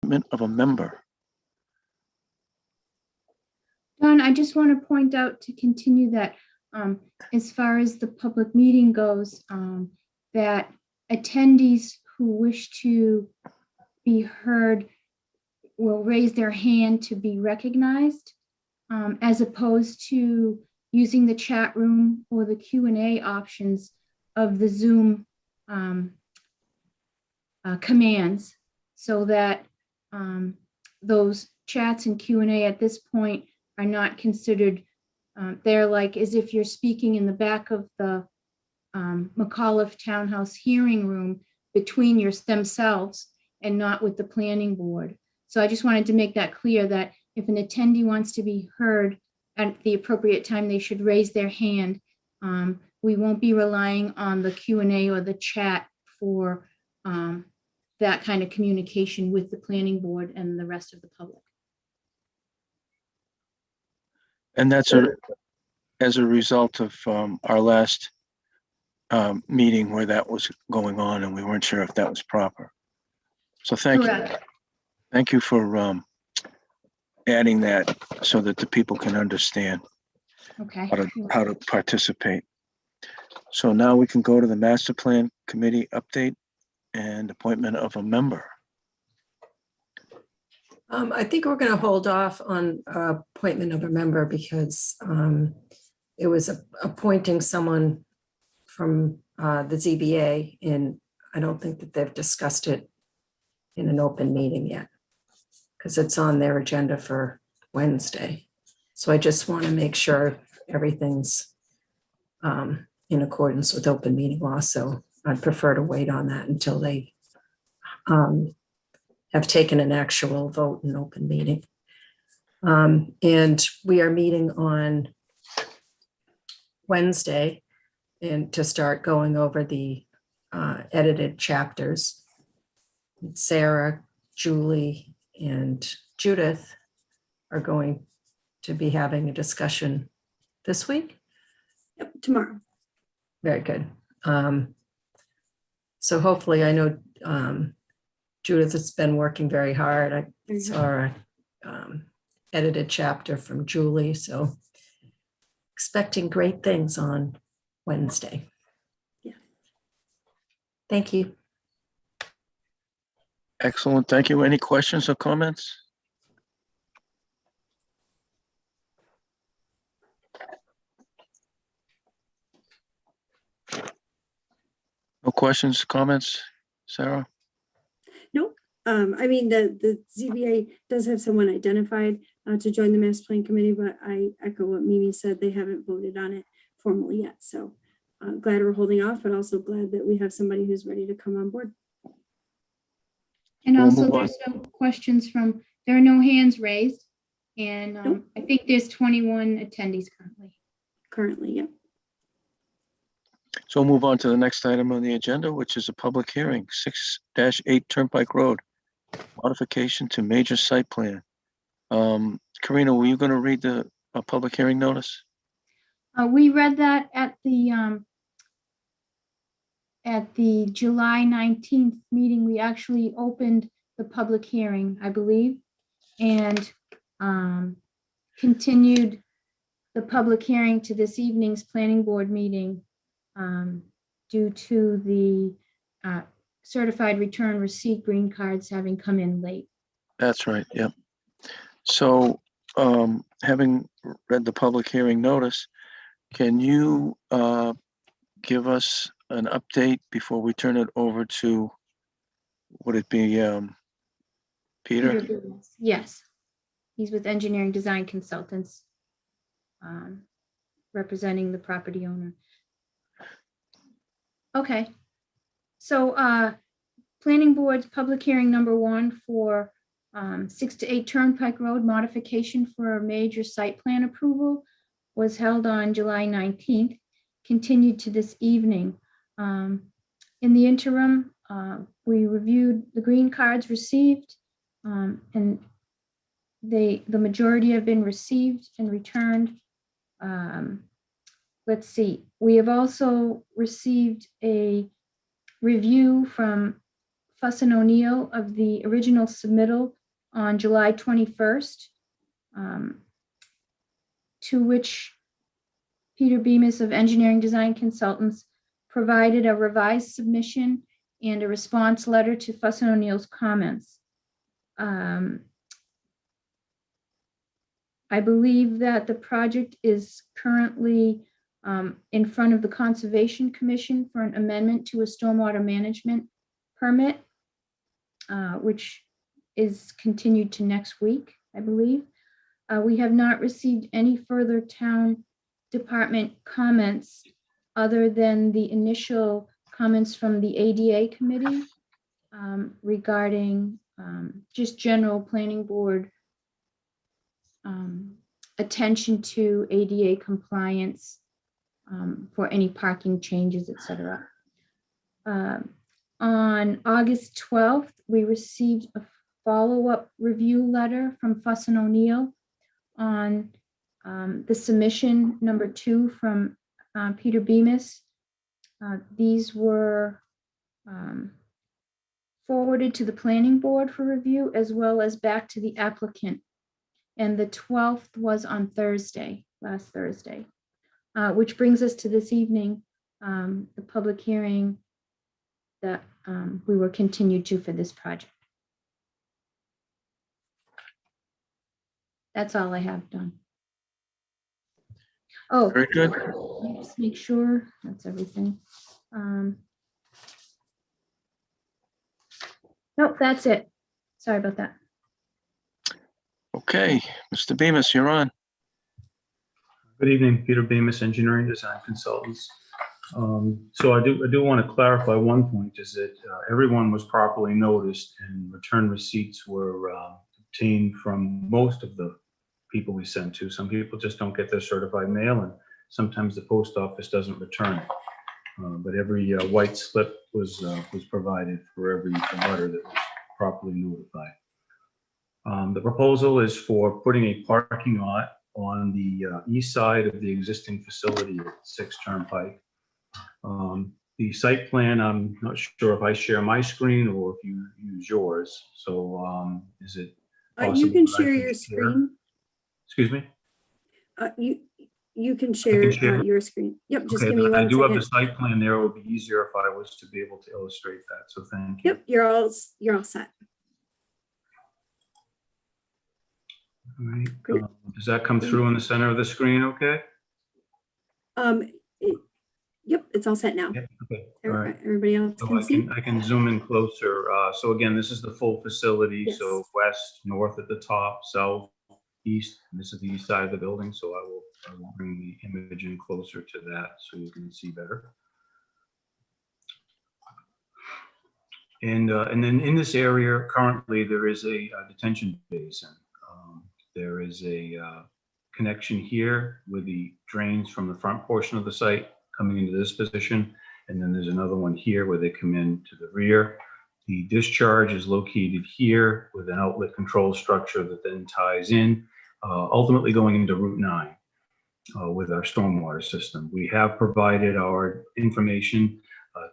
appointment of a member. Don, I just want to point out to continue that as far as the public meeting goes, that attendees who wish to be heard will raise their hand to be recognized, as opposed to using the chat room or the Q&A options of the Zoom commands, so that those chats and Q&A at this point are not considered, they're like as if you're speaking in the back of the McAuliffe Townhouse hearing room between themselves and not with the planning board. So I just wanted to make that clear, that if an attendee wants to be heard at the appropriate time, they should raise their hand. We won't be relying on the Q&A or the chat for that kind of communication with the planning board and the rest of the public. And that's as a result of our last meeting where that was going on and we weren't sure if that was proper. So thank Correct. you. Thank you for adding that so that the people can understand Okay. how to participate. So now we can go to the master plan committee update and appointment of a member. I think we're going to hold off on appointment of a member because it was appointing someone from the ZBA, and I don't think that they've discussed it in an open meeting yet because it's on their agenda for Wednesday. So I just want to make sure everything's in accordance with open meeting law. So I'd prefer to wait on that until they have taken an actual vote in open meeting. And we are meeting on Wednesday and to start going over the edited chapters. Sarah, Julie, and Judith are going to be having a discussion this week. Yep, tomorrow. Very good. So hopefully, I know Judith has been working very hard. I saw a edited chapter from Julie, so expecting great things on Wednesday. Yeah. Thank you. Excellent. Thank you. Any questions or comments? No questions, comments, Sarah? Nope. I mean, the ZBA does have someone identified to join the master plan committee, but I echo what Mimi said. They haven't voted on it formally yet. So glad we're holding off, but also glad that we have somebody who's ready to come on board. And We'll also move on. there's no questions there are no hands raised. And Nope. I think there's 21 attendees currently. Currently, yep. So we'll move on to the next item on the agenda, which is a public hearing, 6-8 Turnpike Road, modification to major site plan. Karina, were you going to read the public hearing notice? We read that at the July 19th meeting. We actually opened the public hearing, I believe, and continued the public hearing to this evening's planning board meeting due to the certified return receipt green cards having come in late. That's right, yep. So having read the public hearing notice, can you give us an update before we turn it over to, would it be Peter? Lewis. Yes, he's with Engineering Design Consultants, representing the property owner. Okay, so planning board's public hearing number 1 for 6-8 Turnpike Road modification for a major site plan approval was held on July 19th, continued to this evening. In the interim, we reviewed the green cards received, and the majority have been received and returned. Let's see, we have also received a review from Fuss and O'Neill of the original submittal on July 21st, to which Peter Bemis of Engineering Design Consultants provided a revised submission and a response letter to Fuss and O'Neill's comments. I believe that the project is currently in front of the Conservation Commission for an amendment to a stormwater management permit, which is continued to next week, I believe. We have not received any further town department comments other than the initial comments from the ADA committee regarding just general planning board attention to ADA compliance for any parking changes, etc. On August 12th, we received a follow-up review letter from Fuss and O'Neill on the submission number 2 from Peter Bemis. These were forwarded to the planning board for review as well as back to the applicant. And the 12th was on Thursday, last Thursday, which brings us to this evening, the public hearing that we were continued to for this project. That's all I have done. Oh, Very good. let me just make sure that's everything. Nope, that's it. Sorry about that. Okay, Mr. Bemis, you're on. Good evening, Peter Bemis, Engineering Design Consultants. So I do want to clarify one point, is that everyone was properly noticed and return receipts were obtained from most of the people we sent to. Some people just don't get their certified mail, and sometimes the post office doesn't return it. But every white slip was provided for every letter that was properly notified. The proposal is for putting a parking lot on the east side of the existing facility at 6 Turnpike. The site plan, I'm not sure if I share my screen or if you use yours. So is it You possible can that I share your screen. Excuse me? You can share share. your screen. Yep, just Okay, give me then I one do have the second. site plan there. It would be easier if I was to be able to illustrate that. So thank you. Yep, you're all set. All right. Great. Does that come through in the center of the screen? Okay. Yep, it's all set now. Yeah. Okay. All right. Everybody else So can see. I can zoom in closer. So again, this is the full facility. Yes. So west, north at the top, south, east. And this is the east side of the building. So I will bring the image in closer to that so you can see better. And then in this area, currently there is a detention basin. There is a connection here with the drains from the front portion of the site coming into this position. And then there's another one here where they come in to the rear. The discharge is located here with an outlet control structure that then ties in, ultimately going into Route 9 with our stormwater system. We have provided our information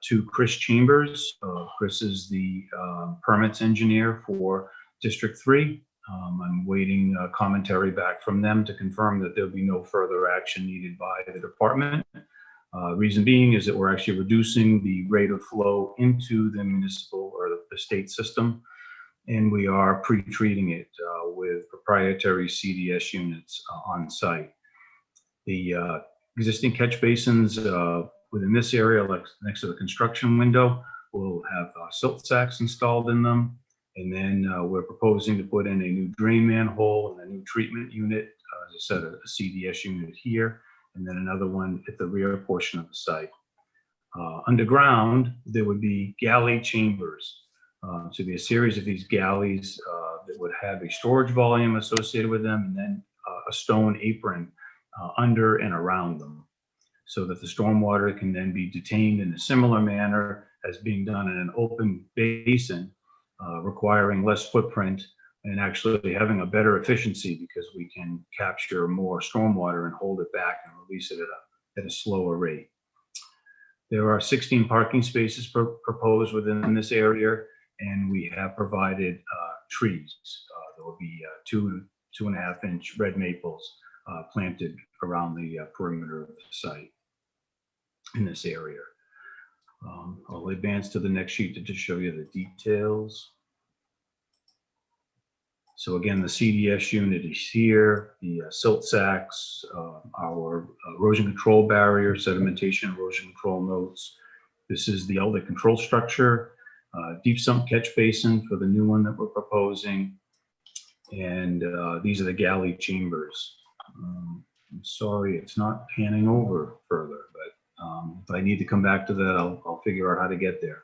to Chris Chambers. Chris is the permits engineer for District 3. I'm waiting commentary back from them to confirm that there'll be no further action needed by the department. Reason being is that we're actually reducing the rate of flow into the municipal or the state system, and we are pre-treating it with proprietary CDS units on site. The existing catch basins within this area, like next to the construction window, will have silt sacks installed in them. And then we're proposing to put in a new drain manhole and a new treatment unit, as I said, a CDS unit here, and then another one at the rear portion of the site. Underground, there would be galley chambers. So it'd be a series of these galleys that would have a storage volume associated with them, and then a stone apron under and around them, so that the stormwater can then be detained in a similar manner as being done in an open basin, requiring less footprint and actually having a better efficiency because we can capture more stormwater and hold it back and release it at a slower rate. There are 16 parking spaces proposed within this area, and we have provided trees. There will be 2.5 inch red maples planted around the perimeter of the site in this area. I'll advance to the next sheet to just show you the details. So again, the CDS unit is here, the silt sacks, our erosion control barrier, sedimentation erosion control notes. This is the outlet control structure, deep sump catch basin for the new one that we're proposing. And these are the galley chambers. I'm sorry, it's not panning over further, but if I need to come back to that, I'll figure out how to get there.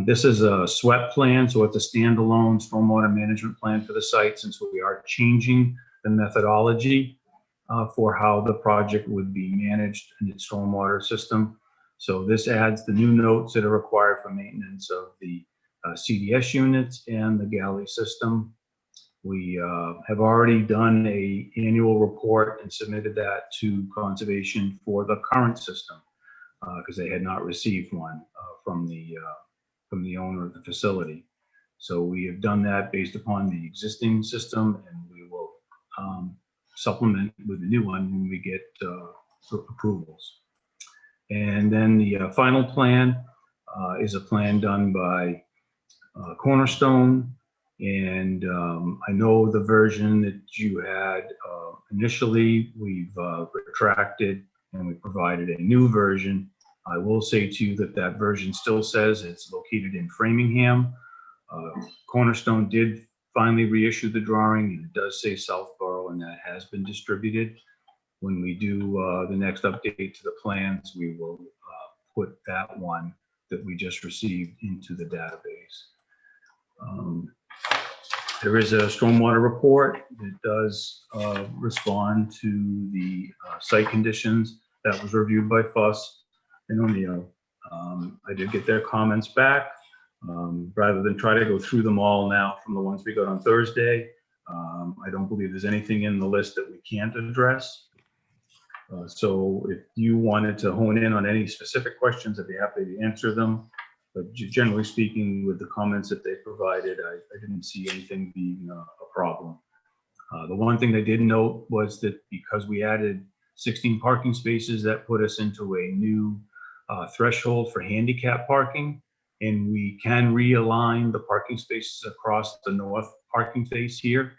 This is a SWEP plan, so it's a standalone stormwater management plan for the site, since we are changing the methodology for how the project would be managed in its stormwater system. So this adds the new notes that are required for maintenance of the CDS units and the galley system. We have already done an annual report and submitted that to conservation for the current system because they had not received one from the owner of the facility. So we have done that based upon the existing system, and we will supplement with the new one when we get approvals. And then the final plan is a plan done by Cornerstone. And I know the version that you had initially, we've retracted and we provided a new version. I will say to you that that version still says it's located in Framingham. Cornerstone did finally reissue the drawing, and it does say Southborough, and that has been distributed. When we do the next update to the plans, we will put that one that we just received into the database. There is a stormwater report that does respond to the site conditions that was reviewed by Fuss and O'Neill. I did get their comments back. Rather than try to go through them all now from the ones we got on Thursday, I don't believe there's anything in the list that we can't address. So if you wanted to hone in on any specific questions, I'd be happy to answer them. But generally speaking, with the comments that they provided, I didn't see anything being a problem. The one thing they did note was that because we added 16 parking spaces, that put us into a new threshold for handicap parking, and we can realign the parking spaces across the north parking face here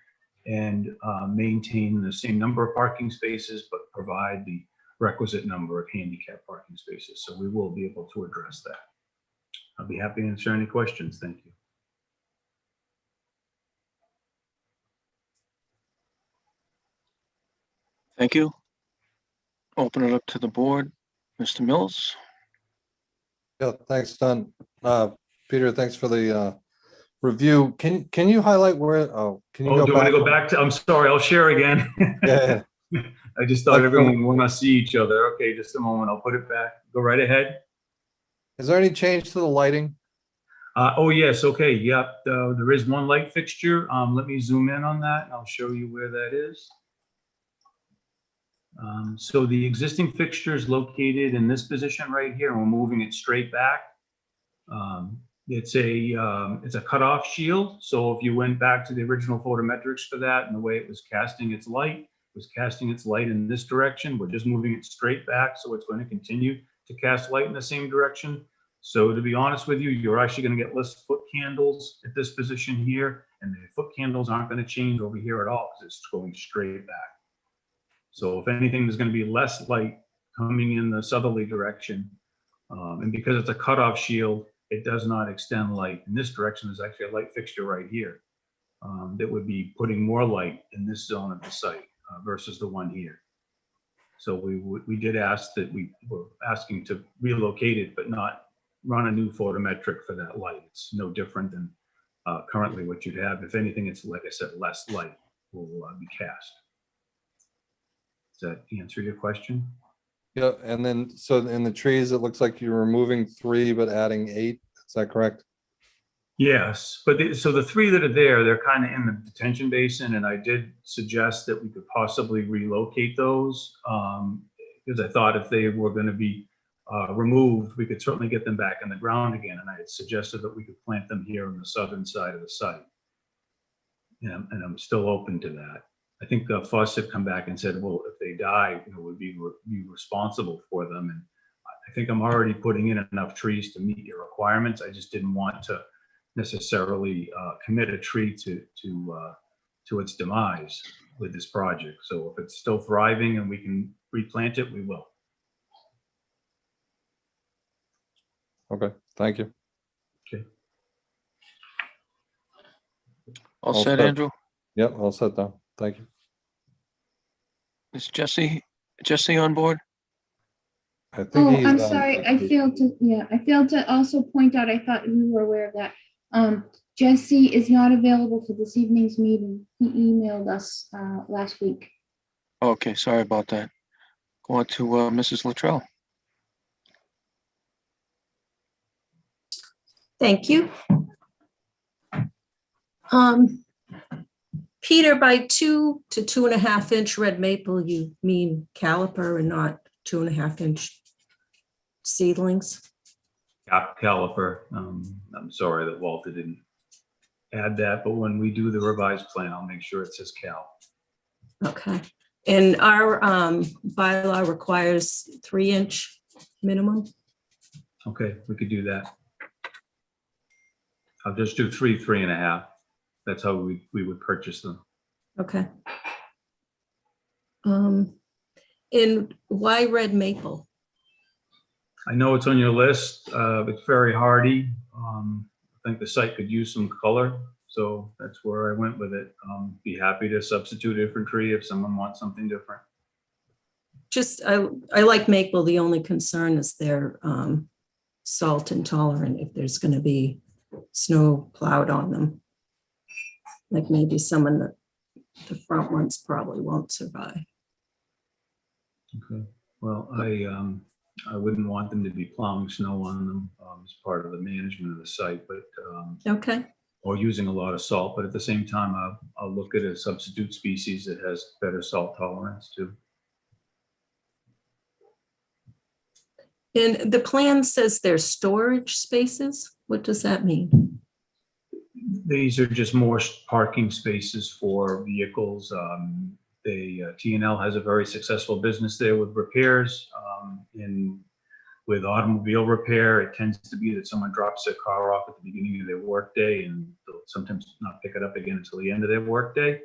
and maintain the same number of parking spaces, but provide the requisite number of handicap parking spaces. So we will be able to address that. I'll be happy to answer any questions. Thank you. Thank you. Open it up to the board. Mr. Mills? Yeah, thanks, Don. Peter, thanks for the review. Can you highlight where, can you Oh, do you want to go back? back to, I'm sorry, I'll share again. Yeah, I just thought everyone would want to see each other. Okay, just a moment. I'll put it back. Go right ahead. is there any change to the lighting? Oh, yes. Okay. Yep. There is one light fixture. Let me zoom in on that and I'll show you where that is. So the existing fixture is located in this position right here, and we're moving it straight back. It's a cutoff shield. So if you went back to the original photometrics for that and the way it was casting its light, in this direction. We're just moving it straight back, so it's going to continue to cast light in the same direction. So to be honest with you, you're actually going to get less foot candles at this position here, and the foot candles aren't going to change over here at all because it's going straight back. So if anything, there's going to be less light coming in the southerly direction. And because it's a cutoff shield, it does not extend light in this direction. There's actually a light fixture right here that would be putting more light in this zone of the site versus the one here. So we did ask that we were asking to relocate it, but not run a new photometric for that light. It's no different than currently what you'd have. If anything, it's, like I said, less light will be cast. Does that answer your question? Yeah, and then, so in the trees, it looks like you're removing 3, but adding 8. Is that correct? Yes, but so the 3 that are there, they're kind of in the detention basin, and I did suggest that we could possibly relocate those because I thought if they were going to be removed, we could certainly get them back in the ground again. And I had suggested that we could plant them here on the southern side of the site. And I'm still open to that. I think Fuss had come back and said, well, if they die, we'd be responsible for them. And I think I'm already putting in enough trees to meet your requirements. I just didn't want to necessarily commit a tree to its demise with this project. So if it's still thriving and we can replant it, we will. Okay, thank you. Okay. All All set, set. Andrew? Yep, I'll set down. Thank you. Is Jesse on board? I think Oh, he's I'm on sorry, I vacation. failed to also point out, I thought you were aware of that. Jesse is not available for this evening's meeting. He emailed us last week. Okay, sorry about that. Go on to Mrs. Luttrell. Thank you. Peter, by 2 to 2.5 inch red maple, you mean caliper and not 2.5 inch seedlings? Caliper. I'm sorry that Walter didn't add that, but when we do the revised plan, I'll make sure it says cal. Okay. And our bylaw requires 3 inch minimum. Okay, we could do that. I'll just do 3.5. That's how we would purchase them. Okay. And why red maple? I know it's on your list. It's very hardy. I think the site could use some color, so that's where I went with it. Be happy to substitute a different tree if someone wants something different. Just, I like maple. The only concern is they're salt intolerant if there's going to be snow plowed on them. Like maybe some of the front ones probably won't survive. Okay. Well, I wouldn't want them to be plowing snow on them as part of the management of the site, but Okay. or using a lot of salt. But at the same time, I'll look at a substitute species that has better salt tolerance too. And the plan says there's storage spaces. What does that mean? These are just more parking spaces for vehicles. T&L has a very successful business there with repairs. With automobile repair, it tends to be that someone drops their car off at the beginning of their workday and they'll sometimes not pick it up again until the end of their workday.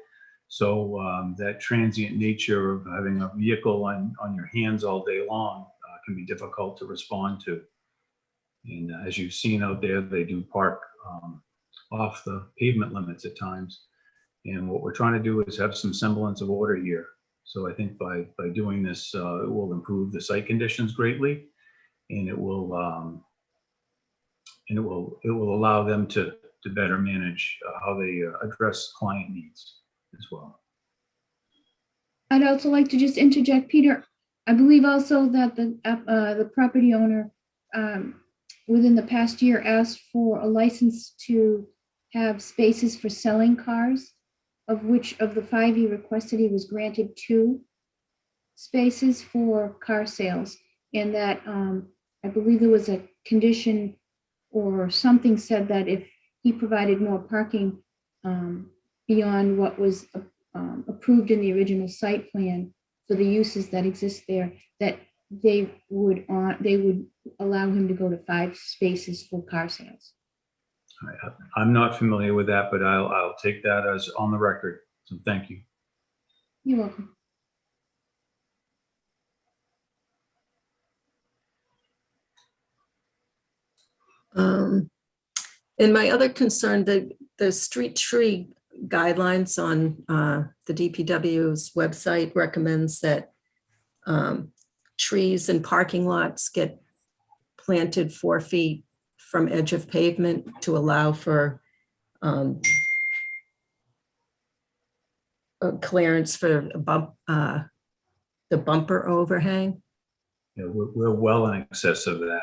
So that transient nature of having a vehicle on your hands all day long can be difficult to respond to. And as you've seen out there, they do park off the pavement limits at times. And what we're trying to do is have some semblance of order here. So I think by doing this, it will improve the site conditions greatly, and it will allow them to better manage how they address client needs as well. I'd also like to just interject, Peter. I believe also that the property owner within the past year asked for a license to have spaces for selling cars, of which of the 5 he requested, he was granted 2 spaces for car sales. And that I believe there was a condition or something said that if he provided more parking beyond what was approved in the original site plan for the uses that exist there, that they would allow him to go to 5 spaces for car sales. I'm not familiar with that, but I'll take that as on the record. So thank you. You're welcome. And my other concern, the street tree guidelines on the DPW's website recommends that trees in parking lots get planted 4 feet from edge of pavement to allow for clearance for the bumper overhang. Yeah, we're well in excess of that.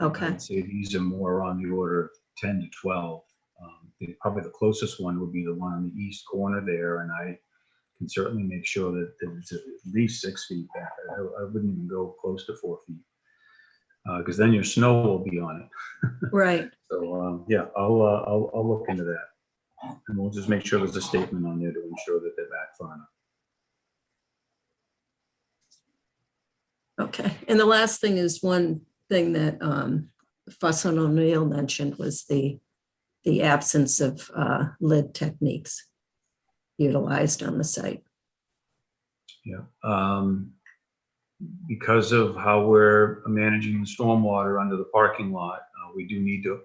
Okay. I'd say these are more on the order of 10 to 12. Probably the closest one would be the one on the east corner there, and I can certainly make sure that it's at least 6 feet back. I wouldn't even go close to 4 feet. because then your snow will be on it. Right. So, yeah, I'll look into that. And we'll just make sure there's a statement on there to ensure that they're back far enough. Okay. And the last thing is one thing that Fuss and O'Neill mentioned was the absence of lid techniques utilized on the site. Yeah. Because of how we're managing the stormwater under the parking lot, we do need to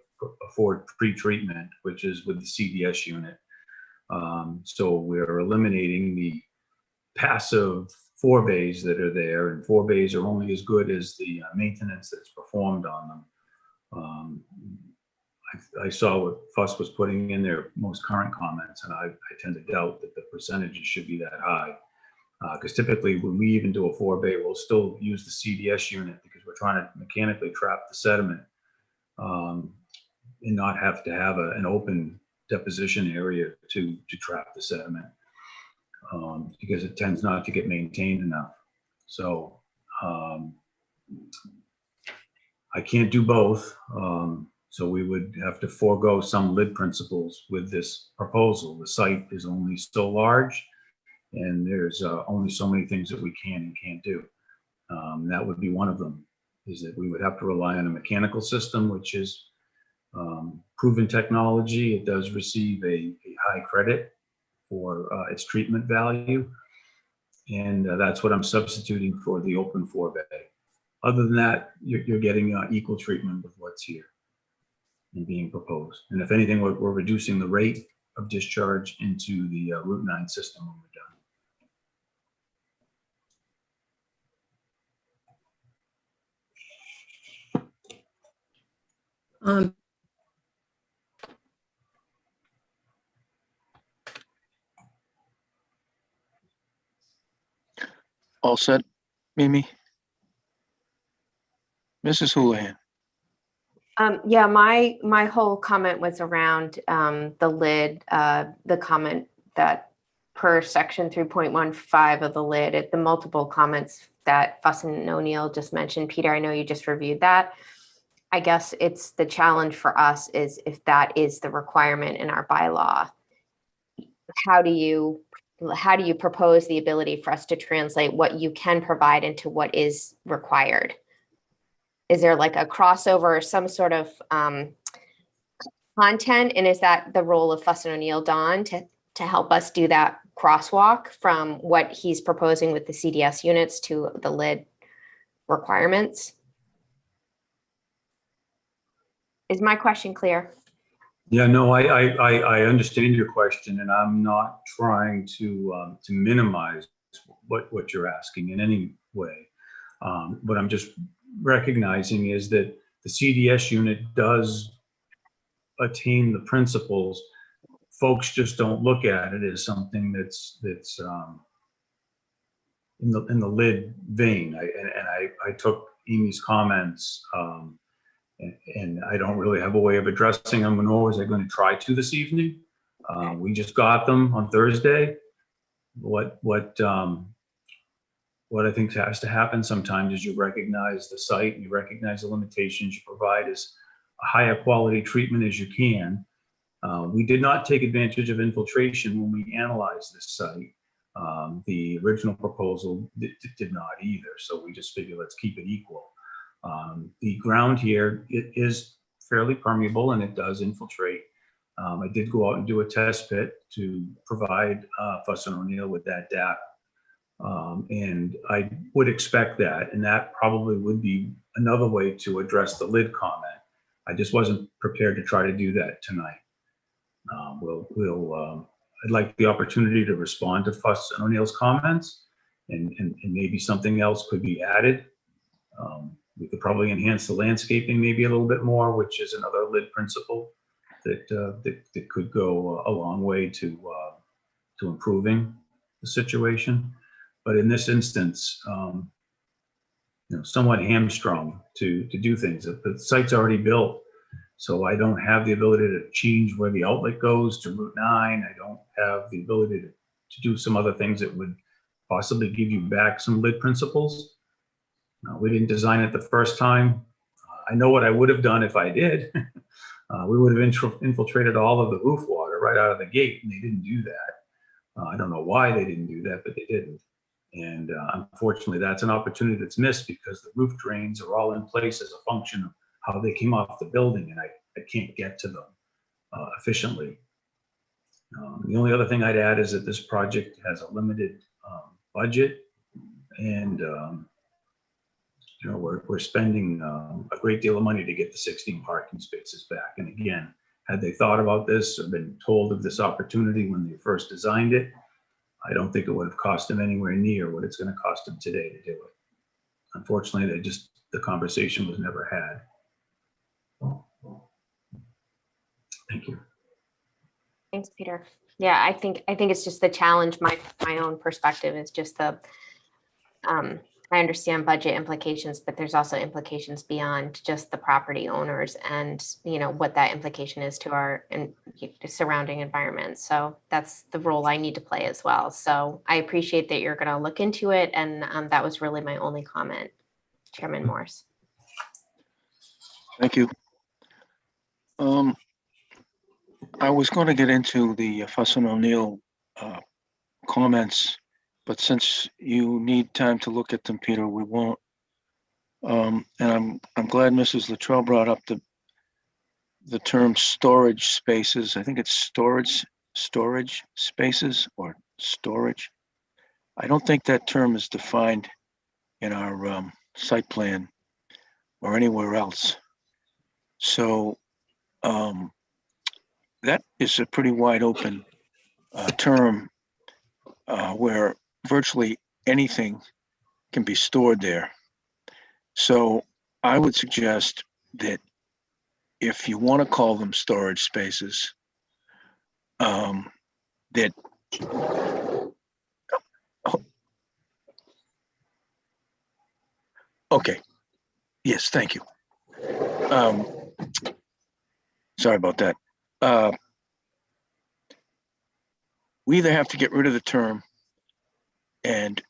afford pre-treatment, which is with the CDS unit. So we're eliminating the passive forebays that are there, and forebays are only as good as the maintenance that's performed on them. I saw what Fuss was putting in their most current comments, and I tend to doubt that the percentages should be that high. Because typically when we even do a forebay, we'll still use the CDS unit because we're trying to mechanically trap the sediment and not have to have an open deposition area to trap the sediment because it tends not to get maintained enough. So I can't do both. So we would have to forego some lid principles with this proposal. The site is only so large, and there's only so many things that we can and can't do. That would be one of them, is that we would have to rely on a mechanical system, which is proven technology. It does receive a high credit for its treatment value. And that's what I'm substituting for the open forebay. Other than that, you're getting equal treatment with what's here and being proposed. And if anything, we're reducing the rate of discharge into the Route 9 system when we're done. All set, Mimi? Mrs. Houlihan? Yeah, my whole comment was around the lid, the comment that per section 3.15 of the lid, the multiple comments that Fuss and O'Neill just mentioned. Peter, I know you just reviewed that. I guess it's the challenge for us is if that is the requirement in our bylaw, how do you propose the ability for us to translate what you can provide into what is required? Is there like a crossover or some sort of content? And is that the role of Fuss and O'Neill, Don, to help us do that crosswalk from what he's proposing with the CDS units to the lid requirements? Is my question clear? Yeah, no, I understand your question, and I'm not trying to minimize what you're asking in any way. What I'm just recognizing is that the CDS unit does attain the principles. Folks just don't look at it as something that's in the lid vein. I took Amy's comments. And I don't really have a way of addressing them, nor was I going to try to this evening. We just got them on Thursday. What I think has to happen sometimes is you recognize the site, you recognize the limitations, you provide as a higher quality treatment as you can. We did not take advantage of infiltration when we analyzed this site. The original proposal did not either, so we just figured let's keep it equal. The ground here, it is fairly permeable and it does infiltrate. I did go out and do a test pit to provide Fuss and O'Neill with that data. And I would expect that, and that probably would be another way to address the lid comment. I just wasn't prepared to try to do that tonight. I'd like the opportunity to respond to Fuss and O'Neill's comments, and maybe something else could be added. We could probably enhance the landscaping maybe a little bit more, which is another lid principle that could go a long way to improving the situation. But in this instance, somewhat hamstrung to do things. The site's already built, so I don't have the ability to change where the outlet goes to Route 9. I don't have the ability to do some other things that would possibly give you back some lid principles. We didn't design it the first time I know what I would have done if I did. We would have infiltrated all of the roof water right out of the gate, and they didn't do that. I don't know why they didn't do that, but they didn't. And unfortunately, that's an opportunity that's missed because the roof drains are all in place as a function of how they came off the building, and I can't get to them efficiently. The only other thing I'd add is that this project has a limited budget, and you know, we're spending a great deal of money to get the 16 parking spaces back. And again, had they thought about this or been told of this opportunity when they first designed it, I don't think it would have cost them anywhere near what it's going to cost them today to do it. Unfortunately, the conversation was never had. Thank you. Thanks, Peter. Yeah, I think it's just the challenge. My own perspective is just I understand budget implications, but there's also implications beyond just the property owners and, you know, what that implication is to our surrounding environment. So that's the role I need to play as well. So I appreciate that you're going to look into it. And that was really my only comment, Chairman Morse. Thank you. I was going to get into the Fuss and O'Neill comments, but since you need time to look at them, Peter, we won't. And I'm glad Mrs. Luttrell brought up the term storage spaces. I think it's storage spaces or storage. I don't think that term is defined in our site plan or anywhere else. So that is a pretty wide open term where virtually anything can be stored there. So I would suggest that if you want to call them storage spaces, that okay. Yes, thank you. Sorry about that. We either have to get rid of the term and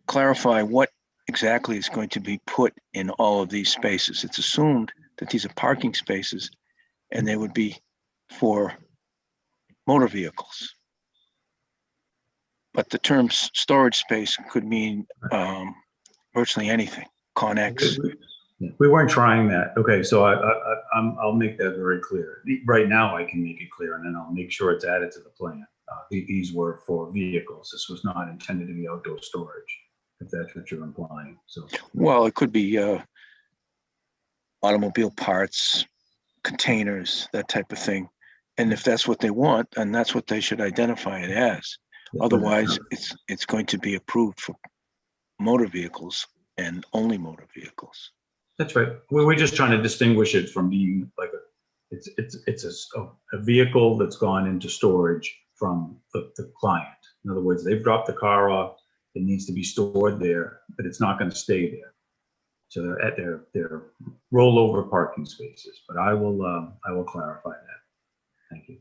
clarify what exactly is going to be put in all of these spaces. It's assumed that these are parking spaces and they would be for motor vehicles. But the term storage space could mean virtually anything, Connex. We weren't trying that. Okay, so I'll make that very clear. Right now, I can make it clear, and then I'll make sure it's added to the plan. These were for vehicles. This was not intended to be outdoor storage, if that's what you're implying. So, Well, it could be automobile parts, containers, that type of thing. And if that's what they want, then that's what they should identify it as. Otherwise, it's going to be approved for motor vehicles and only motor vehicles. that's right. We're just trying to distinguish it from being like it's a vehicle that's gone into storage from the client. In other words, they've dropped the car off. It needs to be stored there, but it's not going to stay there. So they're at their rollover parking spaces. But I will clarify that. Thank you.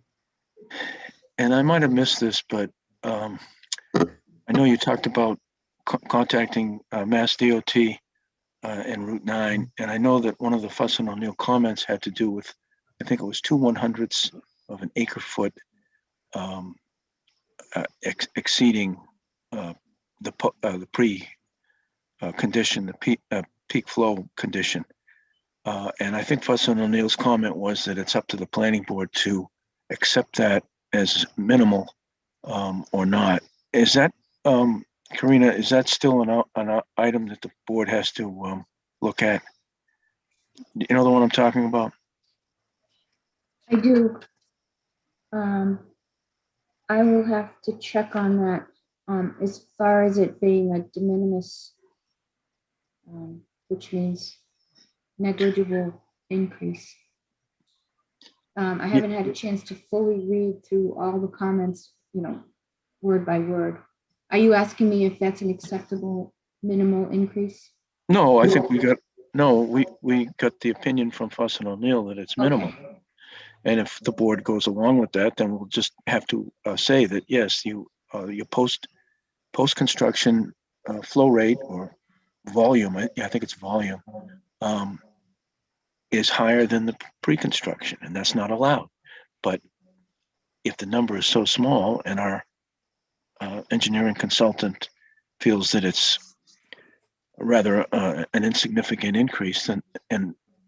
And I might have missed this, but I know you talked about contacting Mass DOT and Route 9, and I know that one of the Fuss and O'Neill comments had to do with, I think it was 2/100ths of an acre foot exceeding the condition, the peak flow condition. And I think Fuss and O'Neill's comment was that it's up to the planning board to accept that as minimal or not. Is that, Karina, is that still an item that the board has to look at? You know the one I'm talking about? I do. I will have to check on that. As far as it being a de minimis, which means negligible increase. I haven't had a chance to fully read through all the comments, word by word. Are you asking me if that's an acceptable minimal increase? No, I think we got the opinion from Fuss and O'Neill that it's minimal. Okay. And if the board goes along with that, then we'll just have to say that, yes, your post-construction flow rate or volume, I think it's volume, is higher than the pre-construction, and that's not allowed. But if the number is so small and our engineering consultant feels that it's rather an insignificant increase, then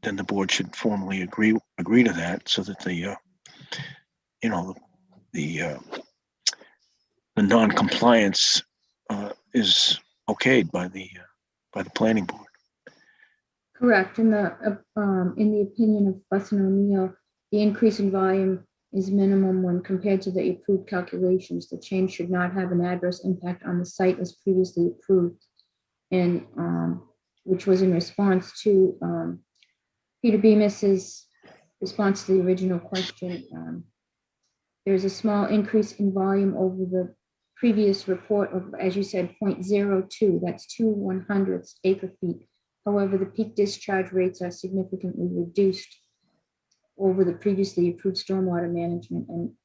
the board should formally agree to that, so that the non-compliance is okayed by the planning board. Correct. In the opinion of Fussin O'Neill, the increase in volume is minimum when compared to the approved calculations. The change should not have an adverse impact on the site as previously approved. And which was in response to Peter Bemis's response to the original question. There's a small increase in volume over the previous report of, as you said, 0.02. That's 2/100 acre feet. However, the peak discharge rates are significantly reduced over the previously approved stormwater management. And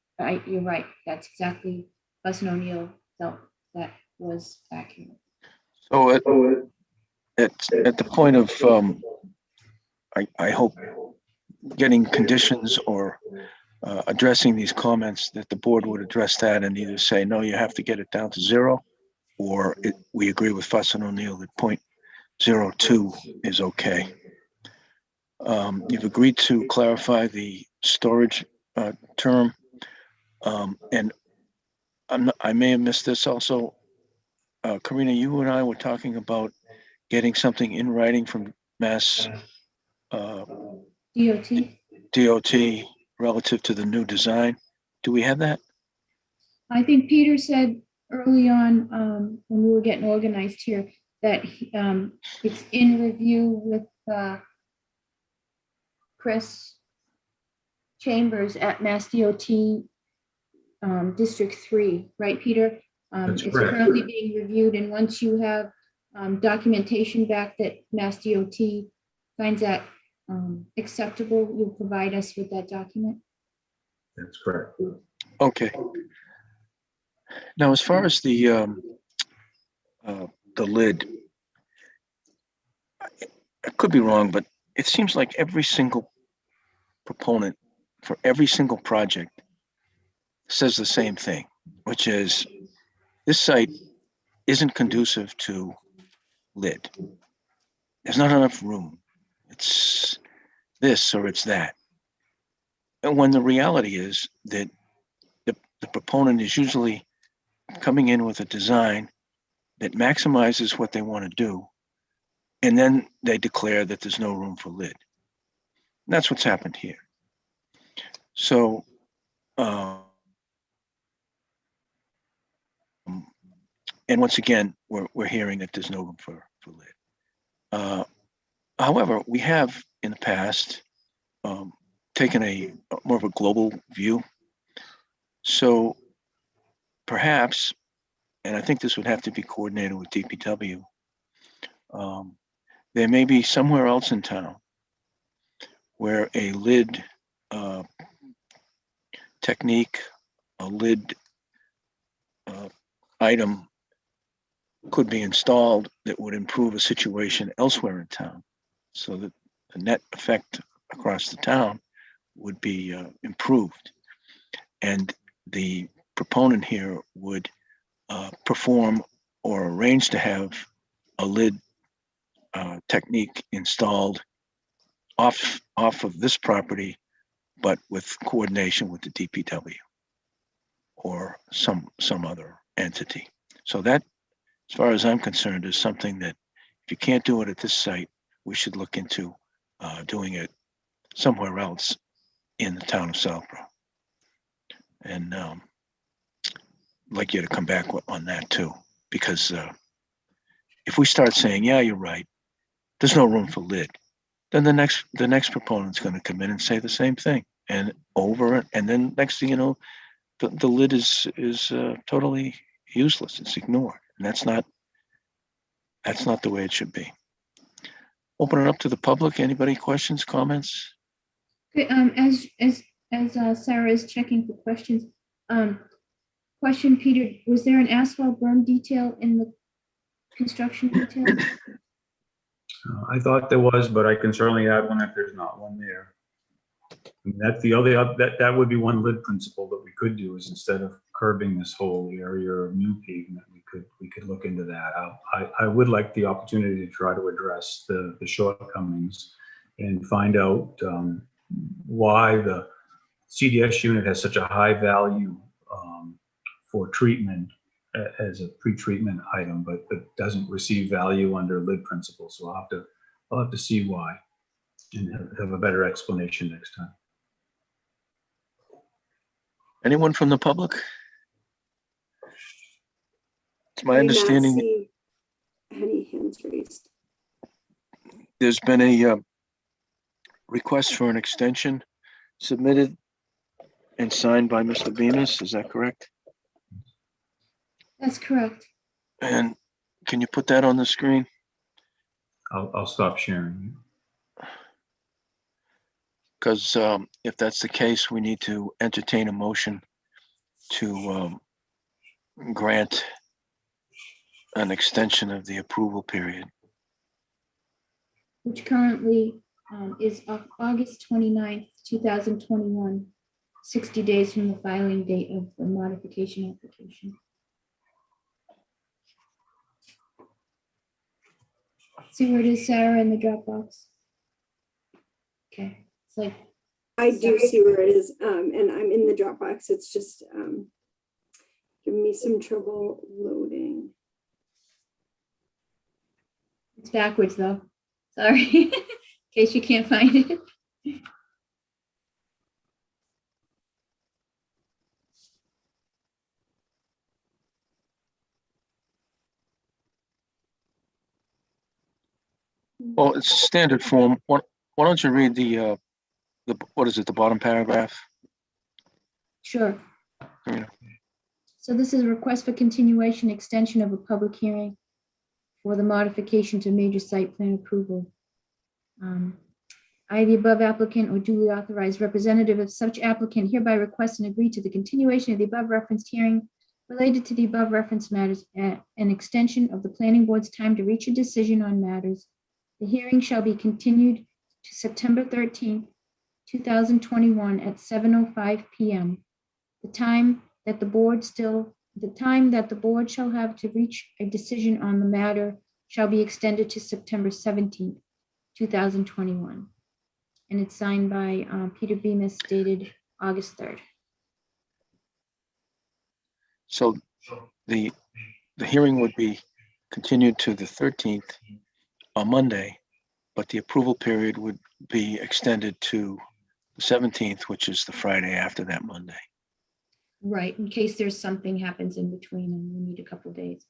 you're right, that's exactly, Fussin O'Neill felt that was accurate. So at the point of, I hope, getting conditions or addressing these comments, that the board would address that and either say, no, you have to get it down to 0, or we agree with Fussin O'Neill that 0.02 is okay. You've agreed to clarify the storage term, and I may have missed this also. Karina, you and I were talking about getting something in writing from Mass DOT relative to the new design. Do we have that? I think Peter said early on, when we were getting organized here, that it's in review with Chris Chambers at Mass DOT District 3, right, Peter? That's It's correct. currently being reviewed, and once you have documentation back that Mass DOT finds that acceptable, you'll provide us with that document? That's correct. Okay. Now, as far as the lid, I could be wrong, but it seems like every single proponent for every single project says the same thing, which is this site isn't conducive to lid. There's not enough room. It's this or it's that. And when the reality is that the proponent is usually coming in with a design that maximizes what they want to do, and then they declare that there's no room for lid. And that's what's happened here. So, and once again, we're hearing that there's no room for lid. However, we have in the past taken a more of a global view. So perhaps, and I think this would have to be coordinated with DPW, there may be somewhere else in town where a lid technique, a lid item could be installed that would improve a situation elsewhere in town, so that the net effect across the town would be improved. And the proponent here would perform or arrange to have a lid technique installed off of this property, but with coordination with the DPW or some other entity. So that, as far as I'm concerned, is something that if you can't do it at this site, we should look into doing it somewhere else in the town of Southborough. And I'd like you to come back on that too, because if we start saying, yeah, you're right, there's no room for lid, then the next proponent's going to come in and say the same thing, and then next thing you know, the lid is totally useless. It's ignored, and that's not the way it should be. Open it up to the public. Anybody, questions, comments? Okay, as Sarah is checking for questions, question, Peter, was there an asphalt berm detail in the construction details? I thought there was, but I can certainly add one if there's not one there. And that's the other, that would be one lid principle that we could do, is instead of curbing this whole area of new pavement, we could look into that. I would like the opportunity to try to address the shortcomings and find out why the CDS unit has such a high value for treatment as a pre-treatment item, but doesn't receive value under lid principles. So I'll have to see why and have a better explanation next time. Anyone from the public? It's my I did not understanding see any hands raised. there's been a request for an extension submitted and signed by Mr. Bemis. Is that correct? That's correct. And can you put that on the screen? I'll stop sharing. Because if that's the case, we need to entertain a motion to grant an extension of the approval period. Which currently is August 29th, 2021, 60 days from the filing date of the modification application. See where it is, Sarah, in the Dropbox? Okay, it's like, I do see where it is, and I'm in the Dropbox. It's just giving me some trouble loading. it's backwards though. Sorry, in case you can't find it. Well, it's standard form. Why don't you read the what is it, the bottom paragraph? Sure. Yeah. So this is a request for continuation, extension of a public hearing for the modification to major site plan approval. I, the above applicant or duly authorized representative of such applicant, hereby request and agree to the continuation of the above referenced hearing related to the above referenced matters at an extension of the planning board's time to reach a decision on matters. The hearing shall be continued to September 13th, 2021 at 7:05 p.m. The time that the board shall have to reach a decision on the matter shall be extended to September 17th, 2021. And it's signed by Peter Bemis, dated August 3rd. So the hearing would be continued to the 13th on Monday, but the approval period would be extended to the 17th, which is the Friday after that Monday. Right, in case there's something happens in between and we need a couple days.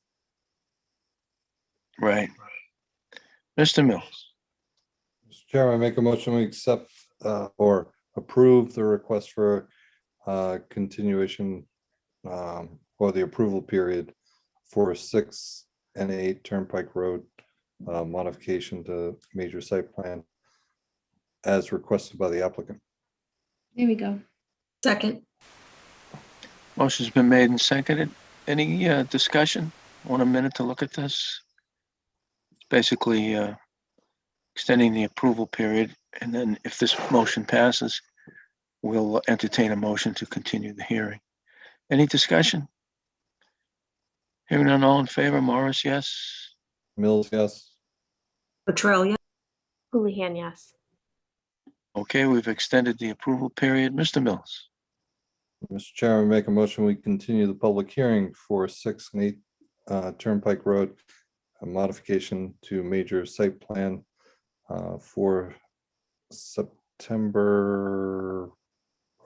Right. Mr. Mills, Mr. Chairman, I make a motion we accept or approve the request for continuation or the approval period for 6 and 8 Turnpike Road modification to major site plan as requested by the applicant. There we go. Second, motion's been made and seconded. Any discussion? Want a minute to look at this? It's basically extending the approval period, and then if this motion passes, we'll entertain a motion to continue the hearing. Any discussion? Hearing none, all in favor, Morris, yes? Mills, yes. Latrell, yes. Houlihan, yes. Okay, we've extended the approval period. Mr. Mills, Mr. Chairman, make a motion we continue the public hearing for 6 and 8 Turnpike Road, a modification to major site plan for September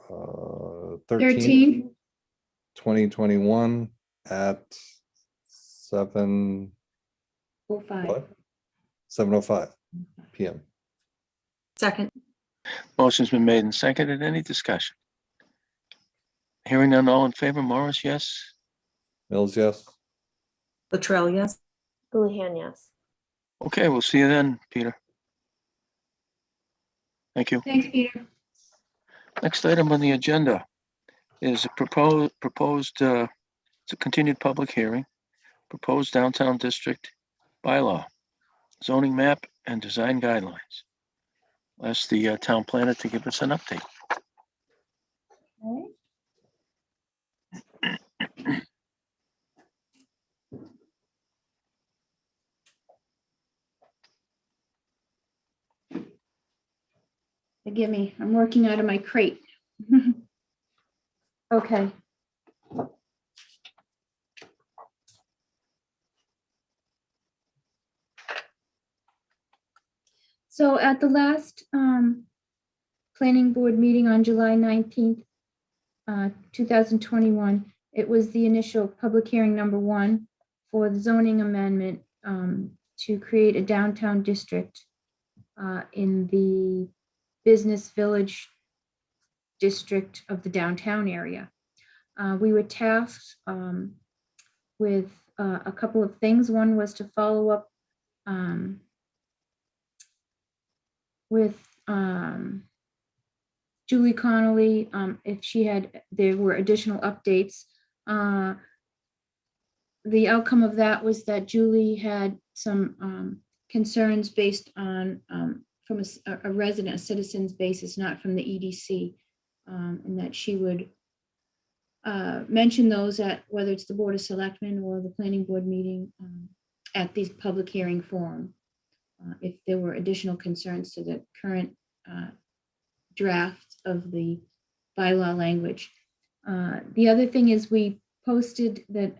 13th, 13. 2021 at 7:05 p.m. Second, motion's been made and seconded. Any discussion? Hearing none, all in favor, Morris, yes? Mills, yes. Latrell, yes. Houlihan, yes. Okay, we'll see you then, Peter. Thank you. Thanks, Peter. Next item on the agenda is a proposed it's a continued public hearing, proposed downtown district bylaw, zoning map and design guidelines. Ask the town planner to give us an update. Okay. Forgive me, I'm working out of my crate. Okay. So at the last planning board meeting on July 19th, 2021, it was the initial public hearing number 1 for the zoning amendment to create a downtown district in the business village district of the downtown area. We were tasked with a couple of things. One was to follow up with Julie Connolly, if there were additional updates. The outcome of that was that Julie had some concerns based on from a resident, a citizen's basis, not from the EDC, and that she would mention those at whether it's the Board of Selectmen or the Planning Board meeting at the public hearing forum, if there were additional concerns to the current draft of the bylaw language. The other thing is we posted that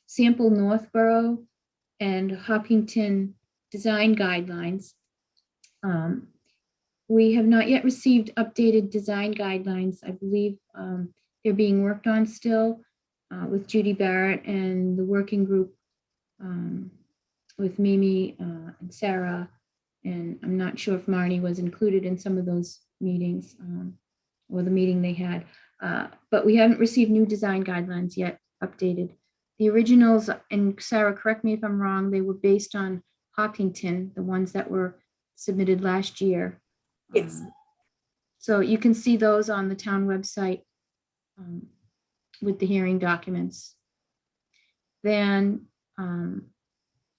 sample Northborough and Hopkinton design guidelines. We have not yet received updated design guidelines. I believe they're being worked on still with Judy Barrett and the working group with Mimi and Sarah. And I'm not sure if Marnie was included in some of those meetings or the meeting they had. But we haven't received new design guidelines yet updated. The originals, and Sarah, correct me if I'm wrong, they were based on Hopkinton, the ones that were submitted last year. Yes. So you can see those on the town website with the hearing documents. Then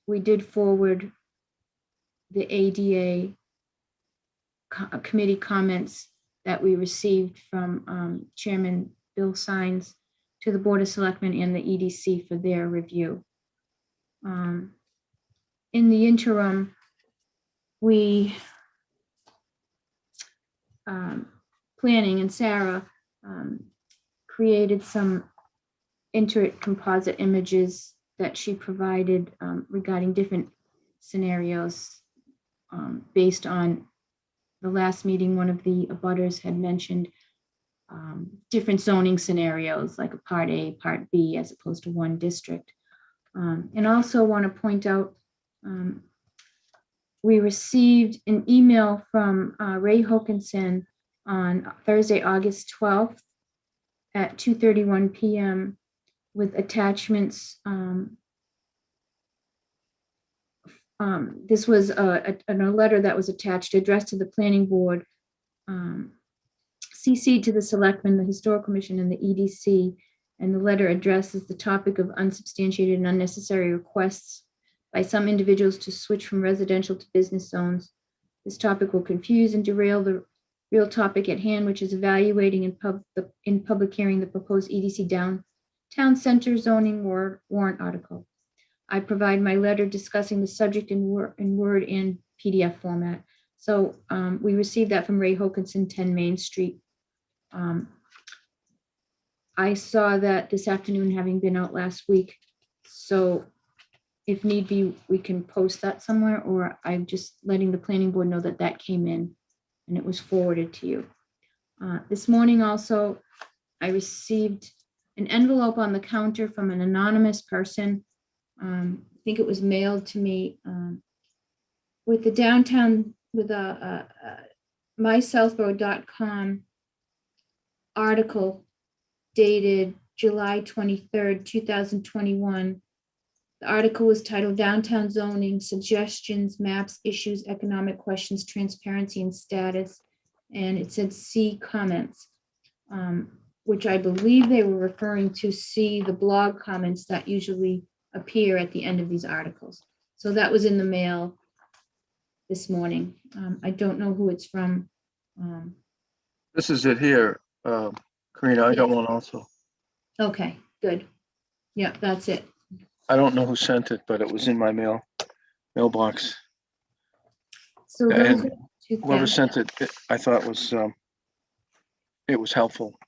we did forward the ADA committee comments that we received from Chairman Bill Sines to the Board of Selectmen and the EDC for their review. In the interim, we planning and Sarah created some composite images that she provided regarding different scenarios based on the last meeting. One of the abutters had mentioned different zoning scenarios, like a Part A, Part B, as opposed to one district. And also want to point out, we received an email from Ray Hokinson on Thursday, August 12th at 2:31 p.m. with attachments. This was a letter that was attached addressed to the planning board, CC'd to the selectmen, the historical commission, and the EDC. And the letter addresses the topic of unsubstantiated and unnecessary requests by some individuals to switch from residential to business zones. This topic will confuse and derail the real topic at hand, which is evaluating in public hearing the proposed EDC downtown center zoning warrant article. I provide my letter discussing the subject in Word and PDF format. So we received that from Ray Hokinson, 10 Main Street. I saw that this afternoon, having been out last week. So if need be, we can post that somewhere, or I'm just letting the planning board know that that came in and it was forwarded to you. This morning also, I received an envelope on the counter from an anonymous person. I think it was mailed to me with the downtown, with a mysouthborough.com article dated July 23rd, 2021. The article was titled Downtown Zoning, Suggestions, Maps, Issues, Economic Questions, Transparency and Status. And it said see comments, which I believe they were referring to see the blog comments that usually appear at the end of these articles. So that was in the mail this morning. I don't know who it's from. This is it here. Karina, I got Yes. one also. Okay, good. Yeah, that's it. I don't know who sent it, but it was in my mailbox. So those And are two whoever things. sent it, I thought was, it was helpful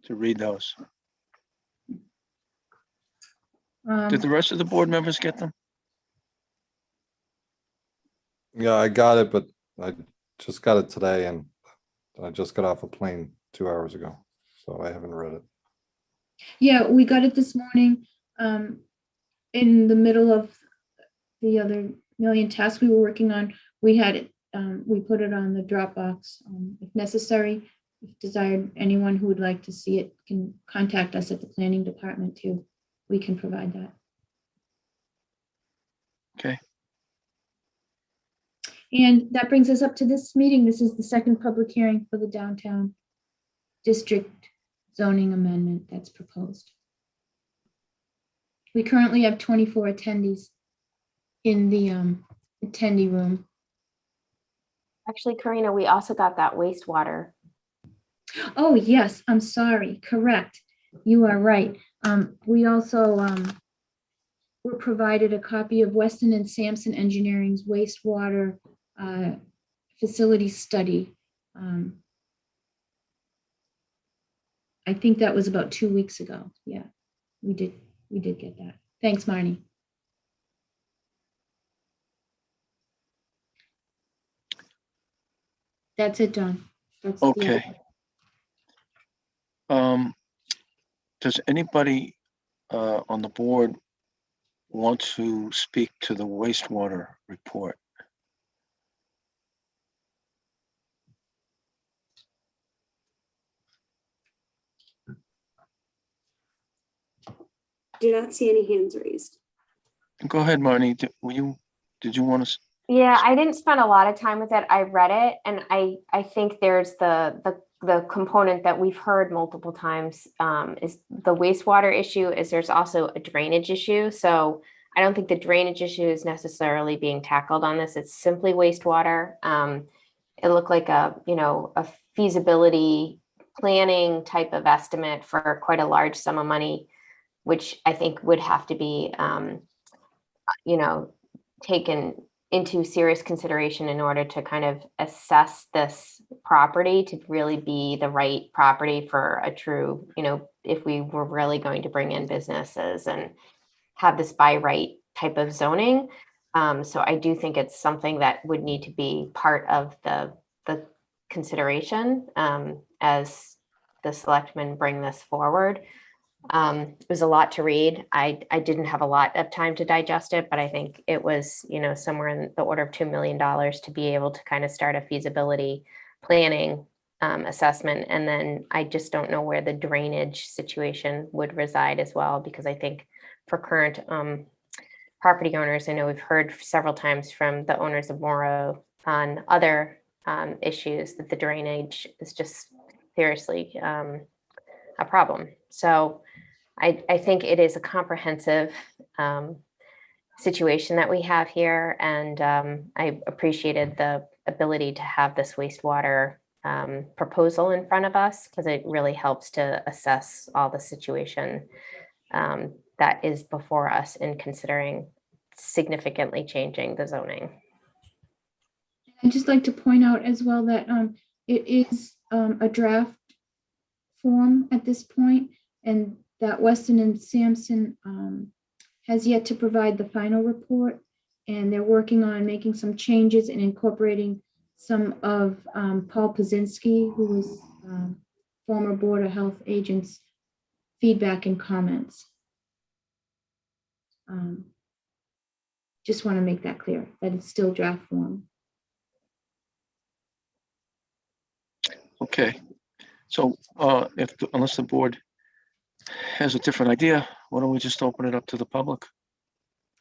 to read those. Did the rest of the board members get them? Yeah, I got it, but I just got it today and I just got off a plane 2 hours ago, so I haven't read it. Yeah, we got it this morning, in the middle of the other million tasks we were working on. We had it, we put it on the Dropbox. If necessary, if desired, anyone who would like to see it can contact us at the planning department too. We can provide that. Okay. And that brings us up to this meeting. This is the second public hearing for the downtown district zoning amendment that's proposed. We currently have 24 attendees in the attendee room. Actually, Karina, we also got that wastewater. Oh, yes, I'm sorry, correct. You are right. We also were provided a copy of Weston and Sampson Engineering's wastewater facility study. I think that was about 2 weeks ago. Yeah, we did get that. Thanks, Marnie. That's it, Don. That's the Okay. Does anybody on the board want to speak to the wastewater report? Do not see any hands raised. Go ahead, Marnie. Did you want to? Yeah, I didn't spend a lot of time with it. I read it, and I think there's the component that we've heard multiple times is the wastewater issue. Is there's also a drainage issue. So I don't think the drainage issue is necessarily being tackled on this. It's simply wastewater. It looked like a feasibility planning type of estimate for quite a large sum of money, which I think would have to be taken into serious consideration in order to kind of assess this property to really be the right property for a true, if we were really going to bring in businesses and have this by right type of zoning. So I do think it's something that would need to be part of the consideration as the selectmen bring this forward. It was a lot to read. I didn't have a lot of time to digest it, but I think it was, somewhere in the order of $2 million to be able to kind of start a feasibility planning assessment. And then I just don't know where the drainage situation would reside as well, because I think for current property owners, I know we've heard several times from the owners of Morrow on other issues that the drainage is just seriously a problem. So I think it is a comprehensive situation that we have here. And I appreciated the ability to have this wastewater proposal in front of us, because it really helps to assess all the situation that is before us in considering significantly changing the zoning. I'd just like to point out as well that it is a draft form at this point, and that Weston and Sampson has yet to provide the final report, and they're working on making some changes and incorporating some of Paul Pazinski, who was former Board of Health agent's feedback and comments. Just want to make that clear, that it's still draft form. Okay. So unless the board has a different idea, why don't we just open it up to the public?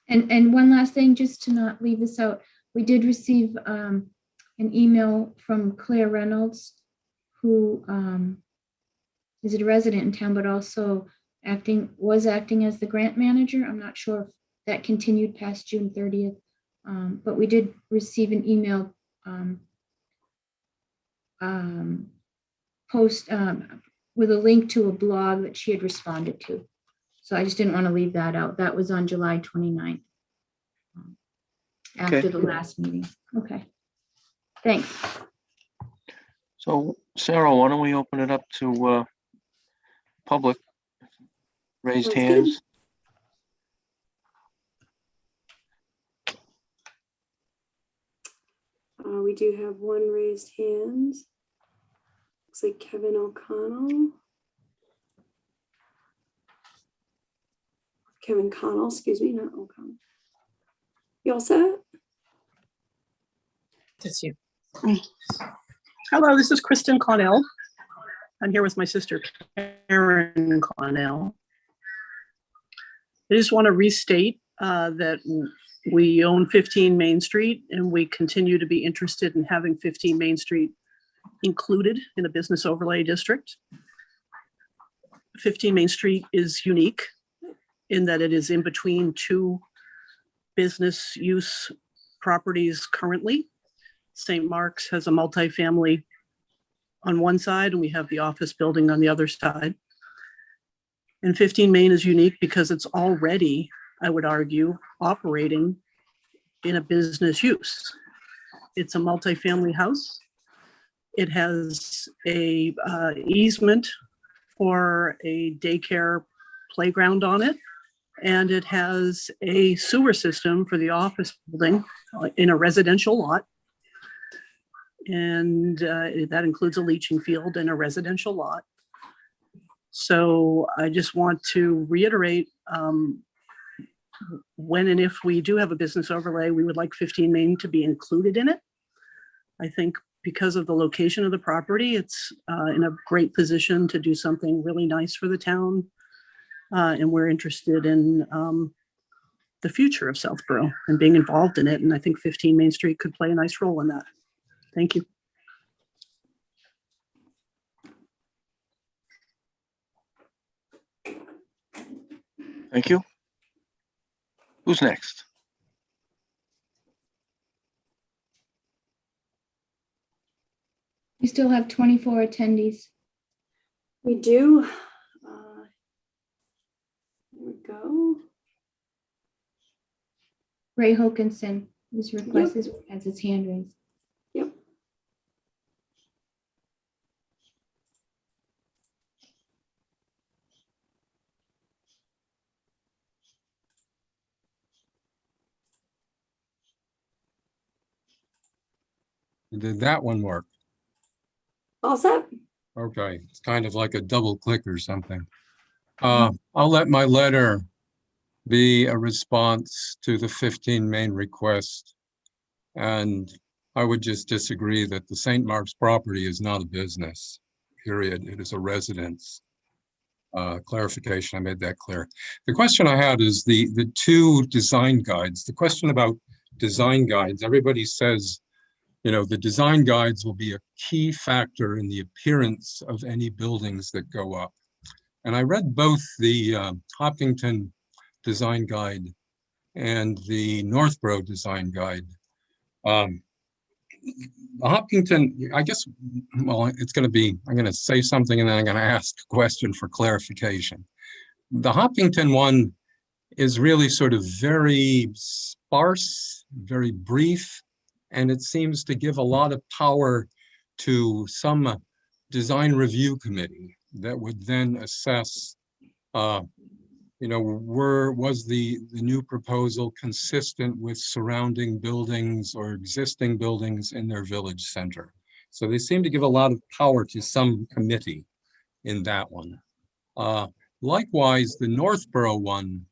And one last thing, just to not leave this out, we did receive an email from Claire Reynolds, who is a resident in town, but also was acting as the grant manager. I'm not sure if that continued past June 30th But we did receive an email post with a link to a blog that she had responded to. So I just didn't want to leave that out. That was on July 29th. After Okay. the last meeting. Okay. Thanks. So Sarah, why don't we open it up to public? Raised Sounds good. hands. We do have one raised hand. Looks like Kevin O'Connell. Kevin Connell, excuse me, not O'Connell. You all set? It's you. Hello, this is Kristen Connell. I'm here with my sister Karen Connell. I just want to restate that we own 15 Main Street and we continue to be interested in having 15 Main Street included in a business overlay district. 15 Main Street is unique in that it is in between two business use properties currently. St. Mark's has a multifamily on one side and we have the office building on the other side. And 15 Main is unique because it's already, I would argue, operating in a business use. It's a multifamily house. It has a easement for a daycare playground on it. And it has a sewer system for the office building in a residential lot. And that includes a leaching field and a residential lot. So I just want to reiterate, when and if we do have a business overlay, we would like 15 Main to be included in it. I think because of the location of the property, it's in a great position to do something really nice for the town. And we're interested in the future of Southborough and being involved in it. And I think 15 Main Street could play a nice role in that. Thank you. Thank you. Who's next? We still have 24 attendees. We do. There we go. Ray Hokinson, his request has his hand raised. Yep. Did that one work? All set? Okay, it's kind of like a double click or something. I'll let my letter be a response to the 15 Main request. And I would just disagree that the St. Mark's property is not a business, period. It is a residence. Clarification, I made that clear. The question I had is the two design guides. The question about design guides, everybody says, you know, the design guides will be a key factor in the appearance of any buildings that go up. And I read both the Hopkinton design guide and the Northborough design guide. Hopkinton, I guess, well, it's going to be, I'm going to say something and then I'm going to ask a question for clarification. The Hopkinton one is really sort of very sparse, very brief, and it seems to give a lot of power to some design review committee that would then assess, you know, was the new proposal consistent with surrounding buildings or existing buildings in their village center. So they seem to give a lot of power to some committee in that one. Likewise, the Northborough one,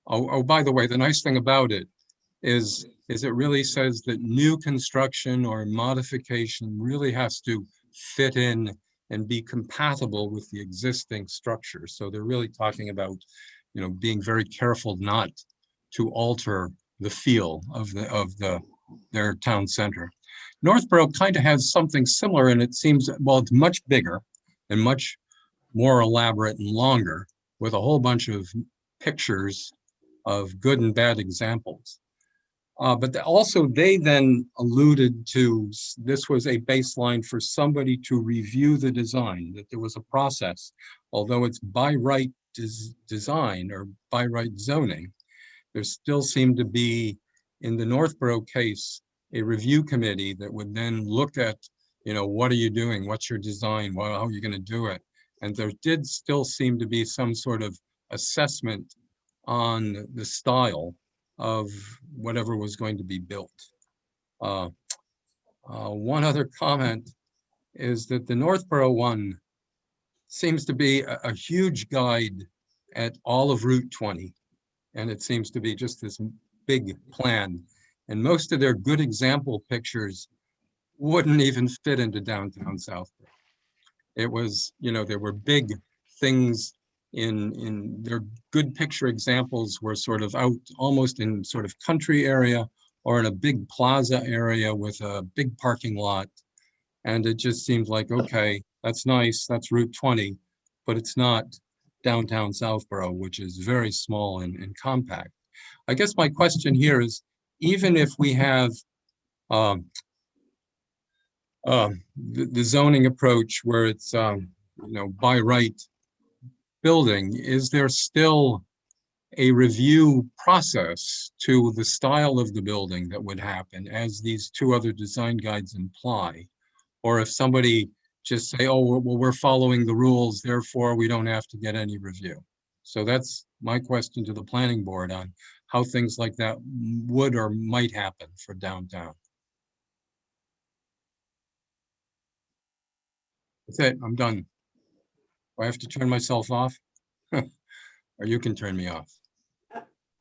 oh, by the way, the nice thing about it is it really says that new construction or modification really has to fit in and be compatible with the existing structure. So they're really talking about, you know, being very careful not to alter the feel of their town center. Northborough kind of has something similar, and it seems, well, it's much bigger and much more elaborate and longer, with a whole bunch of pictures of good and bad examples. But also they then alluded to, this was a baseline for somebody to review the design, that there was a process. Although it's by right design or by right zoning, there still seemed to be, in the Northborough case, a review committee that would then look at, what are you doing? What's your design? How are you going to do it? And there did still seem to be some sort of assessment on the style of whatever was going to be built. One other comment is that the Northborough one seems to be a huge guide at all of Route 20. And it seems to be just this big plan. And most of their good example pictures wouldn't even fit into downtown Southborough. It was, there were big things in their good picture examples were sort of out almost in sort of country area or in a big plaza area with a big parking lot. And it just seemed like, okay, that's nice, that's Route 20, but it's not downtown Southborough, which is very small and compact. I guess my question here is, even if we have the zoning approach where it's, by right building, is there still a review process to the style of the building that would happen as these two other design guides imply? Or if somebody just say, oh, well, we're following the rules, therefore we don't have to get any review. So that's my question to the planning board on how things like that would or might happen for downtown. That's it, I'm done. Do I have to turn myself off? Or you can turn me off.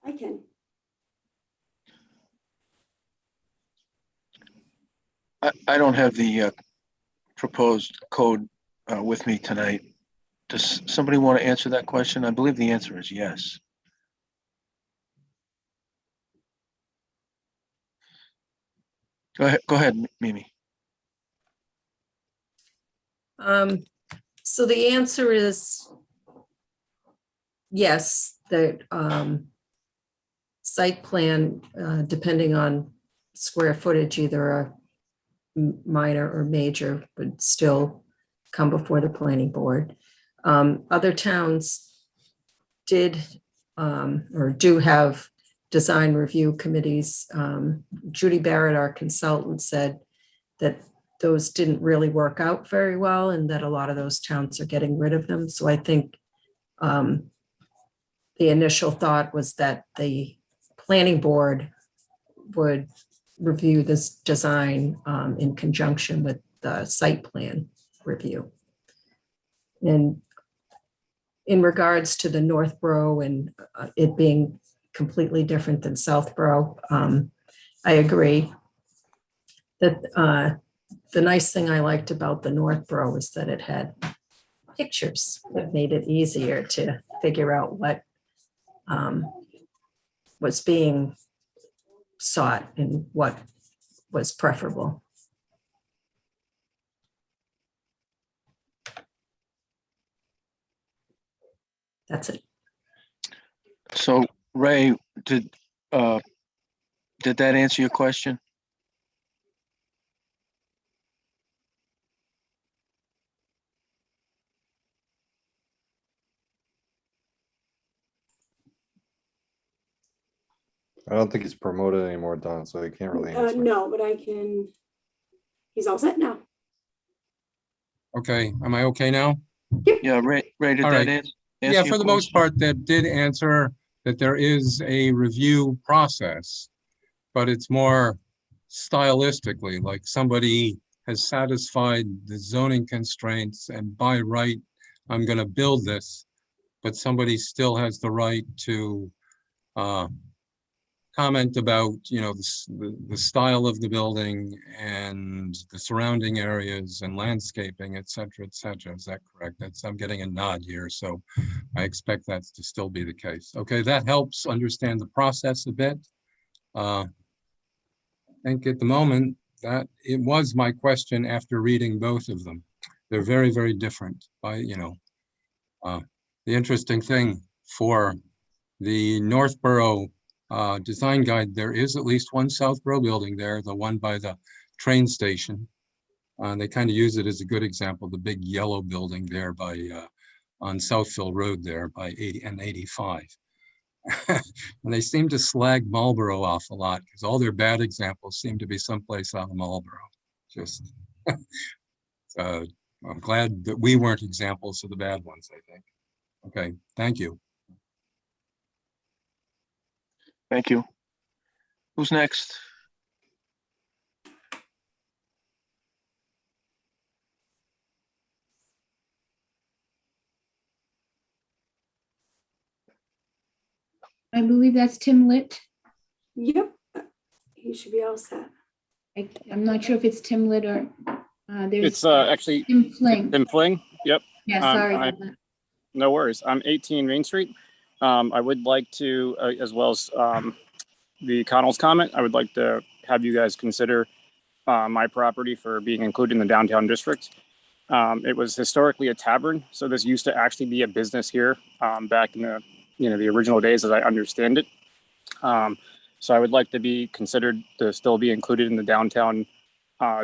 I can. I don't have the proposed code with me tonight. Does somebody want to answer that question? I believe the answer is yes. Go ahead, Mimi. So the answer is yes, the site plan, depending on square footage, either a minor or major, would still come before the planning board. Other towns did or do have design review committees. Judy Barrett, our consultant, said that those didn't really work out very well and that a lot of those towns are getting rid of them. So I think the initial thought was that the planning board would review this design in conjunction with the site plan review. And in regards to the Northborough and it being completely different than Southborough, I agree that the nice thing I liked about the Northborough was that it had pictures that made it easier to figure out what was being sought and what was preferable. That's it. So Ray, did that answer your question? I don't think he's promoted anymore, Don, so he can't really answer. No, but I can, he's all set now. Okay, am I okay now? Yeah, Ray, did All that right. answer? Yeah, for the most part, that did answer that there is a review process, but it's more stylistically, like somebody has satisfied the zoning constraints and by right, I'm gonna build this, but somebody still has the right to comment about, the style of the building and the surrounding areas and landscaping, et cetera, et cetera. Is that correct? I'm getting a nod here, so I expect that to still be the case. Okay, that helps understand the process a bit. I think at the moment that it was my question after reading both of them. They're very, very different. The interesting thing for the Northborough design guide, there is at least one Southborough building there, the one by the train station. They kind of use it as a good example, the big yellow building there by on Southfield Road there by 80 and 85. And they seem to slag Marlboro off a lot because all their bad examples seem to be someplace out of Marlboro. Just, I'm glad that we weren't examples of the bad ones, I think. Okay, thank you. Thank you. Who's next? I believe that's Tim Litt. Yep, he should be all set. I'm not sure if it's Tim Litt or there's It's actually Tim Fling. Tim Fling. Yep, Yeah, sorry about that. no worries. I'm 18 Main Street. I would like to, as well as the Connell's comment, I would like to have you guys consider my property for being included in the downtown district. It was historically a tavern, so this used to actually be a business here back in the the original days, as I understand it. So I would like to be considered to still be included in the downtown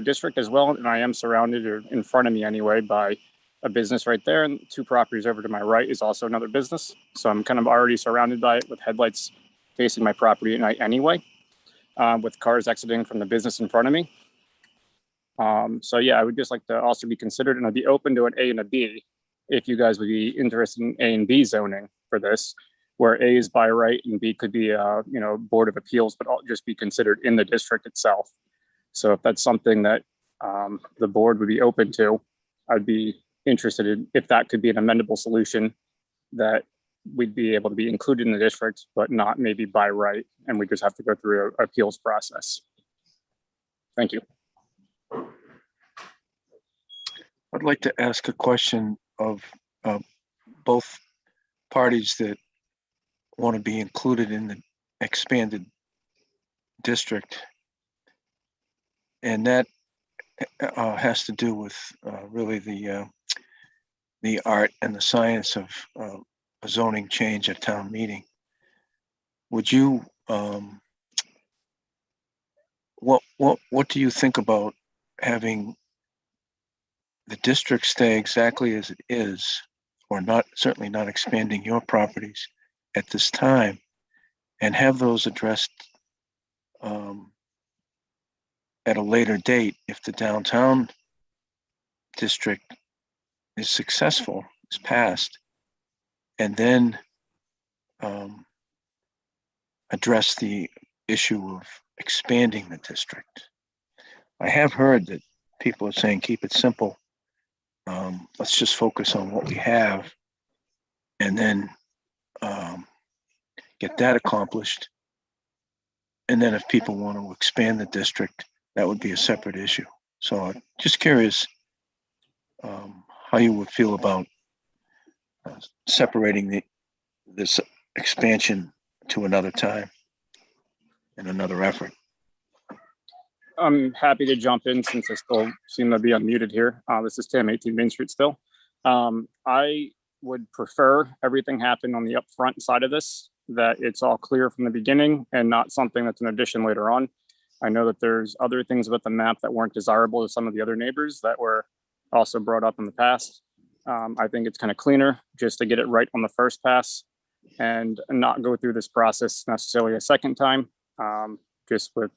district as well. And I am surrounded, or in front of me anyway, by a business right there. And 2 properties over to my right is also another business. So I'm kind of already surrounded by it with headlights facing my property at night anyway, with cars exiting from the business in front of me. So yeah, I would just like to also be considered, and I'd be open to an A and a B if you guys would be interested in A and B zoning for this, where A is by right and B could be Board of Appeals, but I'll just be considered in the district itself. So if that's something that the board would be open to, I'd be interested in if that could be an amendable solution that we'd be able to be included in the district, but not maybe by right, and we just have to go through an appeals process. Thank you. I'd like to ask a question of both parties that want to be included in the expanded district. And that has to do with really the art and the science of a zoning change at town meeting. Would you, what do you think about having the district stay exactly as it is, or not, certainly not expanding your properties at this time, and have those addressed at a later date if the downtown district is successful, is passed, and then address the issue of expanding the district? I have heard that people are saying keep it simple. Let's just focus on what we have and then get that accomplished. And then if people want to expand the district, that would be a separate issue. So just curious how you would feel about separating this expansion to another time and another effort. I'm happy to jump in since I still seem to be unmuted here. This is Tim, 18 Main Street still. I would prefer everything happen on the upfront side of this, that it's all clear from the beginning and not something that's an addition later on. I know that there's other things about the map that weren't desirable to some of the other neighbors that were also brought up in the past. I think it's kind of cleaner just to get it right on the first pass and not go through this process necessarily a second time, just with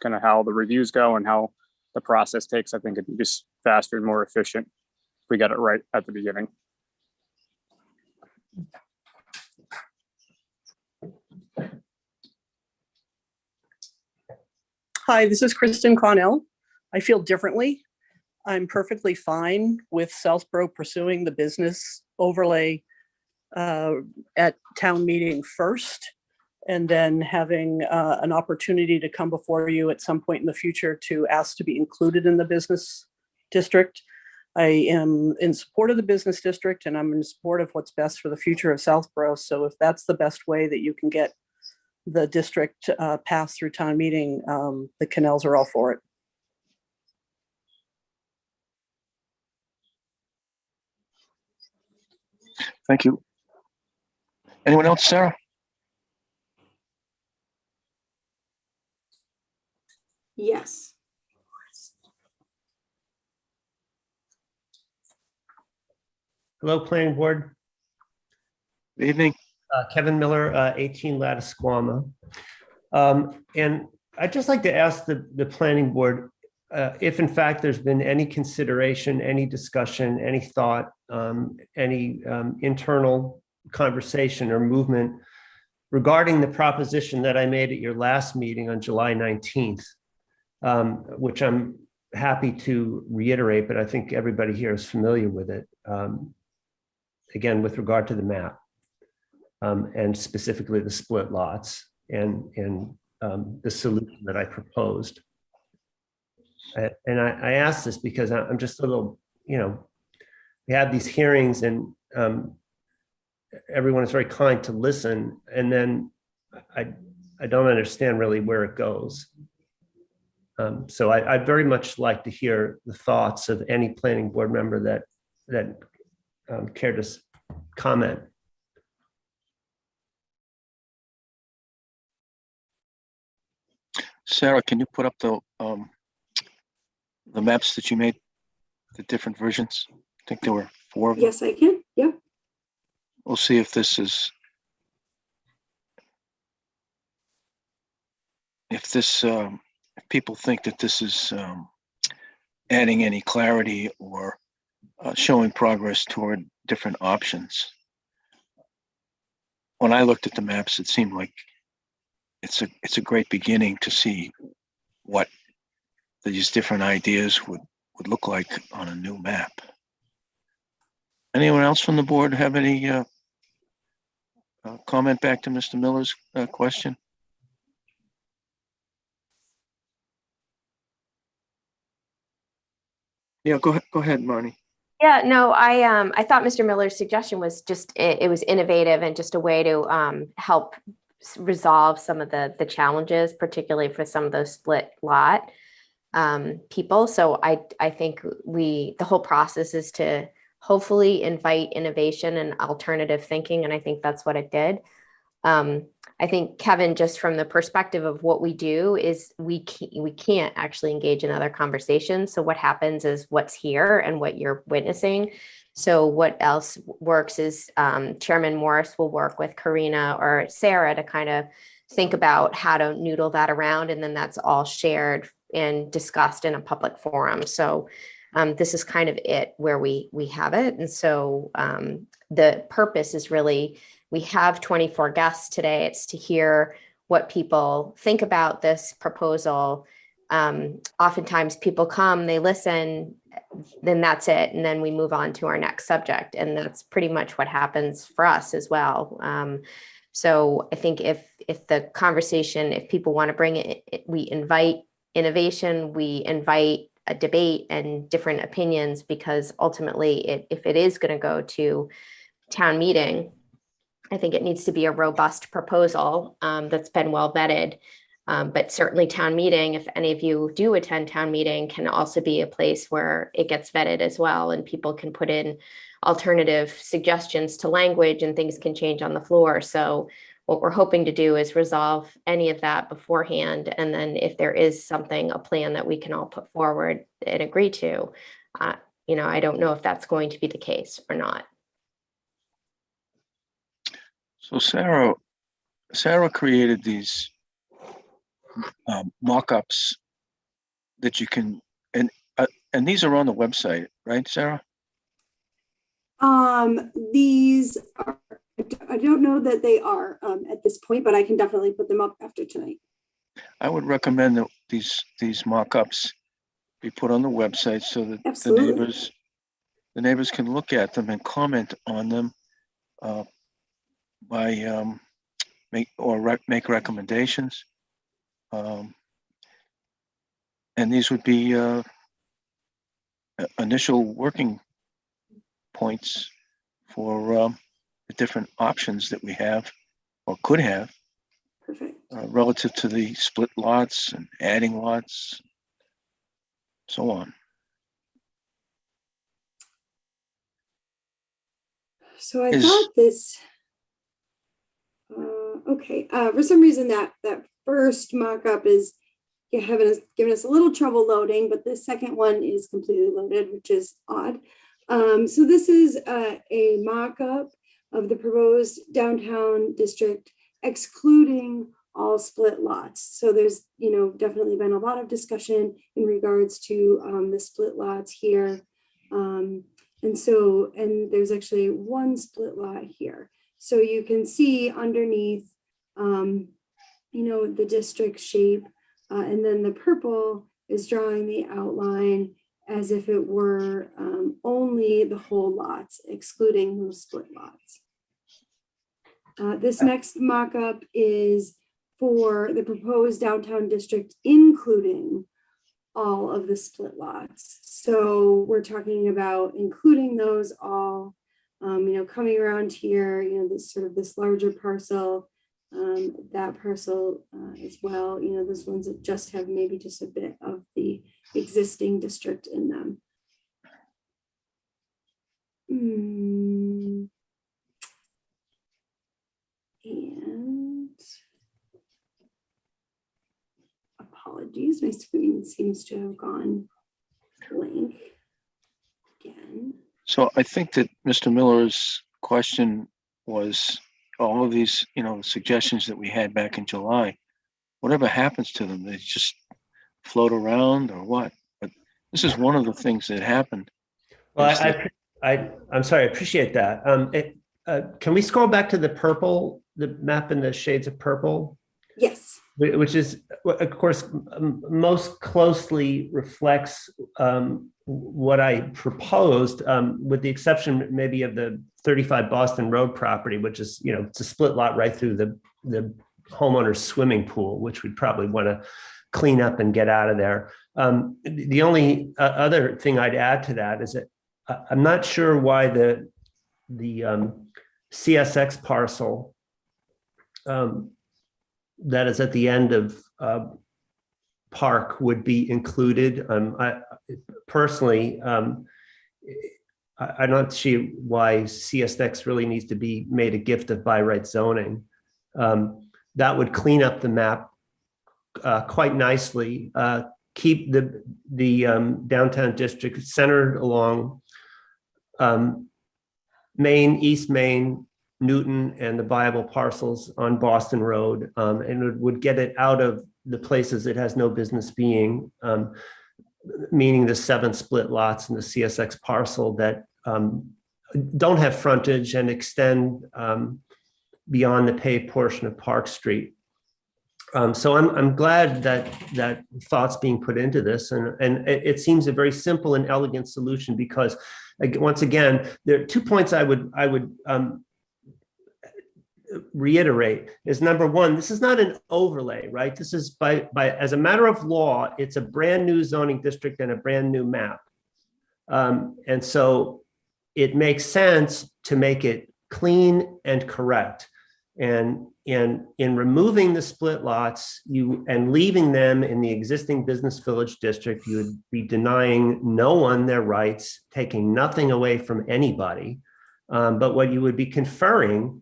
kind of how the reviews go and how the process takes. I think it'd be just faster and more efficient if we got it right at the beginning. Hi, this is Kristen Connell. I feel differently. I'm perfectly fine with Southborough pursuing the business overlay at town meeting first, and then having an opportunity to come before you at some point in the future to ask to be included in the business district. I am in support of the business district, and I'm in support of what's best for the future of Southborough. So if that's the best way that you can get the district passed through town meeting, the Connells are all for it. Thank you. Anyone else, Sarah? Yes. Hello, planning board. Good evening. Kevin Miller, 18 Lattisquama. And I'd just like to ask the planning board if in fact there's been any consideration, any discussion, any thought, any internal conversation or movement regarding the proposition that I made at your last meeting on July 19th, which I'm happy to reiterate, but I think everybody here is familiar with it. Again, with regard to the map. And specifically the split lots and the solution that I proposed. And I asked this because I'm just a little, we have these hearings and everyone is very kind to listen. And then I don't understand really where it goes. So I'd very much like to hear the thoughts of any planning board member that care to comment. Sarah, can you put up the maps that you made, the different versions? I think there were 4 of them. Yes, I can. Yeah. We'll see if this is, if people think that this is adding any clarity or showing progress toward different options. When I looked at the maps, it seemed like it's a great beginning to see what these different ideas would look like on a new map. Anyone else from the board have any comment back to Mr. Miller's question? Yeah, go ahead, Marnie. Yeah, no, I thought Mr. Miller's suggestion was just, it was innovative and just a way to help resolve some of the challenges, particularly for some of those split lot people. So I think the whole process is to hopefully invite innovation and alternative thinking. And I think that's what it did. I think, Kevin, just from the perspective of what we do is we can't actually engage in other conversations. So what happens is what's here and what you're witnessing. So what else works is Chairman Morris will work with Karina or Sarah to kind of think about how to noodle that around. And then that's all shared and discussed in a public forum. So this is kind of it where we have it. And so the purpose is really, we have 24 guests today. It's to hear what people think about this proposal. Oftentimes people come, they listen, then that's it. And then we move on to our next subject. And that's pretty much what happens for us as well. So I think if the conversation, if people want to bring it, we invite innovation, we invite a debate and different opinions, because ultimately if it is going to go to town meeting, I think it needs to be a robust proposal that's been well vetted. But certainly town meeting, if any of you do attend town meeting, can also be a place where it gets vetted as well. And people can put in alternative suggestions to language and things can change on the floor. So what we're hoping to do is resolve any of that beforehand. And then if there is something, a plan that we can all put forward and agree to, I don't know if that's going to be the case or not. So Sarah created these mock-ups that you can, and these are on the website, right, Sarah? These are, I don't know that they are at this point, but I can definitely put them up after tonight. I would recommend that these mock-ups be put on the website so that Absolutely. the neighbors can look at them and comment on them by make recommendations. And these would be initial working points for the different options that we have or could have. Perfect. Relative to the split lots and adding lots, so on. So I thought this, okay, for some reason that first mock-up is given us a little trouble loading, but the second one is completely loaded, which is odd. So this is a mock-up of the proposed downtown district, excluding all split lots. So there's, definitely been a lot of discussion in regards to the split lots here. And there's actually one split lot here. So you can see underneath, the district shape, and then the purple is drawing the outline as if it were only the whole lots, excluding those split lots. This next mock-up is for the proposed downtown district, including all of the split lots. So we're talking about including those all, coming around here, this larger parcel, that parcel as well, those ones that just have maybe just a bit of the existing district in them. And apologies, my screen seems to have gone blank again. So I think that Mr. Miller's question was all of these, suggestions that we had back in July, whatever happens to them, they just float around or what? But this is one of the things that happened. Well, I'm sorry, I appreciate that. Can we scroll back to the purple, the map in the shades of purple? Yes. Which is, of course, most closely reflects what I proposed, with the exception maybe of the 35 Boston Road property, which is, it's a split lot right through the homeowner's swimming pool, which we'd probably want to clean up and get out of there. The only other thing I'd add to that is that I'm not sure why the CSX parcel that is at the end of Park would be included. I personally, I'm not sure why CSX really needs to be made a gift of by right zoning. That would clean up the map quite nicely, keep the downtown district centered along Main, East Main, Newton, and the viable parcels on Boston Road, and it would get it out of the places it has no business being, meaning the 7 split lots in the CSX parcel that don't have frontage and extend beyond the paved portion of Park Street. So I'm glad that thought's being put into this, and it seems a very simple and elegant solution because, once again, there are 2 points I would reiterate. Is number one, this is not an overlay, right? This is by as a matter of law, it's a brand new zoning district and a brand new map, and so it makes sense to make it clean and correct. And in removing the split lots and leaving them in the existing business village district, you would be denying no one their rights, taking nothing away from anybody. But what you would be conferring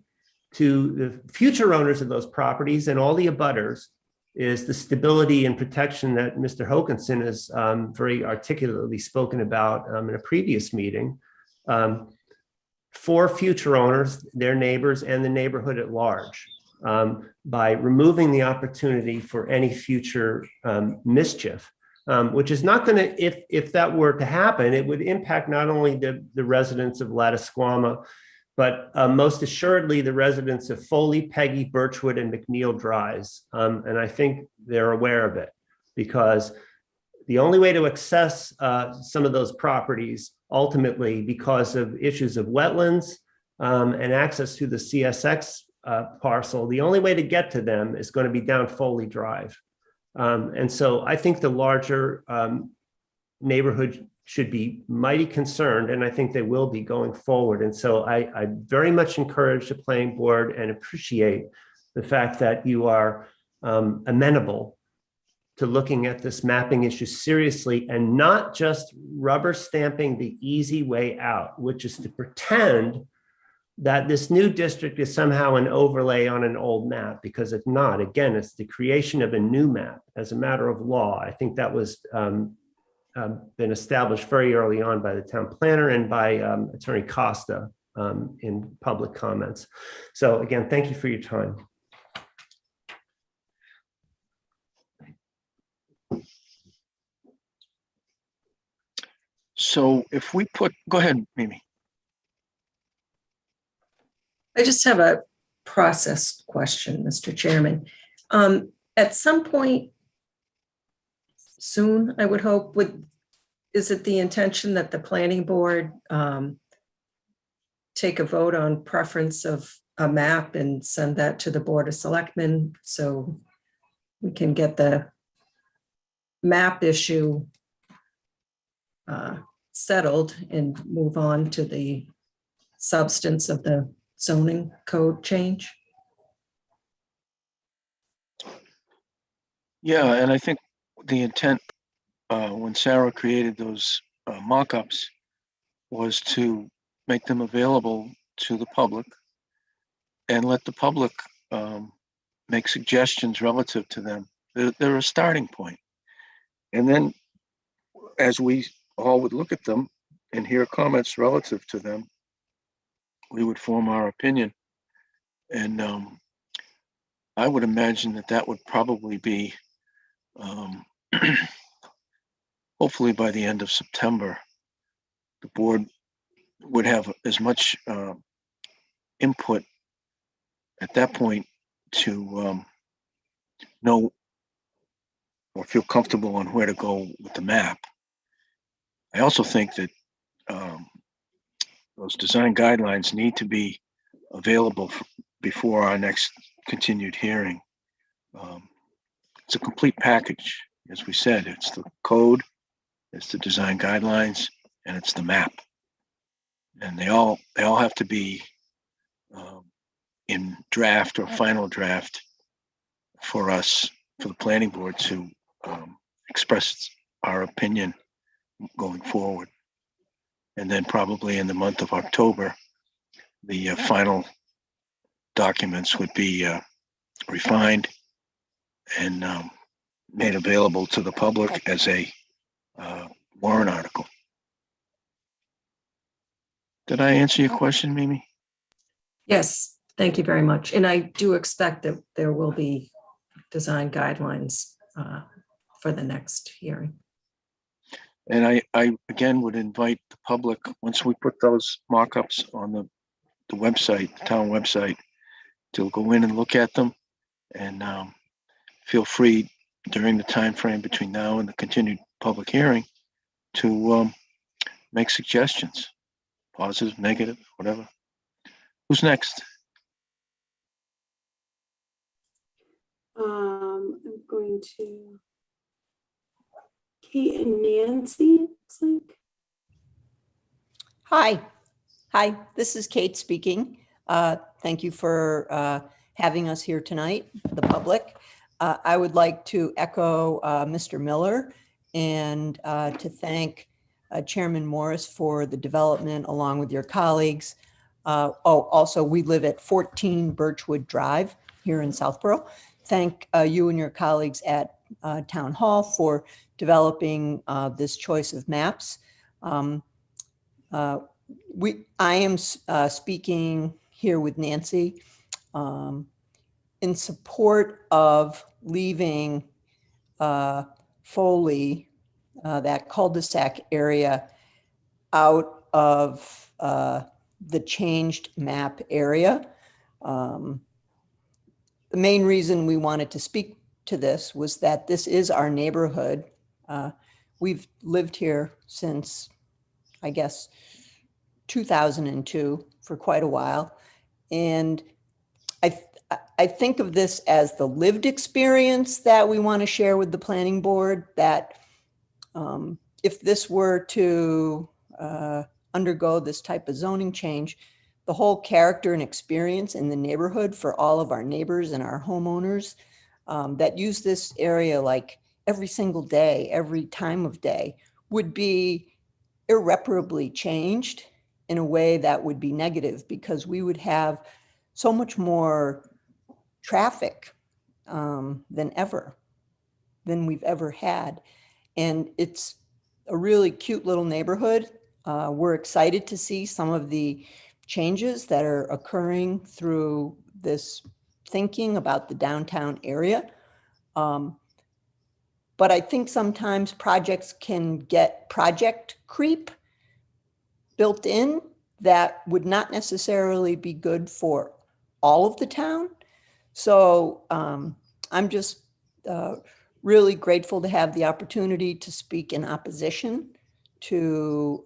to the future owners of those properties and all the abutters is the stability and protection that Mr. Hokanson has very articulately spoken about in a previous meeting. For future owners, their neighbors, and the neighborhood at large, by removing the opportunity for any future mischief, which is not going to, if that were to happen, it would impact not only the residents of Lattisquama, but most assuredly the residents of Foley, Peggy, Birchwood, and McNeil Drives. And I think they're aware of it, because the only way to access some of those properties ultimately, because of issues of wetlands and access to the CSX parcel, the only way to get to them is going to be down Foley Drive. And so I think the larger neighborhood should be mighty concerned, and I think they will be going forward. And so I very much encourage the planning board and appreciate the fact that you are amenable to looking at this mapping issue seriously and not just rubber stamping the easy way out, which is to pretend that this new district is somehow an overlay on an old map, because it's not. Again, it's the creation of a new map as a matter of law. I think that was been established very early on by the town planner and by Attorney Costa in public comments. So again, thank you for your time. So if we put, go ahead, Mimi. I just have a process question, Mr. Chairman. At some point soon, I would hope, is it the intention that the planning board take a vote on preference of a map and send that to the Board of Selectmen so we can get the map issue settled and move on to the substance of the zoning code change? Yeah, and I think the intent when Sarah created those mock-ups was to make them available to the public and let the public make suggestions relative to them. They're a starting point. And then as we all would look at them and hear comments relative to them, we would form our opinion. And I would imagine that that would probably be hopefully by the end of September, the board would have as much input at that point to know or feel comfortable on where to go with the map. I also think that those design guidelines need to be available before our next continued hearing. It's a complete package. As we said, it's the code, it's the design guidelines, and it's the map. And they all have to be in draft or final draft for us, for the planning board to express our opinion going forward. And then probably in the month of October, the final documents would be refined and made available to the public as a warrant article. Did I answer your question, Mimi? Yes, thank you very much. And I do expect that there will be design guidelines for the next hearing. And I again would invite the public, once we put those mock-ups on the website, the town website, to go in and look at them, and feel free during the time frame between now and the continued public hearing to make suggestions, positive, negative, whatever. Who's next? I'm going to Kate and Nancy, looks like. Hi, this is Kate speaking. Thank you for having us here tonight, the public. I would like to echo Mr. Miller and to thank Chairman Morris for the development along with your colleagues. Also, we live at 14 Birchwood Drive here in Southborough. Thank you and your colleagues at Town Hall for developing this choice of maps. I am speaking here with Nancy in support of leaving Foley, that cul-de-sac area, out of the changed map area. The main reason we wanted to speak to this was that this is our neighborhood. We've lived here since, I guess, 2002 for quite a while. And I think of this as the lived experience that we want to share with the planning board, that if this were to undergo this type of zoning change, the whole character and experience in the neighborhood for all of our neighbors and our homeowners that use this area like every single day, every time of day, would be irreparably changed. in a way that would be negative, because we would have so much more traffic than we've ever had. And it's a really cute little neighborhood. We're excited to see some of the changes that are occurring through this thinking about the downtown area. But I think sometimes projects can get project creep built in that would not necessarily be good for all of the town. So I'm just really grateful to have the opportunity to speak in opposition to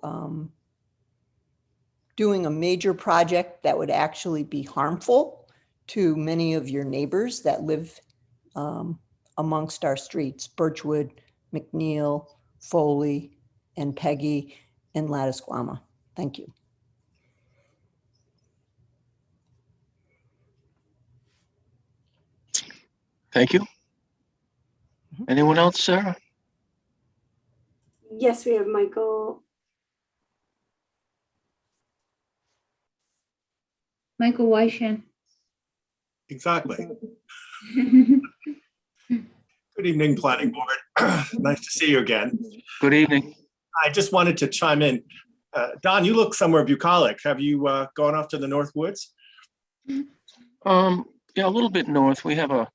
doing a major project that would actually be harmful to many of your neighbors that live amongst our streets: Birchwood, McNeil, Foley, and Peggy, and Lattisquama. Thank you. Thank you. Anyone else, Sarah? Yes, we have Michael. Michael Weishan. Exactly. Good evening, Planning Board. Nice to see you again. Good evening. I just wanted to chime in. Don, you look somewhere bucolic. Have you gone off to the North Woods? Yeah, a little bit north. We have a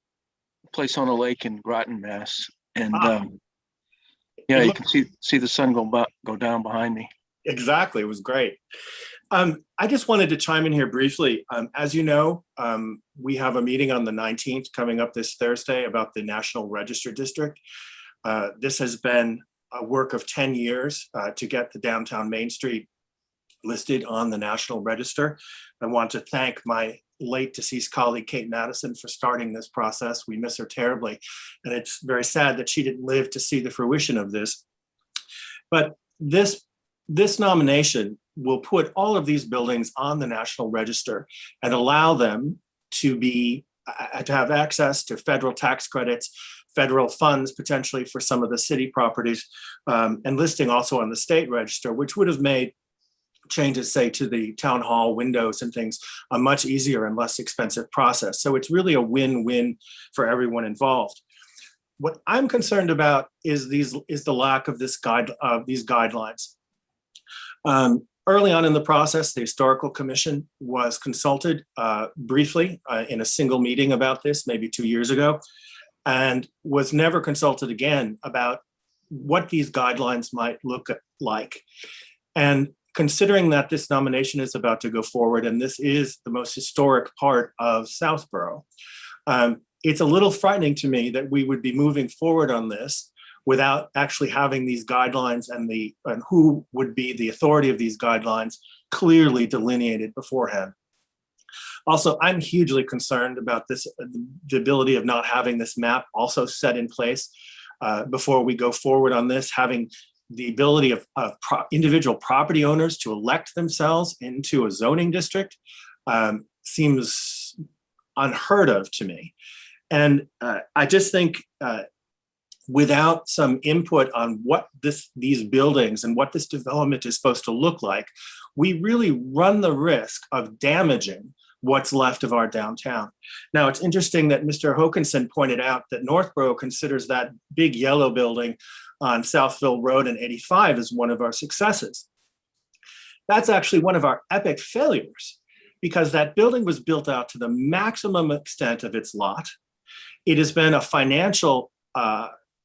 place on a lake in Groton, Mass. And yeah, you can see the sun go down behind me. Exactly. It was great. I just wanted to chime in here briefly. As you know, we have a meeting on the 19th coming up this Thursday about the National Register District. This has been a work of 10 years to get the downtown Main Street listed on the National Register. I want to thank my late deceased colleague, Kate Madison, for starting this process. We miss her terribly. And it's very sad that she didn't live to see the fruition of this. But this nomination will put all of these buildings on the National Register and allow them to have access to federal tax credits, federal funds potentially for some of the city properties, and listing also on the state register, which would have made changes, say, to the town hall windows and things a much easier and less expensive process. So it's really a win-win for everyone involved. What I'm concerned about is the lack of these guidelines. Early on in the process, the Historical Commission was consulted briefly in a single meeting about this, maybe 2 years ago, and was never consulted again about what these guidelines might look like. And considering that this nomination is about to go forward, and this is the most historic part of Southborough, it's a little frightening to me that we would be moving forward on this without actually having these guidelines and who would be the authority of these guidelines clearly delineated beforehand. Also, I'm hugely concerned about the ability of not having this map also set in place before we go forward on this, having the ability of individual property owners to elect themselves into a zoning district seems unheard of to me. And I just think without some input on what these buildings and what this development is supposed to look like, we really run the risk of damaging what's left of our downtown. Now, it's interesting that Mr. Hokinson pointed out that Northborough considers that big yellow building on Southville Road and 85 as one of our successes. That's actually one of our epic failures, because that building was built out to the maximum extent of its lot. It has been a financial,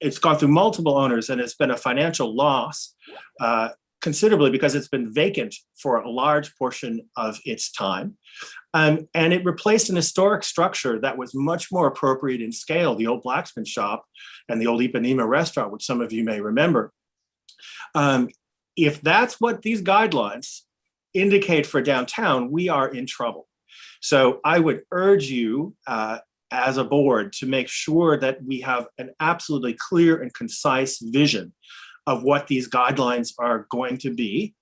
it's gone through multiple owners, and it's been a financial loss considerably because it's been vacant for a large portion of its time. And it replaced an historic structure that was much more appropriate in scale, the old blacksmith shop and the old Ipanema restaurant, which some of you may remember. If that's what these guidelines indicate for downtown, we are in trouble. So I would urge you as a board to make sure that we have an absolutely clear and concise vision of what these guidelines are going to be,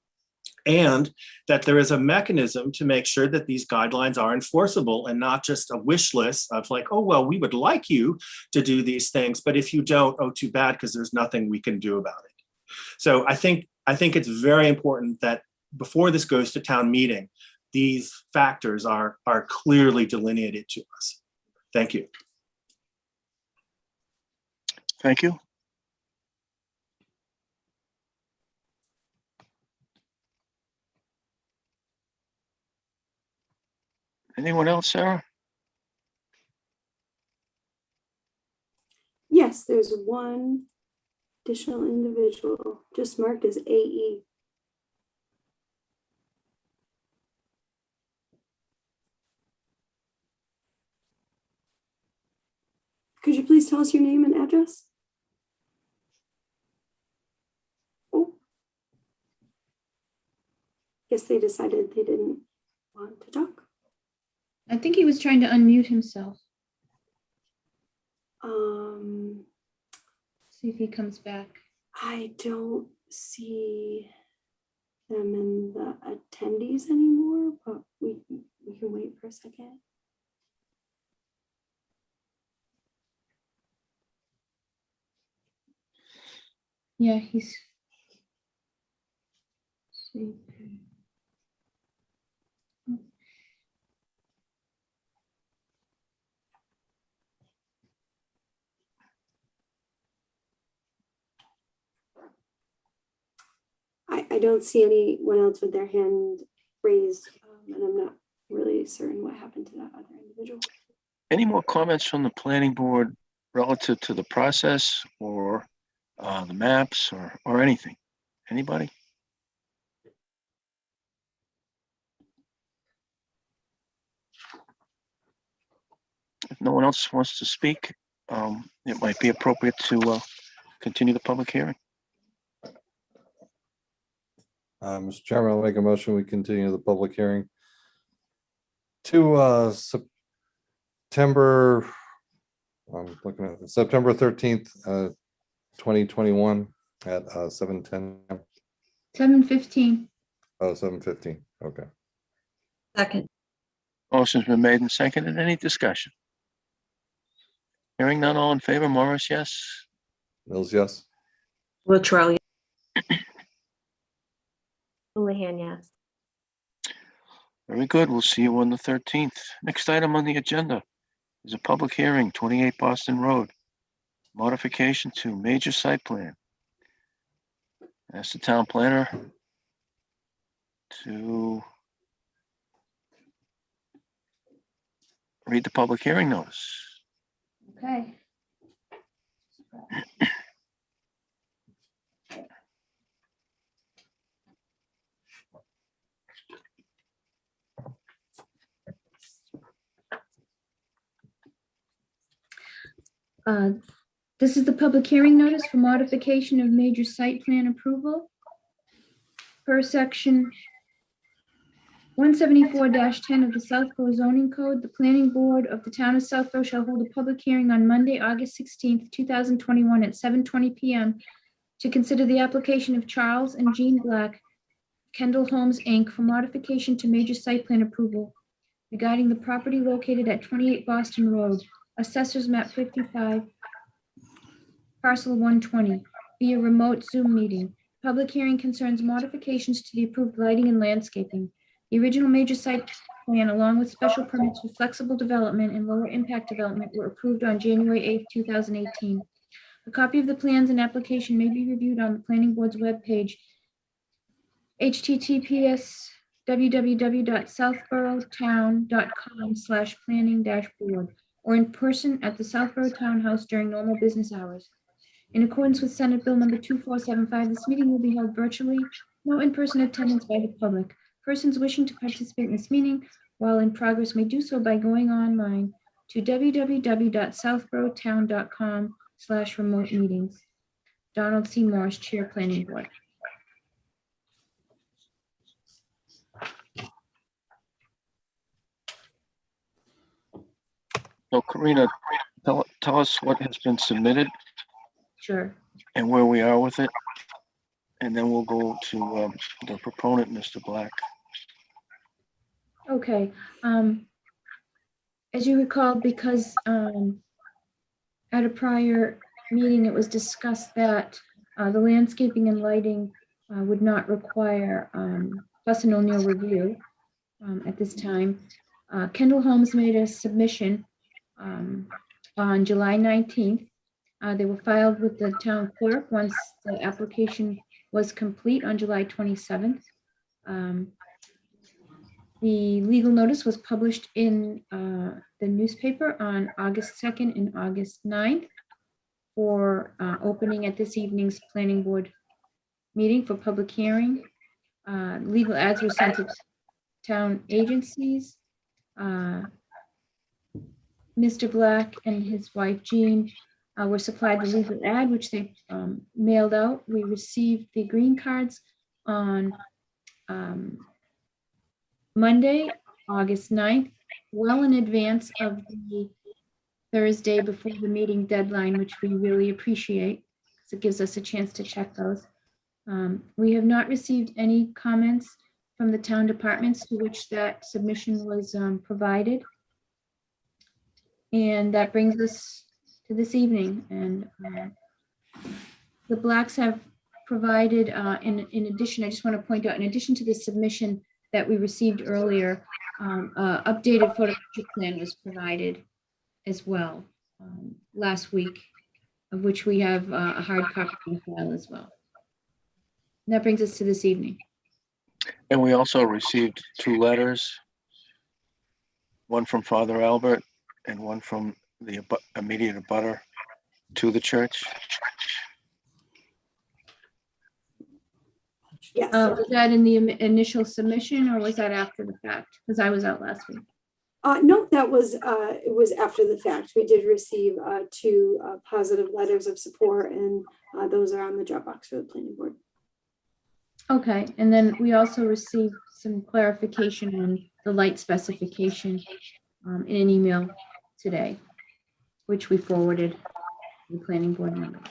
and that there is a mechanism to make sure that these guidelines are enforceable and not just a wish list of like, oh, well, we would like you to do these things, but if you don't, oh, too bad, because there's nothing we can do about it. So I think it's very important that before this goes to town meeting, these factors are clearly delineated to us. Thank you. Thank you. Anyone else, Sarah? Yes, there's one additional individual just marked as AE. Could you please tell us your name and address? Oh. Guess they decided they didn't want to talk. I think he was trying to unmute himself. See if he comes back. I don't see them in the attendees anymore, but we can wait for a second. Yeah, he's. See. I don't see anyone else with their hand raised, and I'm not really certain what happened to that other individual. Any more comments from the planning board relative to the process or the maps or anything? Anybody? If no one else wants to speak, it might be appropriate to continue the public hearing. Mr. Chairman, I'll make a motion, we continue the public hearing to September, I'm looking at September 13th, 2021 at 7:10. 7:15. Oh, 7:15. Okay. Second, Motion's been made and seconded. Any discussion? Hearing none, all in favor, Morris, yes? Mills, yes. Latrell, Houlihan, yes. Very good. We'll see you on the 13th. Next item on the agenda is a public hearing, 28 Boston Road. Modification to major site plan. Ask the town planner to read the public hearing notice. Okay. This is the public hearing notice for modification of major site plan approval. Per section 174-10 of the Southborough zoning code, the planning board of the town of Southborough shall hold a public hearing on Monday, August 16th, 2021 at 7:20 p.m. to consider the application of Charles and Jean Black, Kendall Homes, Inc. for modification to major site plan approval regarding the property located at 28 Boston Road, Assessors Map 55, Parcel 120, via remote Zoom meeting. Public hearing concerns modifications to the approved lighting and landscaping. The original major site plan, along with special permits for flexible development and lower impact development, were approved on January 8th, 2018. A copy of the plans and application may be reviewed on the planning board's webpage, https://www.southboroughtown.com/planning-board, or in person at the Southborough Townhouse during normal business hours. In accordance with Senate Bill number 2475, this meeting will be held virtually, no in-person attendance by the public. Persons wishing to participate in this meeting while in progress may do so by going online to www.southboroughtown.com/remote meetings. Donald C. Morris, Chair, Planning Board. So Karina, tell us what has been submitted Sure. and where we are with it. And then we'll go to the proponent, Mr. Black. Okay. As you recall, because at a prior meeting, it was discussed that the landscaping and lighting would not require Fuss and O'Neill review at this time. Kendall Holmes made a submission on July 19th. They were filed with the town clerk once the application was complete on July 27th. The legal notice was published in the newspaper on August 2nd and August 9th for opening at this evening's planning board meeting for public hearing. Legal ads were sent to town agencies. Mr. Black and his wife Jean were supplied the legal ad, which they mailed out. We received the green cards on Monday, August 9th, well in advance of the Thursday before the meeting deadline, which we really appreciate because it gives us a chance to check those. We have not received any comments from the town departments to which that submission was provided. And that brings us to this evening. And the Blacks have provided, in addition, I just want to point out, in addition to the submission that we received earlier, updated photometric plan was provided as well last week, of which we have a hard copy in file as well. And that brings us to this evening. And we also received 2 letters, one from Father Albert and one from the immediate abutter to the church. Yes. Was that in the initial submission or was that after the fact? Because I was out last week. No, that was, it was after the fact. We did receive 2 positive letters of support, and those are on the Dropbox for the planning board. Okay, and then we also received some clarification on the light specification in an email today, which we forwarded to the planning board members.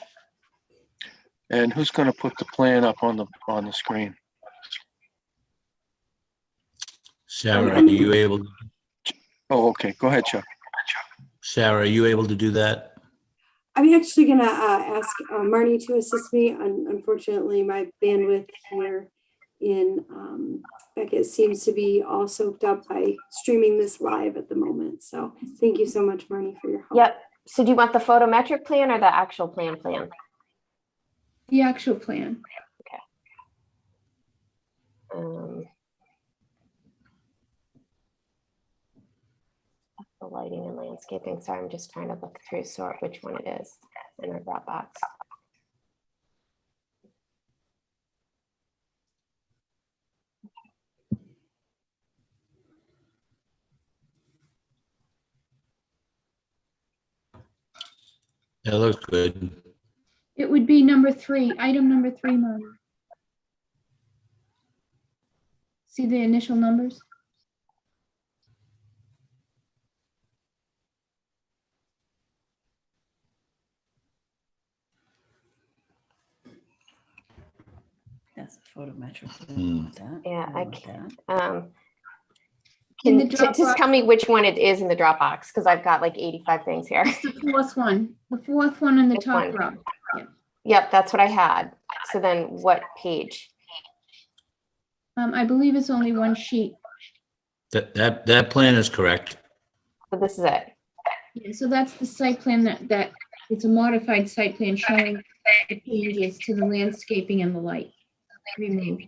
And who's going to put the plan up on the screen? Sarah, are you able, Oh, okay. Go ahead, Chuck. Sarah, are you able to do that? I'm actually going to ask Marnie to assist me. Unfortunately, my bandwidth here in Beckett seems to be all soaked up by streaming this live at the moment. So thank you so much, Marnie, for your help. Yep. So do you want the photometric plan or the actual plan? The actual plan. The lighting and landscaping. Sorry, I'm just trying to look through, sort which one it is in our Dropbox. That looks good. It would be number 3, item number 3, Marty. See the initial numbers? That's a photometric. Yeah, I In can the just Dropbox. tell me which one it is in the Dropbox, because I've got like 85 things here. It's the 4th one. The 4th one in the This top one. row. Yep, that's what I had. So then what page? I believe it's only one sheet. That plan is correct. So this is it. Yeah, so that's the site plan that it's a modified site plan showing the changes to the landscaping and the light removed.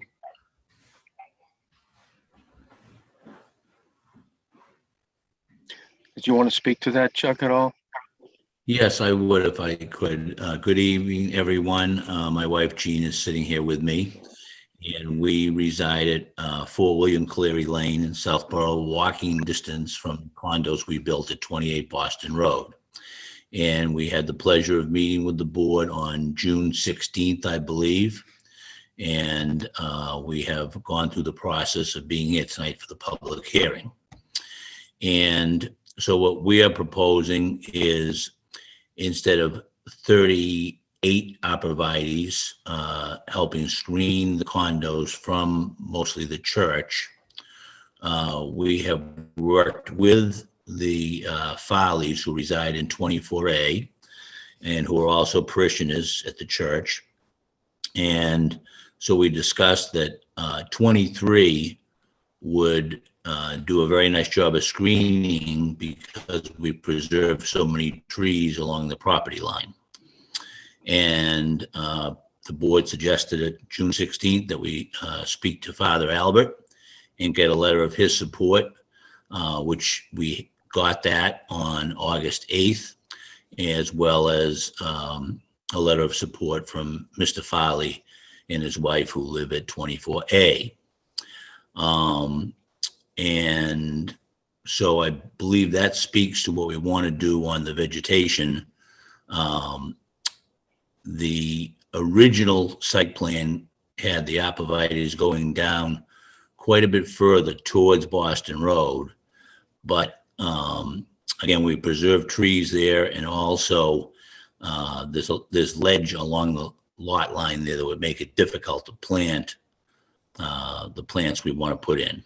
Did you want to speak to that, Chuck, at all? Yes, I would if I could. Good evening, everyone. My wife Jean is sitting here with me, and we reside at 4 William Cleary Lane in Southborough, walking distance from condos we built at 28 Boston Road. And we had the pleasure of meeting with the board on June 16th, I believe. And we have gone through the process of being here tonight for the public hearing. And so what we are proposing is, instead of 38 arborvitaes helping screen the condos from mostly the church, we have worked with the Farleys who reside in 24A and who are also parishioners at the church. And So we discussed that 23 would do a very nice job of screening because we preserve so many trees along the property line. And the board suggested at June 16th that we speak to Father Albert and get a letter of his support, which we got that on August 8th, as well as a letter of support from Mr. Farley and his wife who live at 24A. And so I believe that speaks to what we want to do on the vegetation. The original site plan had the apovites going down quite a bit further towards Boston Road. But again, we preserved trees there, and also there's ledge along the lot line there that would make it difficult to plant the plants we want to put in.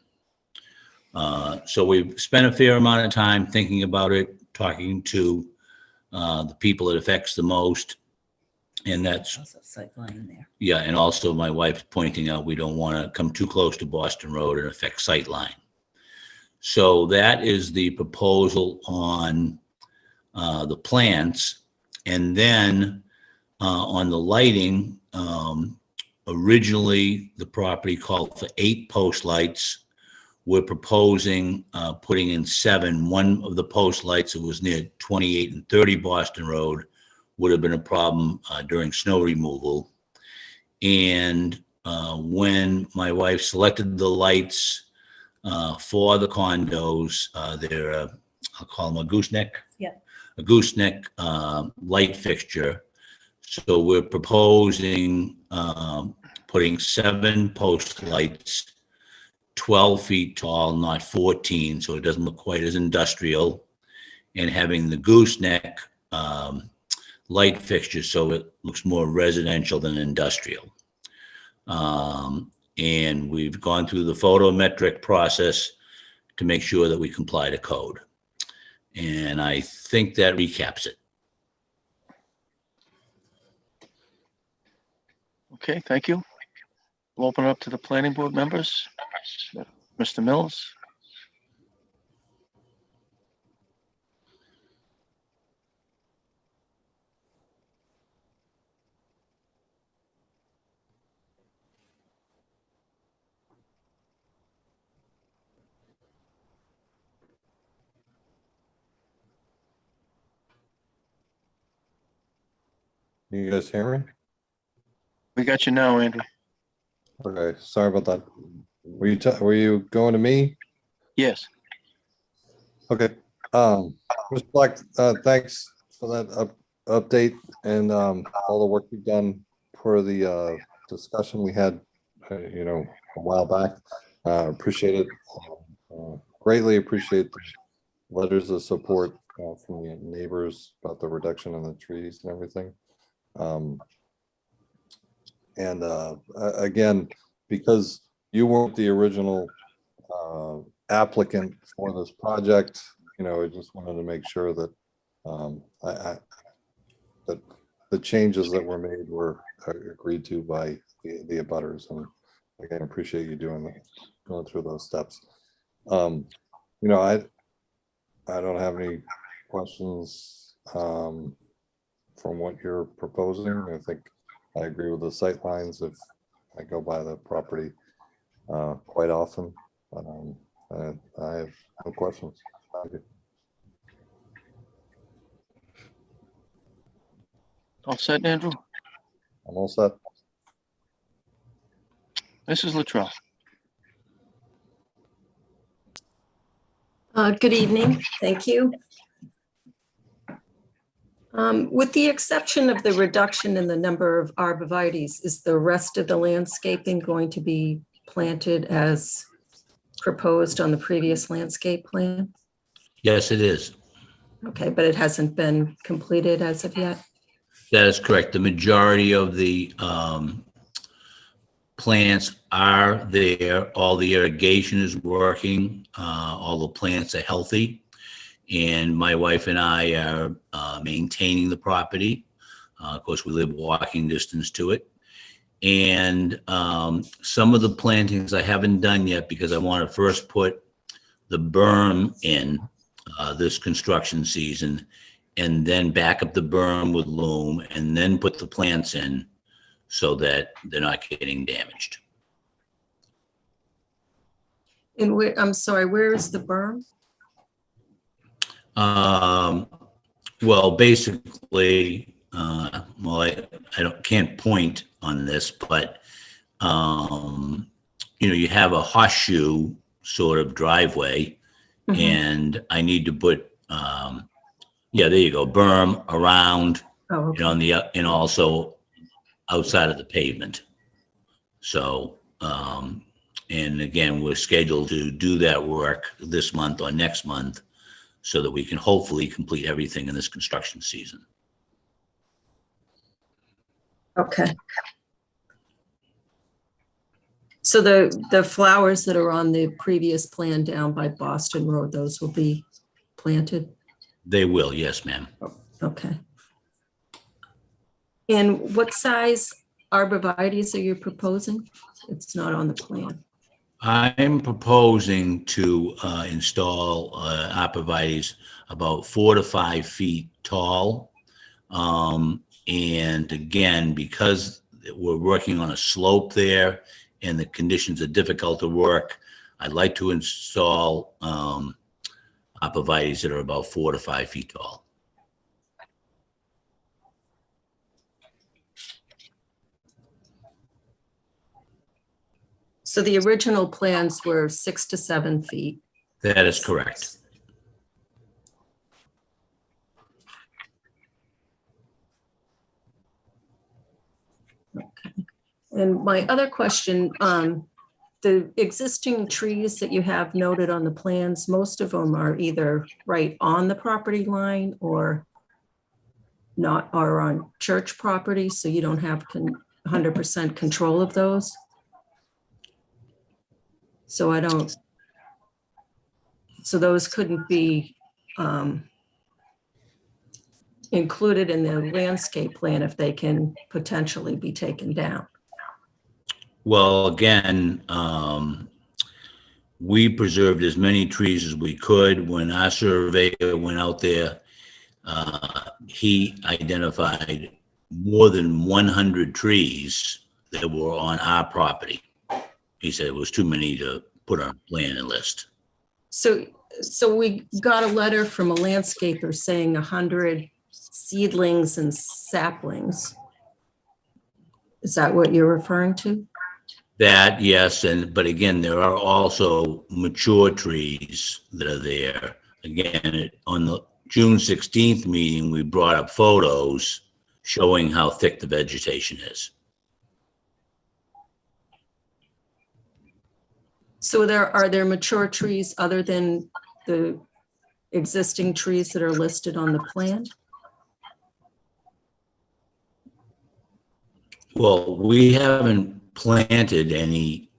So we've spent a fair amount of time thinking about it, talking to the people it affects the most. And that's, Also sight line there. yeah, and also my wife's pointing out we don't want to come too close to Boston Road and affect sightline. So that is the proposal on the plants. And then on the lighting, originally the property called for 8 post lights. We're proposing putting in 7. One of the post lights that was near 28 and 30 Boston Road would have been a problem during snow removal. And when my wife selected the lights for the condos, they're, I'll call them a gooseneck. Yeah. A gooseneck light fixture. So we're proposing putting 7 post lights, 12 feet tall, not 14, so it doesn't look quite as industrial, and having the gooseneck light fixture so it looks more residential than industrial. And we've gone through the photometric process to make sure that we comply to code. And I think that recaps it. Okay, thank you. We'll open it up to the planning board members. Mr. Mills? You guys hear me? We got you now, Andrew. Okay, sorry about that. Were you going to me? Yes. Okay. Mr. Black, thanks for that update and all the work you've done for the discussion we had, a while back. Appreciate it. Greatly appreciate the letters of support from the neighbors about the reduction in the trees and everything. Again, because you weren't the original applicant for this project, I just wanted to make sure that that the changes that were made were agreed to by the abutters. And again, appreciate you going through those steps. I don't have any questions from what you're proposing. I think I agree with the sight lines. If I go by the property quite often, I have no questions. Thank you. All set, Andrew? I'm all set. Mrs. Luttrell? Good evening. Thank you. With the exception of the reduction in the number of arborvitaes, is the rest of the landscaping going to be planted as proposed on the previous landscape plan? Yes, it is. Okay, but it hasn't been completed as of yet? That is correct. The majority of the plants are there. All the irrigation is working. All the plants are healthy. And my wife and I are maintaining the property. Of course, we live walking distance to it. And some of the plantings I haven't done yet because I want to first put the berm in this construction season, and then back up the berm with loam, and then put the plants in so that they're not getting damaged. And where, I'm sorry, where is the berm? Well, basically, well, I can't point on this, but, you know, you have a horseshoe sort of driveway, Mhm. and I need to put, yeah, there you go, berm around, Oh, and on the, and also outside of the pavement. So, and again, we're scheduled to do that work this month or next month so that we can hopefully complete everything in this construction season. okay. So the flowers that are on the previous plan down by Boston Road, those will be planted? They will, yes, ma'am. Okay. And what size arborvitaes are you proposing? It's not on the plan. I'm proposing to install arborvitaes about 4 to 5 feet tall. And again, because we're working on a slope there and the conditions are difficult to work, I'd like to install arborvitaes that are about 4 to 5 feet tall. So the original plans were 6 to 7 feet. That is correct. And my other question, the existing trees that you have noted on the plans, most of them are either right on the property line or not, are on church property, so you don't have 100% control of those. So I don't, so those couldn't be included in the landscape plan if they can potentially be taken down. Well, again, we preserved as many trees as we could. When our surveyor went out there, he identified more than 100 trees that were on our property. He said it was too many to put on a plan and list. So we got a letter from a landscaper saying 100 seedlings and saplings. Is that what you're referring to? That, yes, but again, there are also mature trees that are there. Again, on the June 16th meeting, we brought up photos showing how thick the vegetation is. So are there mature trees other than the existing trees that are listed on the plan? Well, we haven't planted any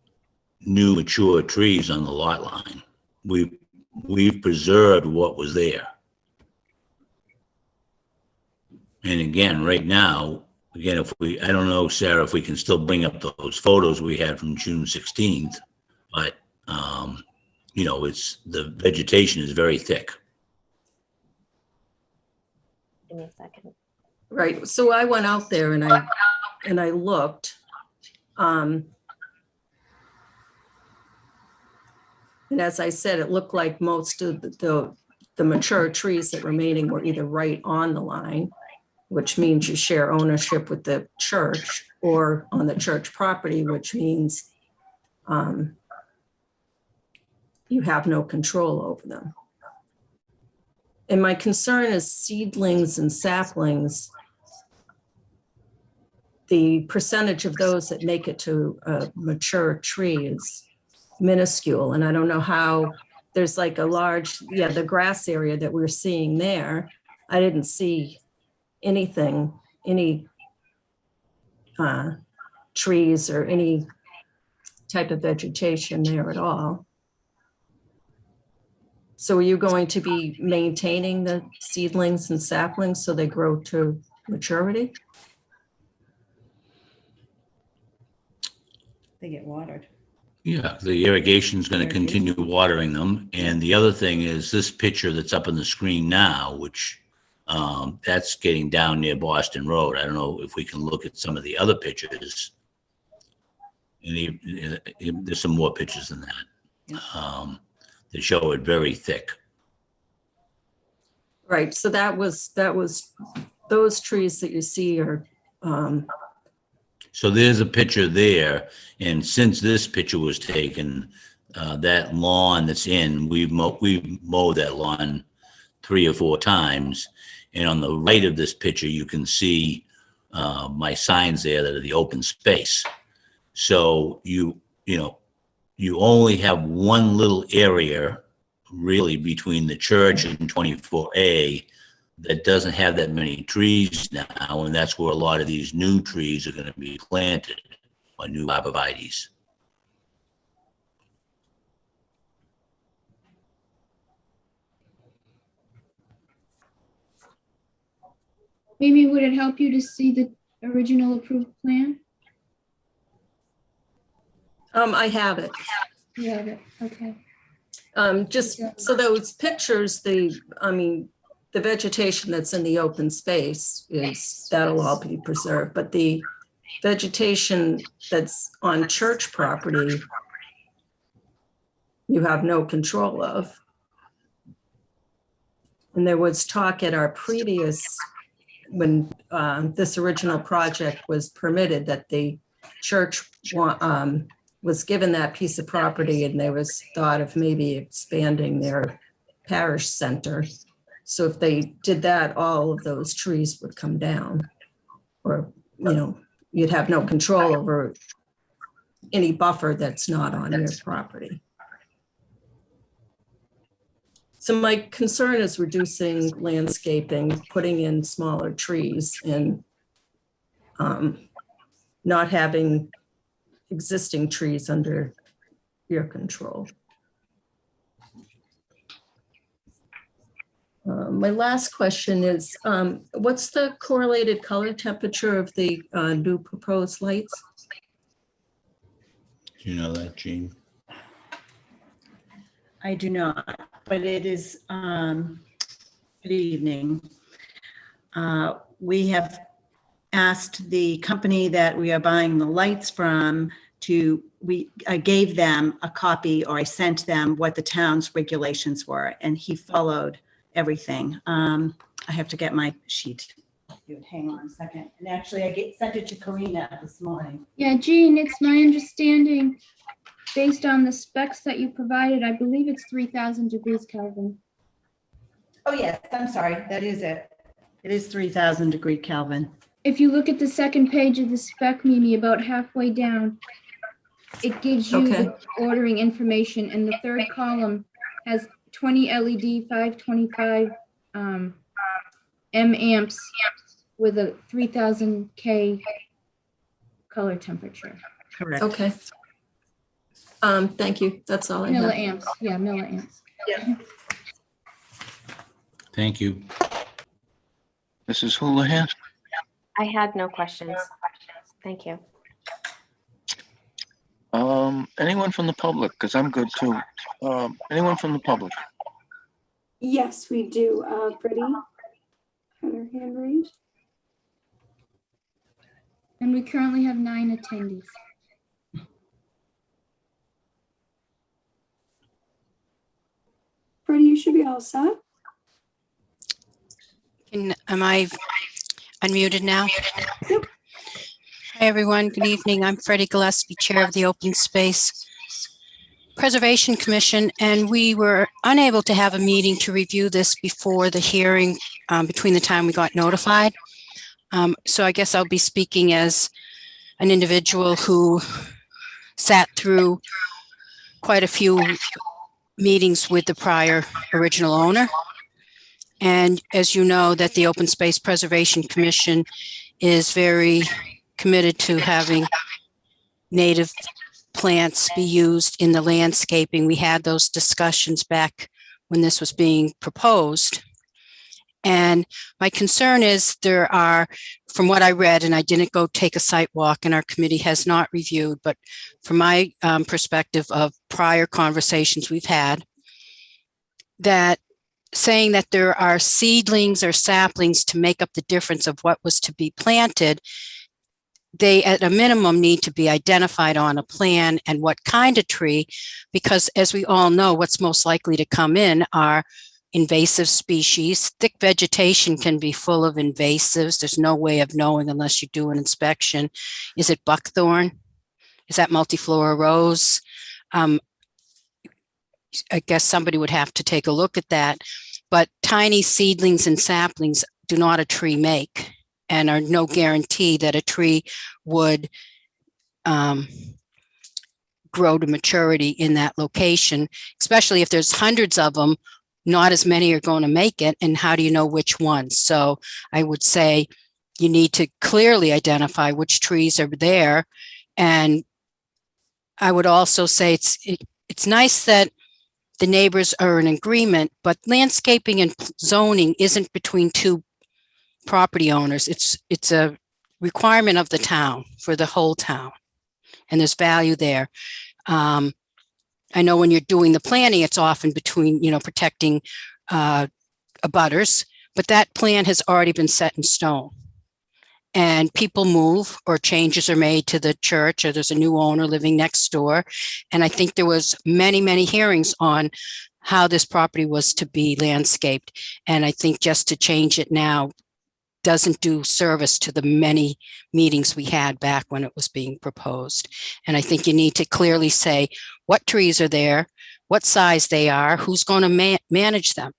new mature trees on the lot line. We've preserved what was there. And again, right now, again, I don't know, Sarah, if we can still bring up those photos we had from June 16th, but, you know, the vegetation is very thick. Give me a second. Right, so I went out there and I looked. And as I said, it looked like most of the mature trees that remaining were either right on the line, which means you share ownership with the church, or on the church property, which means you have no control over them. And my concern is seedlings and saplings. The percentage of those that make it to a mature tree is minuscule. And I don't know how, there's like a large, the grass area that we're seeing there. I didn't see anything, any trees or any type of vegetation there at all. So are you going to be maintaining the seedlings and saplings so they grow to maturity? They get watered. Yeah, the irrigation is going to continue watering them. And the other thing is this picture that's up on the screen now, which that's getting down near Boston Road. I don't know if we can look at some of the other pictures. And there's some more pictures than that. They show it very thick. Right, so that was those trees that you see are, So there's a picture there, and since this picture was taken, that lawn that's in, we've mowed that lawn 3 or 4 times. And on the right of this picture, you can see my signs there that are the open space. So you only have one little area really between the church and 24A that doesn't have that many trees now, and that's where a lot of these new trees are going to be planted, or new arborvitaes. Mimi, would it help you to see the original approved plan? I have it. You have it, okay. Just so those pictures, the vegetation that's in the open space that'll all be preserved, but the vegetation that's on church property, you have no control of. And there was talk at our previous, when this original project was permitted, that the church was given that piece of property, and there was thought of maybe expanding their parish center. So if they did that, all of those trees would come down, or, you'd have no control over any buffer that's not on your property. So my concern is reducing landscaping, putting in smaller trees, and not having existing trees under your control. My last question is, what's the correlated color temperature of the new proposed lights? Do you know that, Jean? I do not, but it is, good evening. We have asked the company that we are buying the lights from I gave them a copy, or I sent them what the town's regulations were, and he followed everything. I have to get my sheet. Hang on a second. And actually, I sent it to Karina this morning. Yeah, Jean, it's my understanding, based on the specs that you provided, I believe it's 3,000 degrees Kelvin. Oh, yes, I'm sorry. That is it. It is 3,000 degree Kelvin. If you look at the second page of the spec, Mimi, about halfway down, it gives you the ordering information, and the third column has 20 LED 525 amps with a 3000 K color temperature. Correct. Okay. Thank you. That's all I have. Milliamps, yeah, milliamps. Yeah. Thank you. Mrs. Houlihan? I had no questions. Thank you. Anyone from the public? Because I'm good too. Anyone from the public? Yes, we do. Freddie had her hand raised. And we currently have 9 attendees. Freddie, you should be all set. Am I unmuted now? Yep. Hi, everyone. Good evening. I'm Freddie Gillespie, Chair of the Open Space Preservation Commission, and we were unable to have a meeting to review this before the hearing between the time we got notified. So I guess I'll be speaking as an individual who sat through quite a few meetings with the prior original owner. And as you know, that the Open Space Preservation Commission is very committed to having native plants be used in the landscaping. We had those discussions back when this was being proposed. And my concern is there are, from what I read, and I didn't go take a site walk and our committee has not reviewed, but from my perspective of prior conversations we've had, that saying that there are seedlings or saplings to make up the difference of what was to be planted, they at a minimum need to be identified on a plan and what kind of tree, because as we all know, what's most likely to come in are invasive species. Thick vegetation can be full of invasives. There's no way of knowing unless you do an inspection. Is it buckthorn? Is that multiflora rose? I guess somebody would have to take a look at that. But tiny seedlings and saplings do not a tree make, and are no guarantee that a tree would grow to maturity in that location, especially if there's hundreds of them. Not as many are going to make it, and how do you know which ones? So I would say you need to clearly identify which trees are there. And I would also say it's nice that the neighbors are in agreement, but landscaping and zoning isn't between two property owners. It's a requirement of the town for the whole town, and there's value there. I know when you're doing the planning, it's often between, protecting abutters, but that plan has already been set in stone. And people move or changes are made to the church, or there's a new owner living next door. And I think there was many, many hearings on how this property was to be landscaped. And I think just to change it now doesn't do service to the many meetings we had back when it was being proposed. And I think you need to clearly say what trees are there, what size they are, who's going to manage them.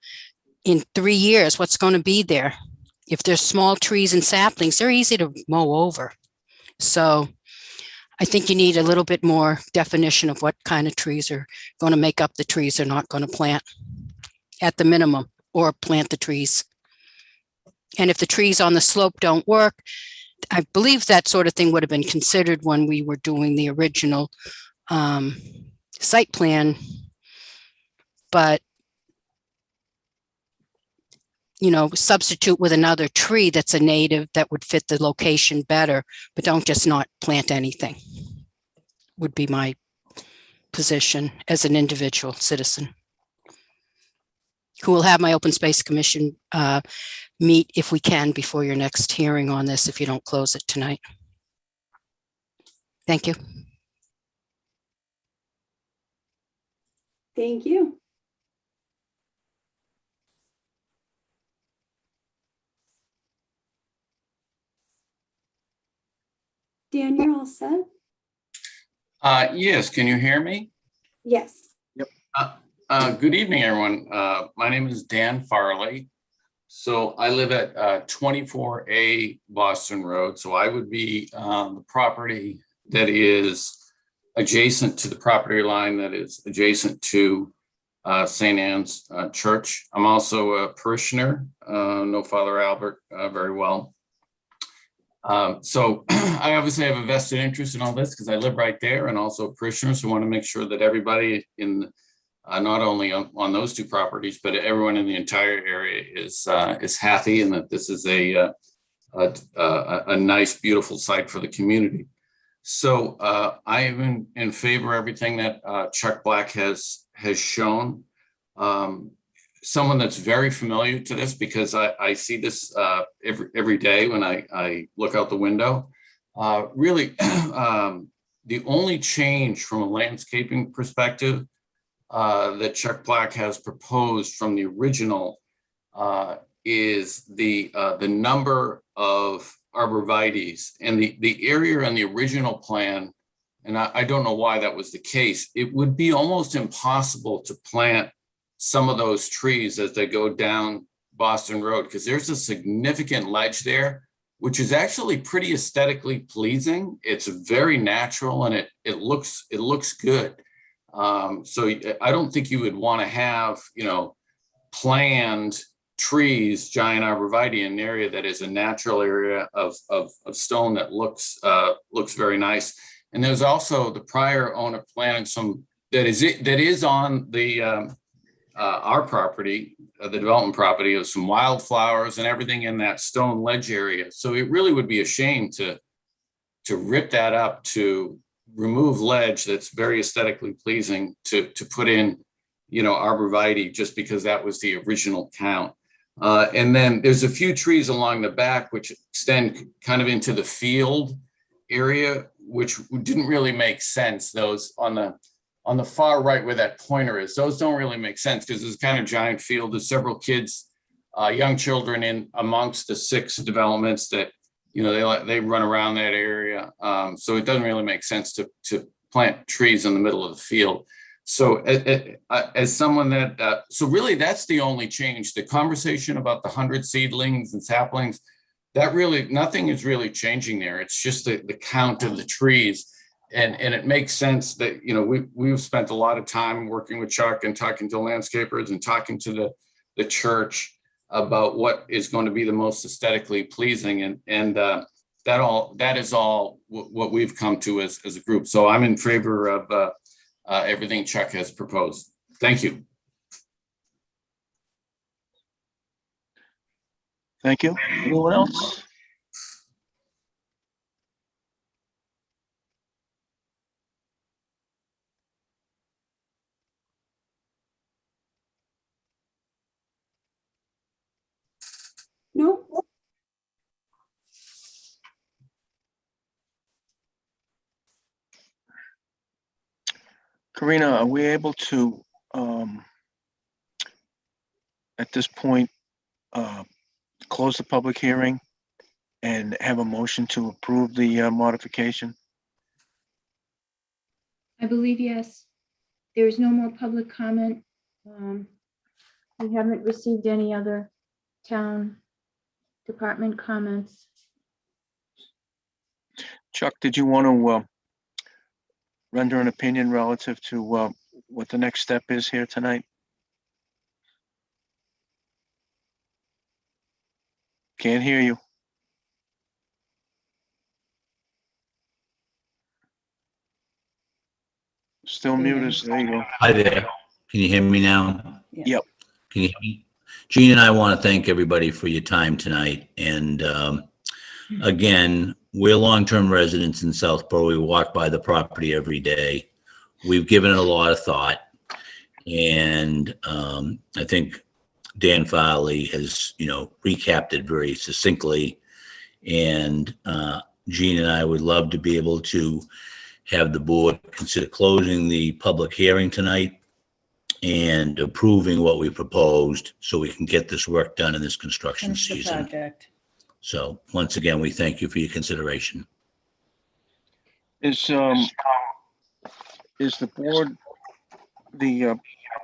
In 3 years, what's going to be there? If there's small trees and saplings, they're easy to mow over. So I think you need a little bit more definition of what kind of trees are going to make up the trees they're not going to plant at the minimum, or plant the trees. And if the trees on the slope don't work, I believe that sort of thing would have been considered when we were doing the original site plan. But, substitute with another tree that's a native that would fit the location better, but don't just not plant anything, would be my position as an individual citizen, who will have my open space commission meet if we can before your next hearing on this, if you don't close it tonight. Thank you. Thank you. Dan, you're all set? Yes, can you hear me? Yes. Good evening, everyone. My name is Dan Farley. So I live at 24A Boston Road. So I would be the property that is adjacent to the property line that is adjacent to St. Anne's Church. I'm also a parishioner, know Father Albert very well. So I obviously have a vested interest in all this because I live right there, and also a parishioner. So I want to make sure that everybody in not only on those two properties, but everyone in the entire area is happy, and that this is a nice, beautiful site for the community. So I am in favor of everything that Chuck Black has shown. Someone that's very familiar to this, because I see this every day when I look out the window. Really, the only change from a landscaping perspective that Chuck Black has proposed from the original is the number of arborvitaes, and the area in the original plan. And I don't know why that was the case. It would be almost impossible to plant some of those trees as they go down Boston Road, because there's a significant ledge there, which is actually pretty aesthetically pleasing. It's very natural, and it looks good. So I don't think you would want to have, planned trees, giant arborvitae in an area that is a natural area of stone that looks very nice. And there's also the prior owner planted some that is on the our property, the development property, of some wildflowers and everything in that stone ledge area. So it really would be a shame to rip that up, to remove ledge that's very aesthetically pleasing, to put in, arborvitae, just because that was the original count. And then there's a few trees along the back which extend kind of into the field area, which didn't really make sense. Those on the far right where that pointer is, those don't really make sense because there's kind of giant field. There's several kids, young children in amongst the 6 developments that, they run around that area. So it doesn't really make sense to plant trees in the middle of the field. So as someone that, so really that's the only change. The conversation about the 100 seedlings and saplings, that really, nothing is really changing there. It's just the count of the trees. And it makes sense that, we've spent a lot of time working with Chuck and talking to landscapers and talking to the church about what is going to be the most aesthetically pleasing. And that is all what we've come to as a group. So I'm in favor of everything Chuck has proposed. Thank you. Thank you. Anyone else? No, Karina, are we able to, at this point, close the public hearing and have a motion to approve the modification? I believe yes. There is no more public comment. We haven't received any other town department comments. Chuck, did you want to render an opinion relative to what the next step is here tonight? Can't hear you. Still muted. There you go. Hi there. Can you hear me now? Yep. Can you hear me? Gene and I want to thank everybody for your time tonight. And again, we're long-term residents in Southborough. We walk by the property every day. We've given it a lot of thought. And I think Dan Farley has, recapped it very succinctly. And Gene and I would love to be able to have the board consider closing the public hearing tonight and approving what we proposed so we can get this work done in this construction Finish the season. project. So once again, we thank you for your consideration. Is the board, the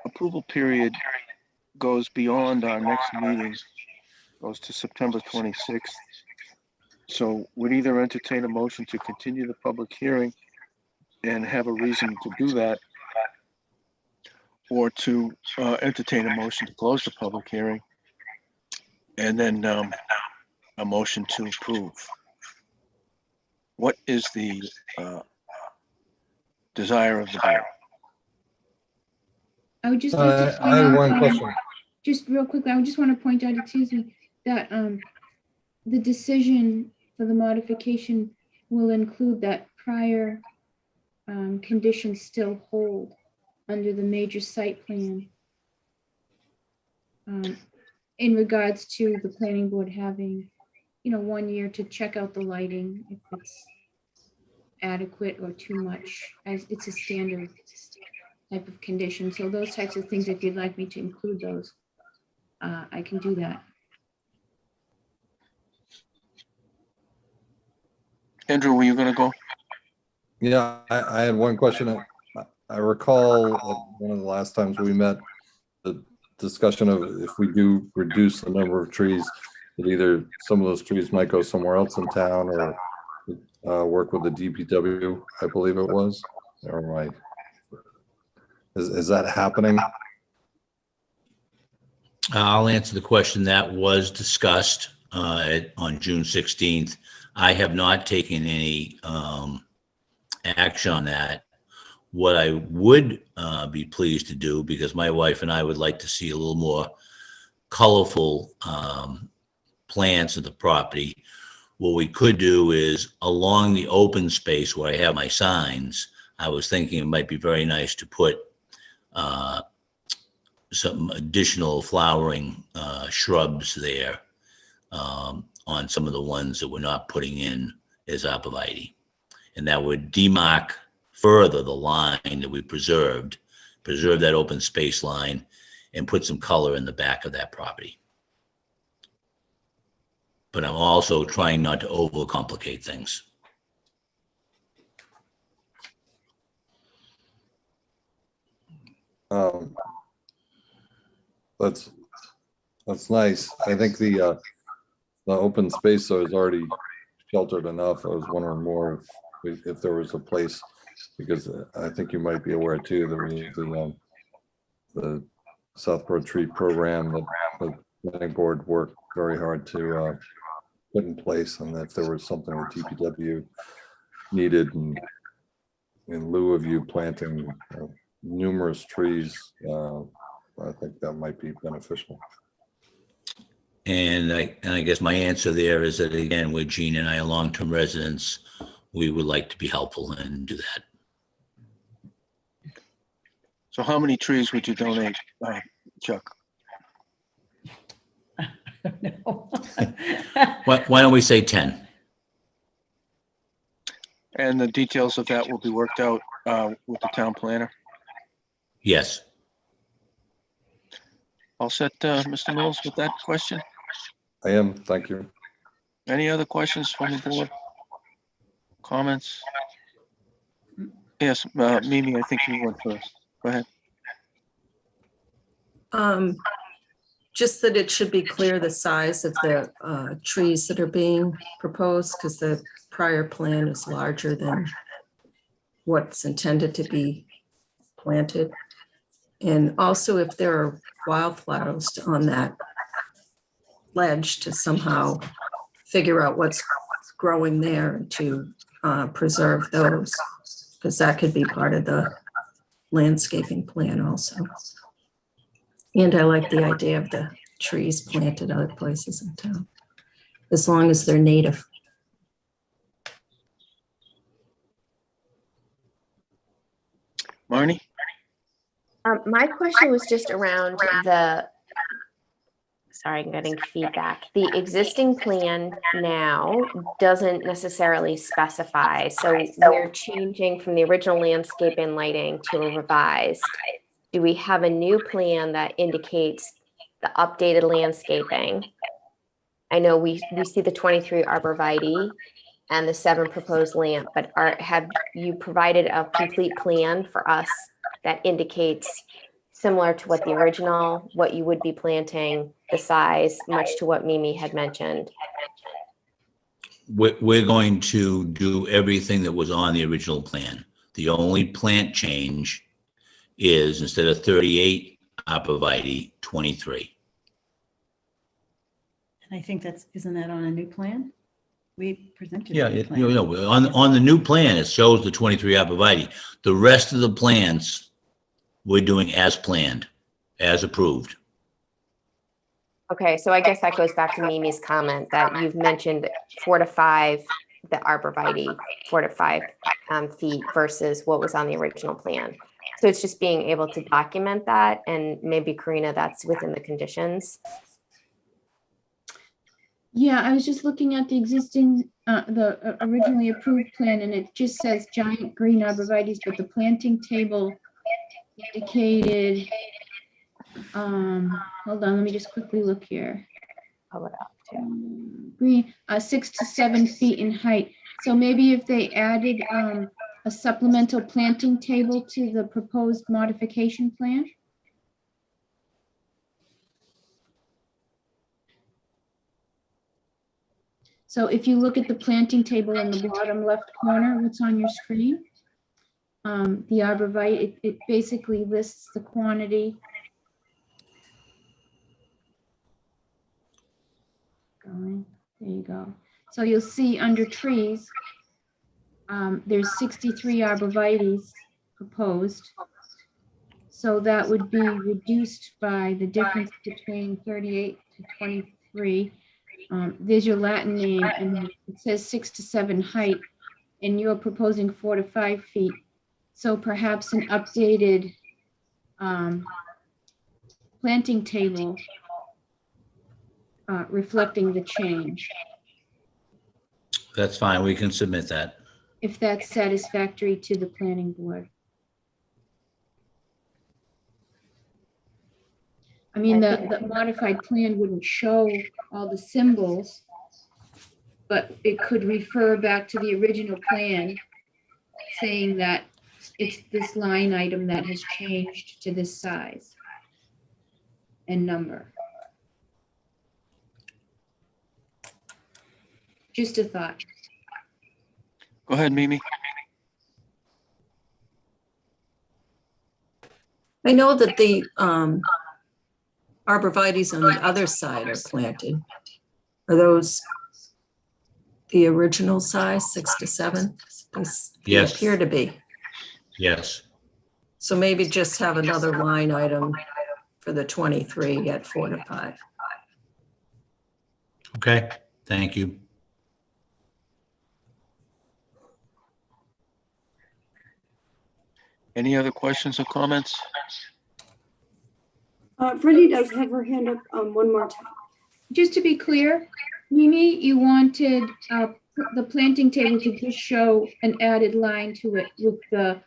approval period goes beyond our next meeting, goes to September 26th. So we'd either entertain a motion to continue the public hearing and have a reason to do that, or to entertain a motion to close the public hearing and then a motion to approve. What is the desire of the board? I would just like to I had point one out, question. just real quickly, I just want to point out, excuse me, that the decision for the modification will include that prior conditions still hold under the major site plan in regards to the planning board having, 1 year to check out the lighting if it's adequate or too much, as it's a standard type of condition. So those types of things, if you'd like me to include those, I can do that. Andrew, were you gonna go? Yeah, I had one question. I recall at one of the last times we met, the discussion of if we do reduce the number of trees, that either some of those trees might go somewhere else in town or work with the DPW, I believe it was. Or right. Is that happening? I'll answer the question. That was discussed on June 16th. I have not taken any action on that. What I would be pleased to do, because my wife and I would like to see a little more colorful plants of the property. What we could do is along the open space where I have my signs, I was thinking it might be very nice to put some additional flowering shrubs there on some of the ones that we're not putting in as arborvitae. And that would demarc further the line that we preserve that open space line, and put some color in the back of that property. But I'm also trying not to overcomplicate things. That's nice. I think the open space though is already sheltered enough. I was wondering more if there was a place, because I think you might be aware too that the Southborough Tree Program that the planning board worked very hard to put in place, and that if there was something that DPW needed, and in lieu of you planting numerous trees, I think that might be beneficial. And I guess my answer there is that, again, with Gene and I are long-term residents, we would like to be helpful and do that. So how many trees would you donate, Chuck? No. Why don't we say 10? And the details of that will be worked out with the town planner. Yes. All set, Mr. Mills, with that question? I am, thank you. Any other questions from the board? Comments? Yes, Mimi, I think you went first. Go ahead. Just that it should be clear the size of the trees that are being proposed, because the prior plan is larger than what's intended to be planted. And also if there are wildflowers on that ledge, to somehow figure out what's growing there and to preserve those, because that could be part of the landscaping plan also. And I like the idea of the trees planted other places in town, as long as they're native. Marnie? My question was just around sorry, I'm getting feedback. The existing plan now doesn't necessarily specify. So we're changing from the original landscape and lighting to a revised. Do we have a new plan that indicates the updated landscaping? I know we see the 23 arborvitae and the 7 proposed lamp, but have you provided a complete plan for us that indicates, similar to what the original, what you would be planting, the size, much to what Mimi had mentioned? We're going to do everything that was on the original plan. The only plant change is, instead of 38 arborvitae, 23. And I think isn't that on a new plan? We presented. Yeah, a new you plan. know, on the new plan, it shows the 23 arborvitae. The rest of the plans we're doing as planned, as approved. Okay, so I guess that goes back to Mimi's comment that you've mentioned 4 to 5, the arborvitae, 4 to 5 feet versus what was on the original plan. So it's just being able to document that, and maybe Karina, that's within the conditions. Yeah, I was just looking at the existing, the originally approved plan, and it just says giant green arborvitaes, but the planting table indicated, hold on, let me just quickly look here. Pull it up too. Green, 6 to 7 feet in height. So maybe if they added a supplemental planting table to the proposed modification plan? So if you look at the planting table in the bottom left corner, what's on your screen? The arborvitae, it basically lists the quantity. There you go. So you'll see under trees, there's 63 arborvitaes proposed. So that would be reduced by the difference between 38 to 23. There's your Latin name, and it says 6 to 7 height, and you're proposing 4 to 5 feet. So perhaps an updated planting table reflecting the change, That's fine. We can submit that. if that's satisfactory to the planning board. I mean, the modified plan wouldn't show all the symbols, but it could refer back to the original plan saying that it's this line item that has changed to this size and number. Just a thought. Go ahead, Mimi. I know that the arborvitae's on the other side are planted. Are those the original size, 6 to 7? They Yes. appear to be. Yes. So maybe just have another line item for the 23 at 4 to 5. Okay. Thank you. Any other questions or comments? Freddie does have her hand up one more time. Just to be clear, Mimi, you wanted the planting table to just show an added line to it with the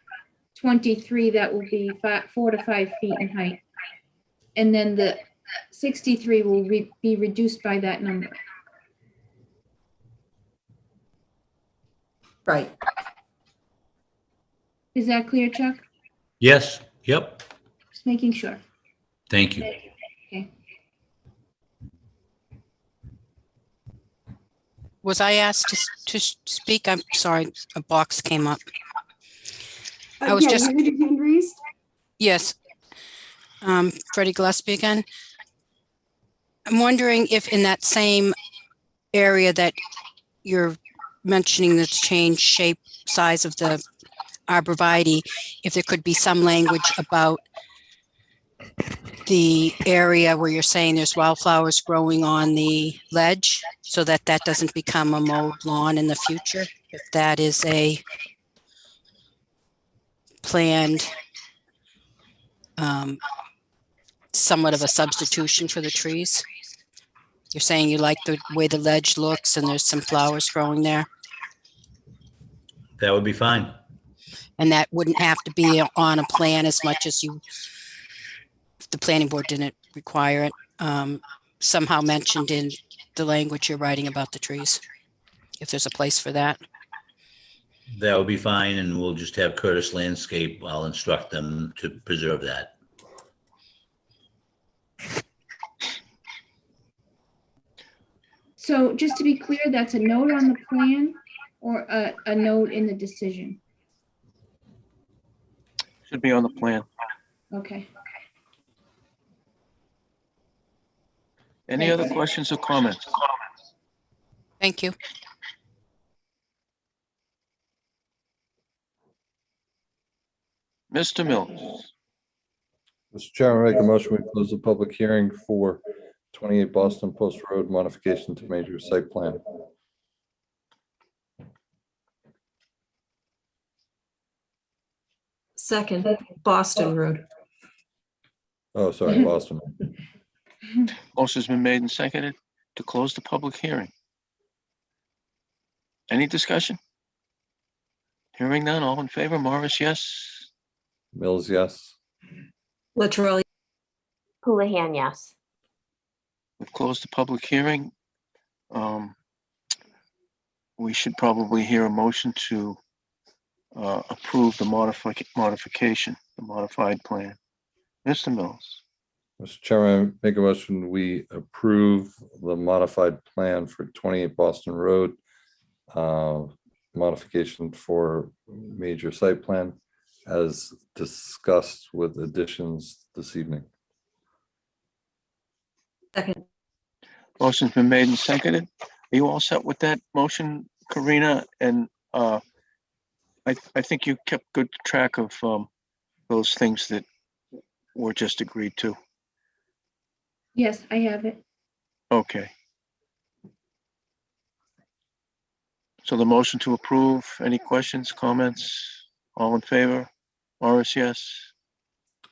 23 that will be 4 to 5 feet in height. And then the 63 will be reduced by that number. Right. Is that clear, Chuck? Yes. Yep. Just making sure. Thank you. Okay. Was I asked to speak? I'm sorry, a box came up. I was Yeah, just, you had your hand raised? yes. Freddie Gillespie again. I'm wondering if in that same area that you're mentioning the change shape, size of the arborvitae, if there could be some language about the area where you're saying there's wildflowers growing on the ledge, so that that doesn't become a mowed lawn in the future, if that is a planned somewhat of a substitution for the trees. You're saying you like the way the ledge looks and there's some flowers growing there, That would be fine. and that wouldn't have to be on a plan as much as you, if the planning board didn't require it, somehow mentioned in the language you're writing about the trees, if there's a place for that. That would be fine, and we'll just have Curtis Landscape. I'll instruct them to preserve that. So just to be clear, that's a note on the plan or a note in the decision? Should be on the plan. Okay. Any other questions or comments? Thank you. Mr. Mills, Mr. Chairman, make a motion, we close the public hearing for 28 Boston Post Road modification to major site plan. Second, Boston Road. Oh, sorry, Boston. motion's been made and seconded to close the public hearing. Any discussion? Hearing none, all in favor, Morris, yes? Mills, yes. Latrell, Houlihan, yes. We've closed the public hearing. We should probably hear a motion to approve the modification, the modified plan. Mr. Mills, Mr. Chairman, make a motion, we approve the modified plan for 28 Boston Road. Modification for major site plan as discussed with additions this evening. second. motion's been made and seconded. Are you all set with that motion, Karina? And I think you kept good track of those things that were just agreed to. Yes, I have it. Okay. So the motion to approve, any questions, comments? All in favor? Morris, yes?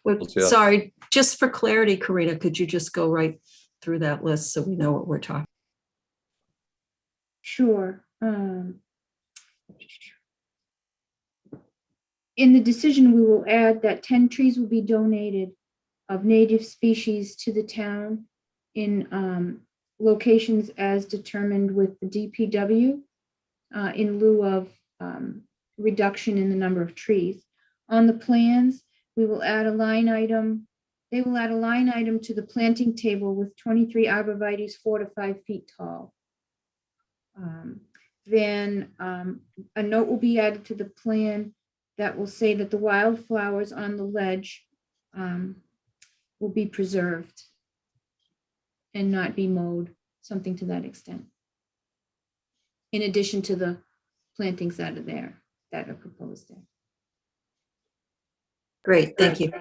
Yes. Sorry, just for clarity, Karina, could you just go right through that list so we know what we're talking? Sure. In the decision, we will add that 10 trees will be donated of native species to the town in locations as determined with the DPW in lieu of reduction in the number of trees. On the plans, we will add a line item. They will add a line item to the planting table with 23 arborvitaes 4 to 5 feet tall. Then a note will be added to the plan that will say that the wildflowers on the ledge will be preserved and not be mowed, something to that extent. In addition to the plantings that are there, that are proposed there. Great, thank you.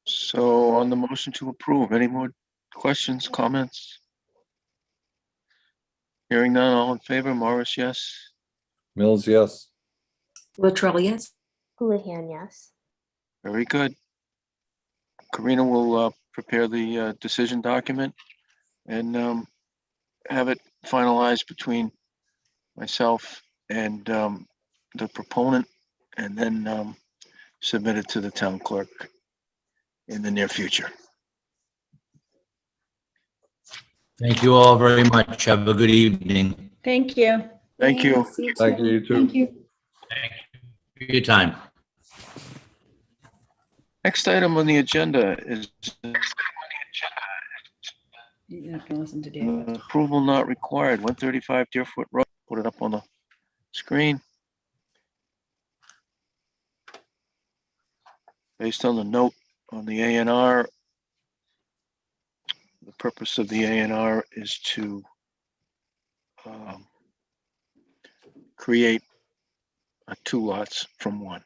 So on the motion to approve, any more questions, comments? Hearing none, all in favor? Morris, yes? Mills, yes. Latrell, yes. Houlihan, yes. Very good. Karina will prepare the decision document and have it finalized between myself and the proponent, and then submit it to the town clerk in the near future. Thank you all very much. Have a good evening. Thank you. Thank you. Thanks, Thank you, you too. Thank you. Thank you for your time. Next item on the agenda is You're not gonna listen to Dave. approval not required, 135 Deerfoot Road. Put it up on the screen. Based on the note on the A&R, the purpose of the A&R is to create 2 lots from one.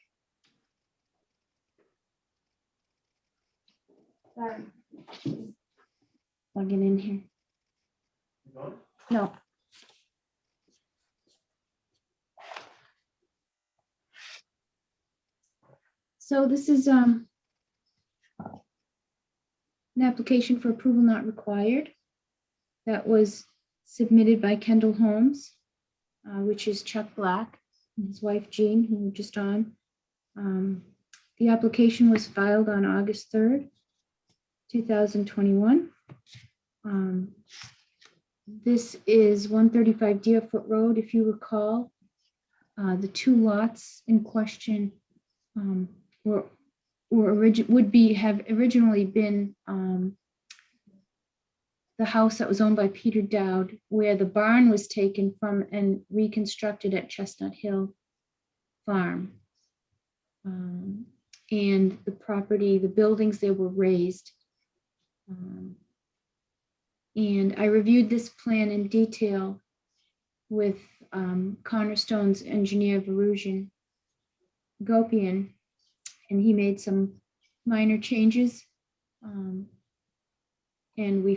Plugging in here. No. So this is an application for approval not required that was submitted by Kendall Holmes, which is Chuck Black and his wife Jean, who were just on. The application was filed on August 3rd, 2021. This is 135 Deerfoot Road. If you recall, the 2 lots in question have originally been the house that was owned by Peter Dowd, where the barn was taken from and reconstructed at Chestnut Hill Farm. And the property, the buildings there were raised. And I reviewed this plan in detail with Cornerstone's engineer Verusian Gopian, and he made some minor changes. And we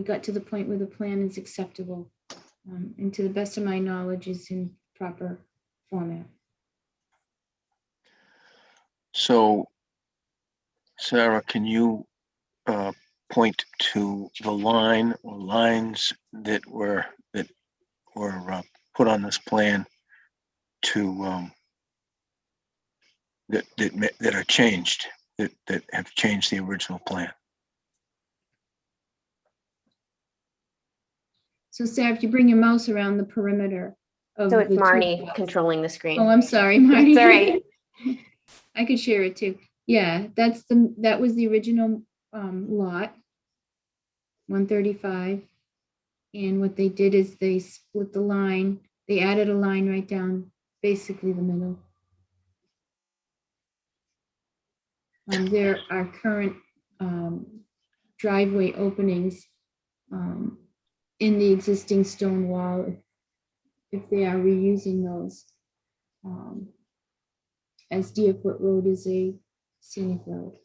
got to the point where the plan is acceptable, and to the best of my knowledge is in proper format. So, Sarah, can you point to the line or lines that were put on this plan to that are changed, that have changed the original plan? So Sarah, if you bring your mouse around the perimeter of So it's the 2 Marnie lots. controlling the screen. Oh, I'm sorry, Marty. It's all right. I could share it too. Yeah, that was the original lot, 135. And what they did is they split the line. They added a line right down basically the middle. There are current driveway openings in the existing stone wall. if they are reusing those. As Deerfoot Road is a scenic road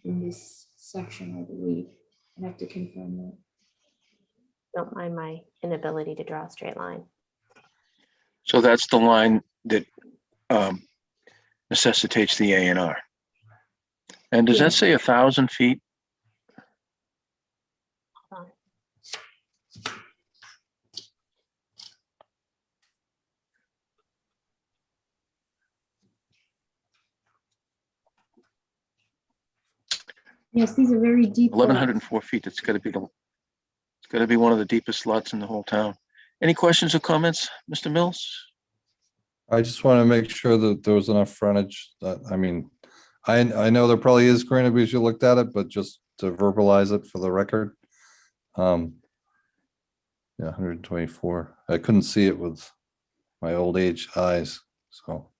in this section, I believe. I'd have to confirm that. Don't mind my inability to draw a straight line. So that's the line that necessitates the A&R. And does that say 1,000 feet? Yes, these are very deep. 1,104 feet. It's got to be one of the deepest lots in the whole town. Any questions or comments, Mr. Mills? I just want to make sure that there was enough frontage. I mean, I know there probably is granted because you looked at it, but just to verbalize it for the record. Yeah, 124. I couldn't see it with my old age eyes, so.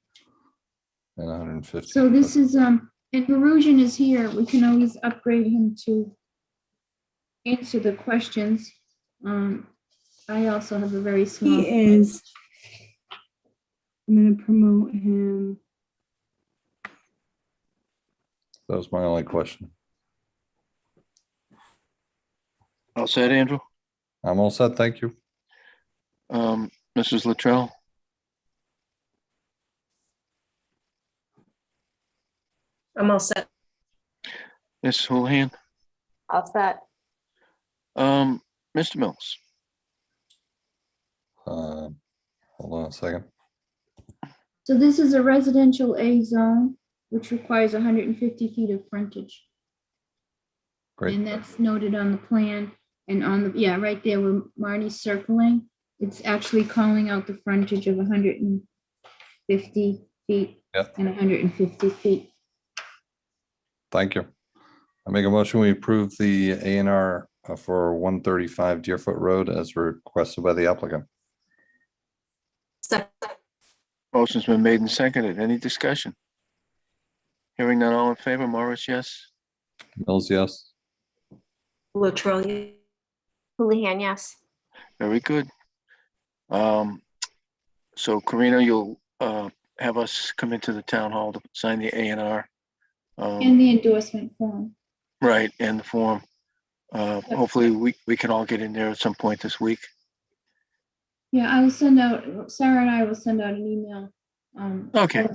And 150. So this is, if Verusian is here, we can always upgrade him to answer the questions. I also have a very small. He is. I'm gonna promote him. That was my only question. All set, Andrew? I'm all set, thank you. Mrs. Luttrell? I'm all set. Ms. Houlihan? All set. Mr. Mills? Hold on a second. So this is a residential A zone, which requires 150 feet of frontage. Great. And that's noted on the plan and on the, yeah, right there where Marty's circling. It's actually calling out the frontage of 150 feet Yep. and 150 feet. Thank you. I make a motion, we approve the A&R for 135 Deerfoot Road as requested by the applicant. Motion's been made and seconded. Any discussion? Hearing none, all in favor, Morris, yes? Mills, yes. Latrell, Houlihan, yes. Very good. So Karina, you'll have us come into the town hall to sign the A&R. And the endorsement form. Right, and the form. Hopefully we can all get in there at some point this week. Yeah, I will send out, Sarah and I will send out an email. Okay.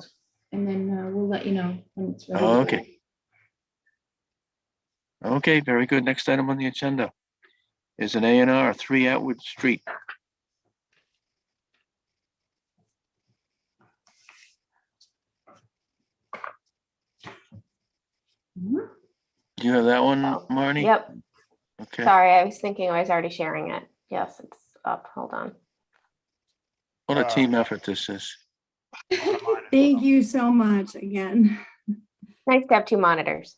And then we'll let you know when it's ready. Okay. Okay, very good. Next item on the agenda is an A&R, 3 Atwood Street. Mhm. Do you have that one, Oh, Marnie? Yep. Okay. Sorry, I was thinking I was already sharing it. Yes, it's up. Hold on. What a team effort this is. Thank you so much again. Nice to have two monitors.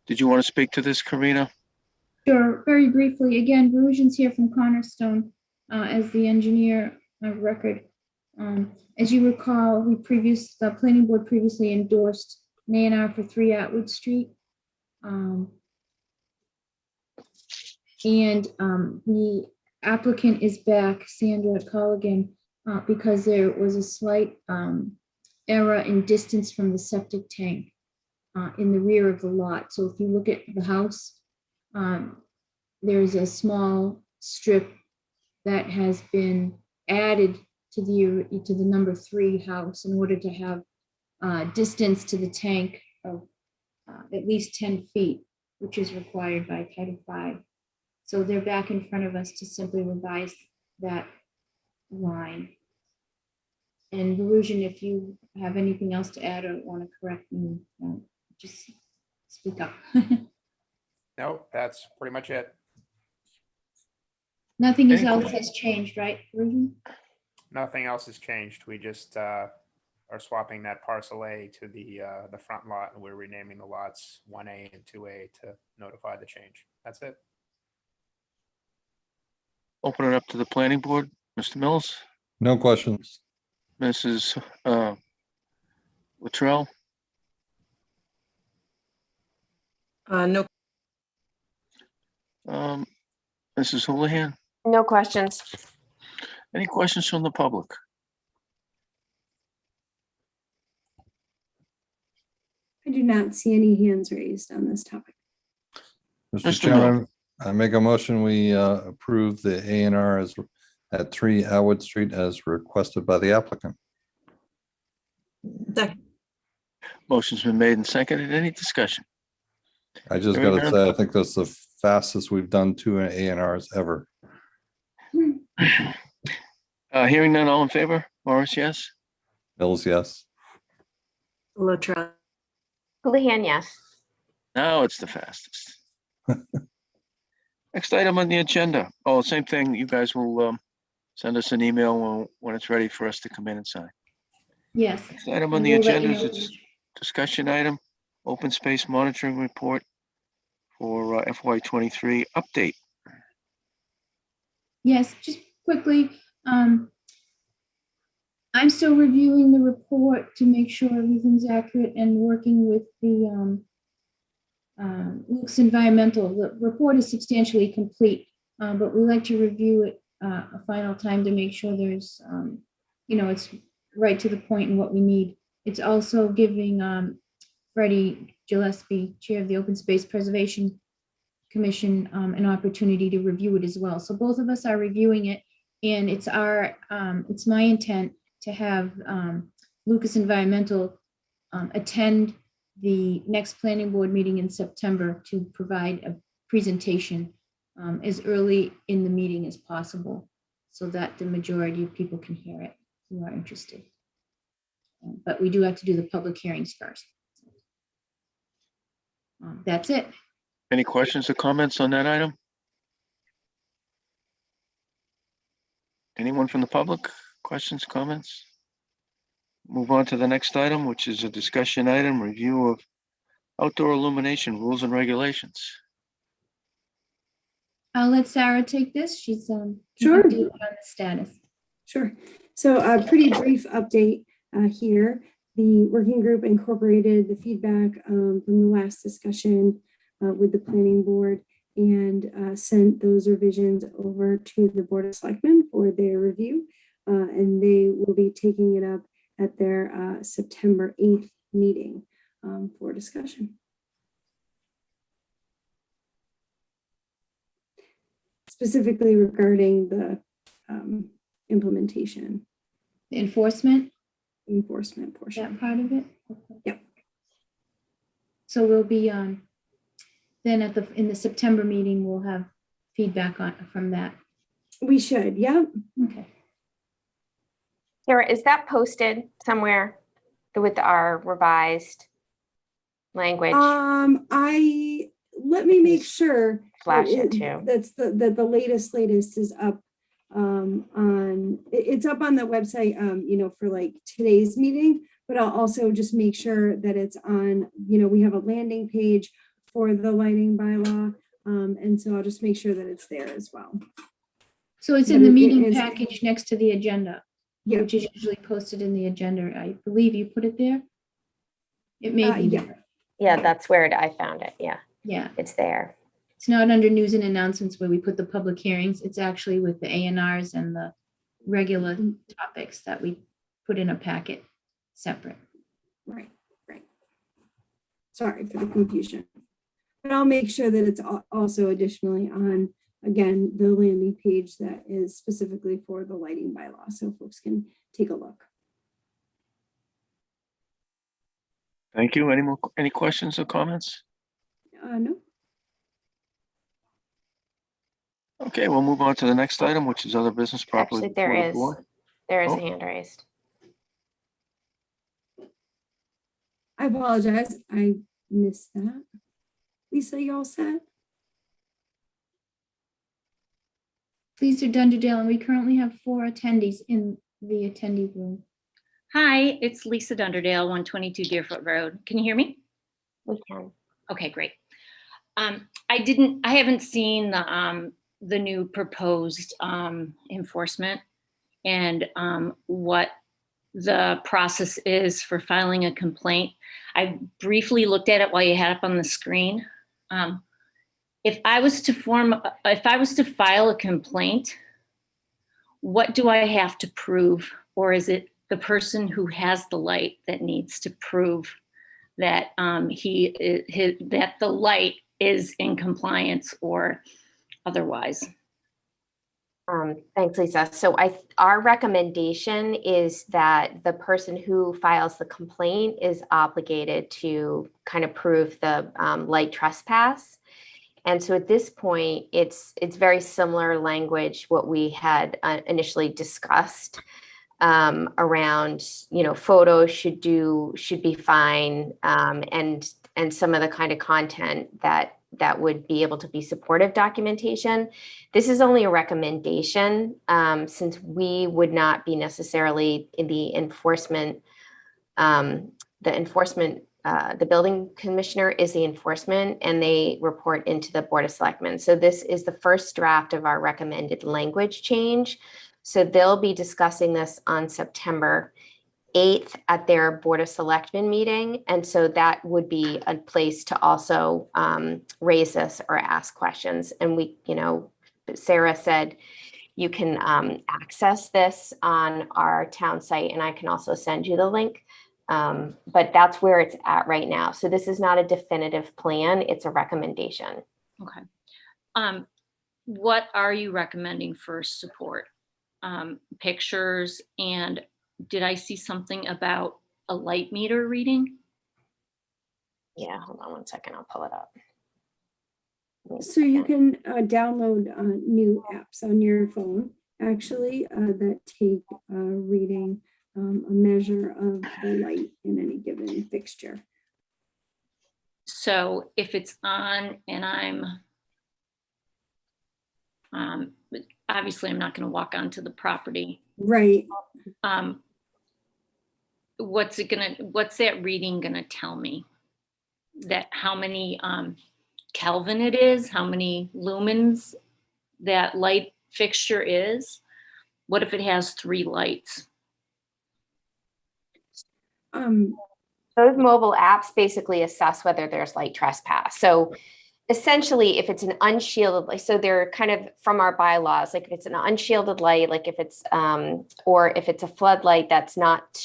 Did you want to speak to this, Karina? Sure, very briefly. Again, Verusian's here from Cornerstone as the engineer of record. As you recall, the planning board previously endorsed an A&R for 3 Atwood Street. The applicant is back, Sandra Colligan, because there was a slight error in distance from the septic tank in the rear of the lot. So if you look at the house, there's a small strip that has been added to the number 3 house in order to have distance to the tank of at least 10 feet, which is required by Title 5. So they're back in front of us to simply revise that line. And Verusian, if you have anything else to add or want to correct me, just speak up. No, that's pretty much it. Nothing Any else questions? has changed, right, Verusian? Nothing else has changed. We just are swapping that parcel A to the front lot, and we're renaming the lots 1A and 2A to notify the change. That's it. Open it up to the planning board. Mr. Mills, No questions. Mrs. Luttrell, no, Mrs. Houlihan. No questions. Any questions from the public? I do not see any hands raised on this topic. Mr. Mr. Miller. Chairman, I make a motion, we approve the A&R as at 3 Atwood Street as requested by the applicant. Second. Motion's been made and seconded. Any discussion? I just Hearing gotta none. say, I think that's the fastest we've done two A&Rs ever. Hearing none, all in favor? Morris, yes? Mills, yes. Latrell. Houlihan, yes. Now it's the fastest. Next item on the agenda. Oh, same thing. You guys will send us an email when it's ready for us to come in and sign. Yes. Next item on And the we'll let agenda you is know a discussion item, open space monitoring report for FY23 update. Yes, just quickly, I'm still reviewing the report to make sure everything's accurate and working with the Luke's Environmental. The report is substantially complete, but we like to review it a final time to make sure there's, it's right to the point and what we need. It's also giving Freddie Gillespie, Chair of the Open Space Preservation Commission, an opportunity to review it as well. So both of us are reviewing it, and it's my intent to have Lucas Environmental attend the next planning board meeting in September to provide a presentation as early in the meeting as possible so that the majority of people can hear it who are interested. But we do have to do the public hearings first. That's it. Any questions or comments on that item? Anyone from the public? Questions, comments? Move on to the next item, which is a discussion item, review of outdoor illumination rules and regulations. I'll let Sarah take this. She's Sure. updated on the status. Sure. So a pretty brief update here. The working group incorporated the feedback from the last discussion with the planning board and sent those revisions over to the Board of Selectmen for their review. And they will be taking it up at their September 8th meeting for discussion. Specifically regarding the implementation. The enforcement Portion. that part of it. Okay. Yep. So we'll be then in the September meeting, we'll have feedback from that. We should, yep. Okay. Sarah, is that posted somewhere with our revised language? Let me make sure. Flash it too. That's the latest is up it's up on the website, for like today's meeting, but I'll also just make sure that it's on, we have a landing page for the lighting bylaw. And so I'll just make sure that it's there as well. So it's But in the it meeting is- package next to the agenda, Yeah. which is usually posted in the agenda. I believe you put it there. It may be yeah. there. Yeah, that's where I found it. Yeah, Yeah. it's there. It's not under news and announcements where we put the public hearings. It's actually with the A&Rs and the regular topics that we put in a packet separate. Right. Sorry for the confusion. But I'll make sure that it's also additionally on, again, the landing page that is specifically for the lighting bylaw, so folks can take a look. Thank you. Any questions or comments? No. Okay, we'll move on to the next item, which is other business properly. Actually, there before the is. board. There is Oh. a hand raised. I apologize. I missed that. Lisa, you all set? Lisa Dunderdale, and we currently have 4 attendees in the attendee room. Hi, it's Lisa Dunderdale, 122 Deerfoot Road. Can you hear me? We can. Okay, great. I haven't seen the new proposed enforcement and what the process is for filing a complaint. I briefly looked at it while you had it up on the screen. if I was to file a complaint, what do I have to prove? Or is it the person who has the light that needs to prove that that the light is in compliance or otherwise? Thanks, Lisa. So our recommendation is that the person who files the complaint is obligated to kind of prove the light trespass. And so at this point, it's very similar language, what we had initially discussed around, photos should be fine, and some of the kind of content that would be able to be supportive documentation. This is only a recommendation, since we would not be necessarily in the enforcement. The building commissioner is the enforcement, and they report into the Board of Selectmen. So this is the first draft of our recommended language change. So they'll be discussing this on September 8th at their Board of Selectmen meeting. And so that would be a place to also raise this or ask questions. And Sarah said you can access this on our town site, and I can also send you the link. But that's where it's at right now. So this is not a definitive plan, it's a recommendation. Okay. What are you recommending for support? Pictures, and did I see something about a light meter reading? Yeah, hold on one second, I'll pull it up. So you can download new apps on your phone, actually, that take reading a measure of the light in any given fixture. So if it's on and obviously I'm not going to walk onto the property. Right. What's that reading going to tell me? That how many Kelvin it is, how many lumens that light fixture is? What if it has 3 lights? Those mobile apps basically assess whether there's light trespass. So essentially, if it's an unshielded light, so they're kind of from our bylaws, like if it's an unshielded light, like if it's or if it's a floodlight that's not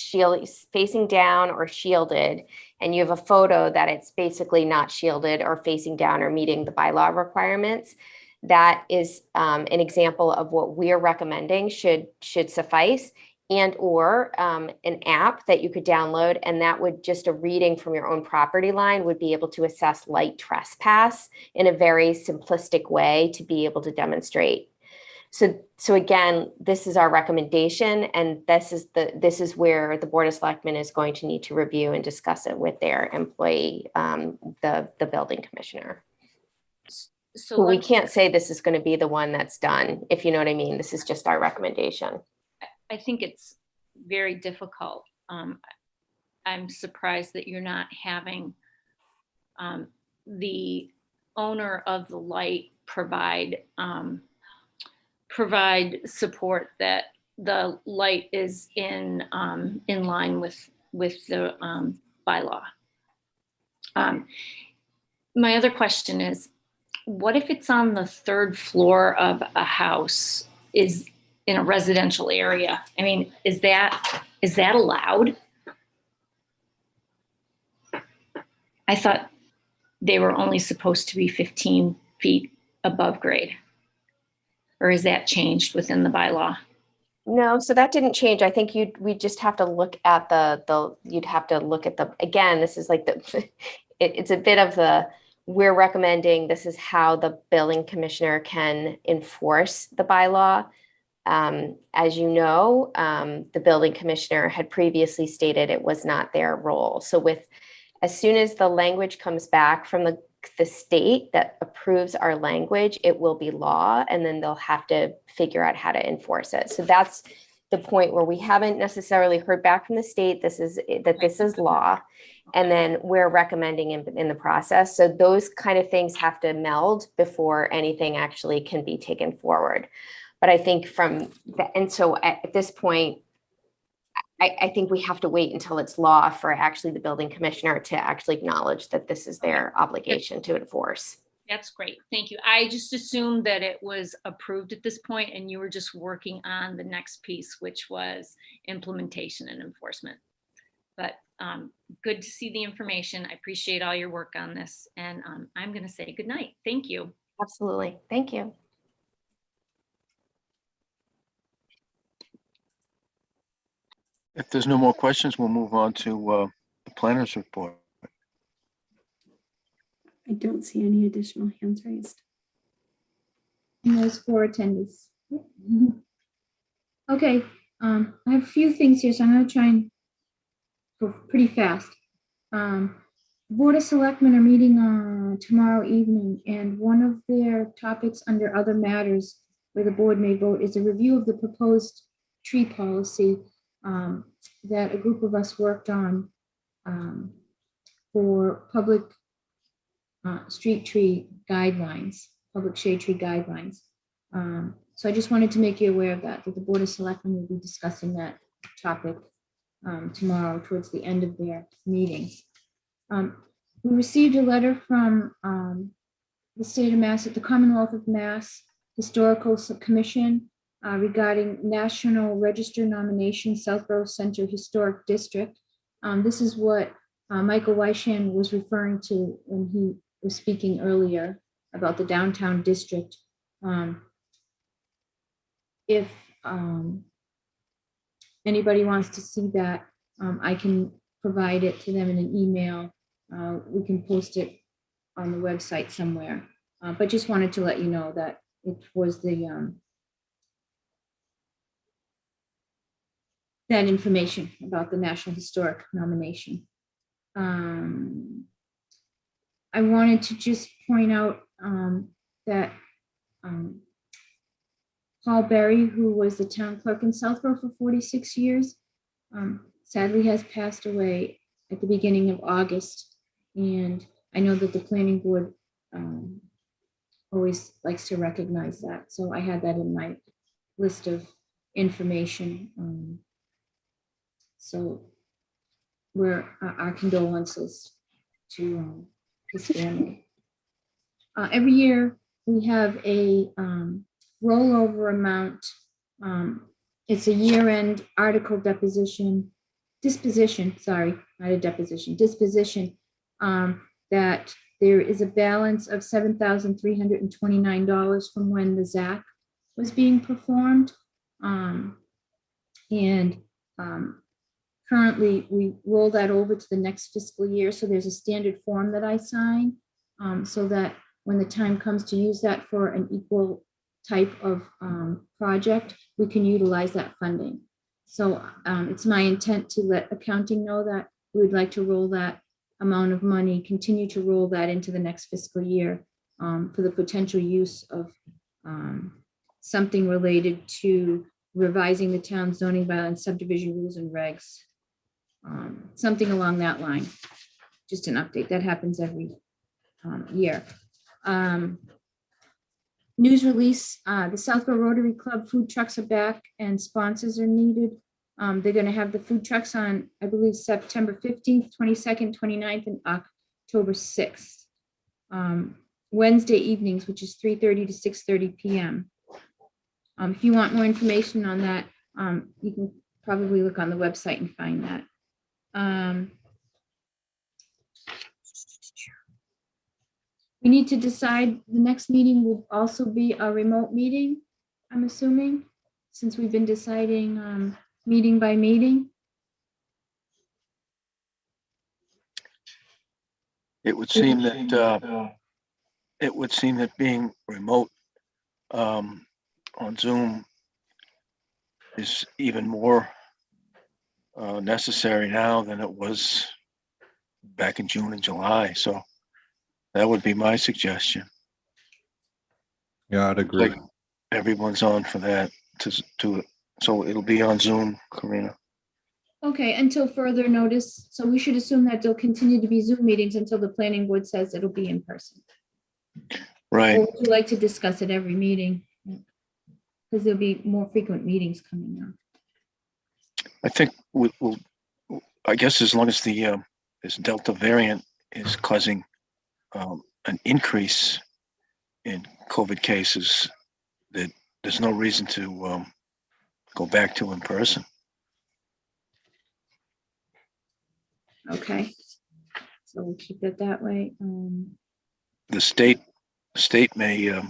facing down or shielded, and you have a photo that it's basically not shielded or facing down or meeting the bylaw requirements, that is an example of what we're recommending should suffice. And or an app that you could download, and that would just a reading from your own property line would be able to assess light trespass in a very simplistic way to be able to demonstrate. So again, this is our recommendation, and this is where the Board of Selectmen is going to need to review and discuss it with their employee, the building commissioner. So we can't say this is going to be the one that's done, if you know what I mean. This is just our recommendation. I think it's very difficult. I'm surprised that you're not having the owner of the light provide support that the light is in line with the bylaw. My other question is, what if it's on the 3rd floor of a house, is in a residential area? I mean, is that allowed? I thought they were only supposed to be 15 feet above grade. Or is that changed within the bylaw? No, so that didn't change. I think we just have to look at you'd have to look at again, this is like it's a bit of we're recommending, this is how the building commissioner can enforce the bylaw. As you know, the building commissioner had previously stated it was not their role. So as soon as the language comes back from the state that approves our language, it will be law, and then they'll have to figure out how to enforce it. So that's the point where we haven't necessarily heard back from the state. This is law, and then we're recommending in the process. So those kind of things have to meld before anything actually can be taken forward. But I think so at this point, I think we have to wait until it's law for actually the building commissioner to actually acknowledge that this is their obligation to enforce. That's great. Thank you. I just assumed that it was approved at this point and you were just working on the next piece, which was implementation and enforcement. But good to see the information. I appreciate all your work on this. And I'm going to say good night. Thank you. Absolutely. Thank you. If there's no more questions, we'll move on to the planner's report. I don't see any additional hands raised. And those 4 attendees. Okay, I have a few things here, so I'm gonna try and go pretty fast. Board of Selectmen are meeting tomorrow evening, and one of their topics under other matters where the board may vote is a review of the proposed tree policy that a group of us worked on for public street tree guidelines, public shade tree guidelines. So I just wanted to make you aware of that the Board of Selectmen will be discussing that topic tomorrow towards the end of their meeting. We received a letter from the state of Mass, at the Commonwealth of Mass Historical Commission regarding National Register nomination, Southborough Center Historic District. This is what Michael Weishan was referring to when he was speaking earlier about the downtown district. If anybody wants to see that, I can provide it to them in an email. We can post it on the website somewhere, but just wanted to let you know that it was the that information about the National Historic nomination. I wanted to just point out that Paul Berry, who was the town clerk in Southborough for 46 years, sadly has passed away at the beginning of August. And I know that the planning board always likes to recognize that. So I had that in my list of information. So our condolences to his family. Every year we have a rollover amount. It's a year-end article disposition, sorry, not a deposition, disposition, that there is a balance of $7,329 from when the ZAC was being performed. Currently, we roll that over to the next fiscal year. So there's a standard form that I sign so that when the time comes to use that for an equal type of project, we can utilize that funding. So it's my intent to let accounting know that we would like to roll that amount of money, continue to roll that into the next fiscal year for the potential use of something related to revising the town zoning bylaw and subdivision rules and regs. Something along that line. Just an update that happens every year. News release, the Southborough Rotary Club food trucks are back and sponsors are needed. They're going to have the food trucks on, I believe, September 15th, 22nd, 29th, and October 6th. Wednesday evenings, which is 3:30 to 6:30 p.m. If you want more information on that, you can probably look on the website and find that. We need to decide, the next meeting will also be a remote meeting, I'm assuming, since we've been deciding meeting by meeting. It would seem that being remote on Zoom is even more necessary now than it was back in June and July. So that would be my suggestion. Yeah, I'd agree. Like everyone's on for that so it'll be on Zoom, Karina. Okay, until further notice. So we should assume that there'll continue to be Zoom meetings until the planning board says it'll be in person. Right. Or would you like to discuss it every meeting? Because there'll be more frequent meetings coming up. I think we'll I guess as long as the this Delta variant is causing an increase in COVID cases that there's no reason to go back to in person. Okay. So we'll keep it that way. The state may,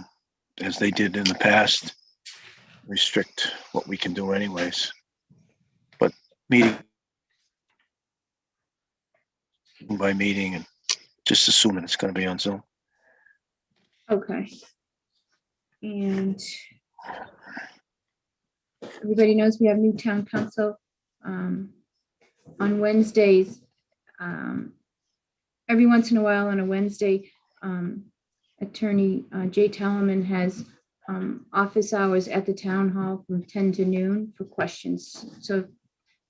as they did in the past, restrict what we can do anyways. But meeting by meeting, and just assuming it's going to be on Zoom. Okay. And everybody knows we have new town council on Wednesdays. Every once in a while on a Wednesday, Attorney Jay Talaman has office hours at the town hall from 10 to noon for questions. So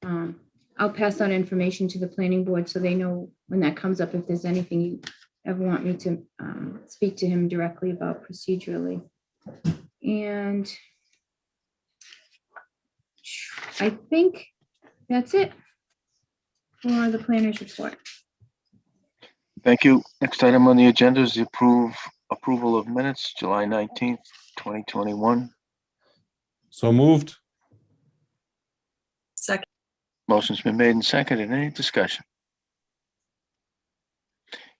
I'll pass on information to the planning board so they know when that comes up, if there's anything you ever want me to speak to him directly about procedurally. And I think that's it for the planner's report. Thank you. Next item on the agenda is the approval of minutes, July 19th, 2021. So moved. Second. Motion's been made and seconded. Any discussion?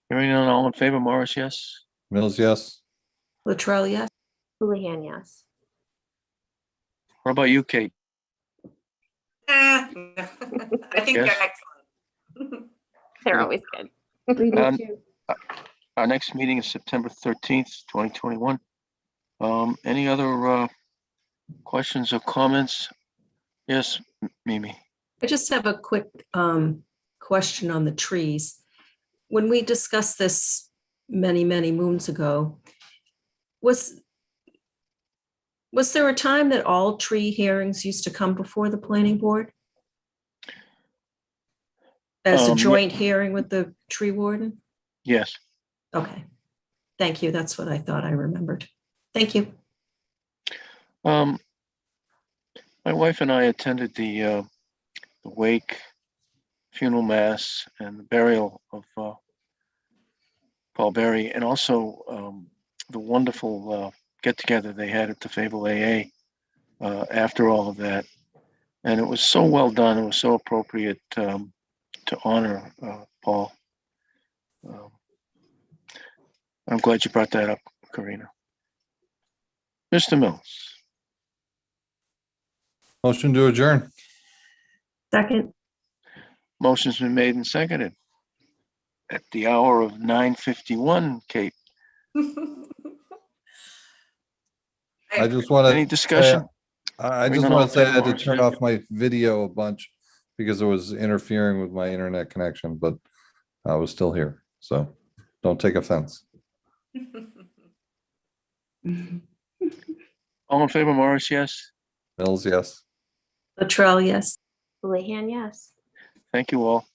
Hearing none, all in favor, Morris, yes? Mills, yes. Latrell, yes. Houlihan, yes. What about you, Kate? I think Yes. they're excellent. They're always good. We do Um, too. Our next meeting is September 13th, 2021. Any other questions or comments? Yes, Mimi. I just have a quick question on the trees. When we discussed this many, many moons ago, was there a time that all tree hearings used to come before the planning board? As a Yeah. joint hearing with the tree warden? Yes. Okay. Thank you. That's what I thought I remembered. Thank you. My wife and I attended the wake, funeral mass, and the burial of Paul Berry, and also the wonderful get-together they had at the Fable AA after all of that. And it was so well done. It was so appropriate to honor Paul. I'm glad you brought that up, Karina. Mr. Mills. Motion to adjourn. Second. Motion's been made and seconded at the hour of 9:51, Kate. I just want to. Any discussion? I Bring just it want on, to say I had to Morris, turn yeah. off my video a bunch because it was interfering with my internet connection, but I was still here. So don't take offense. All in favor, Morris, yes? Mills, yes. Latrell, yes. Houlihan, yes. Thank you all.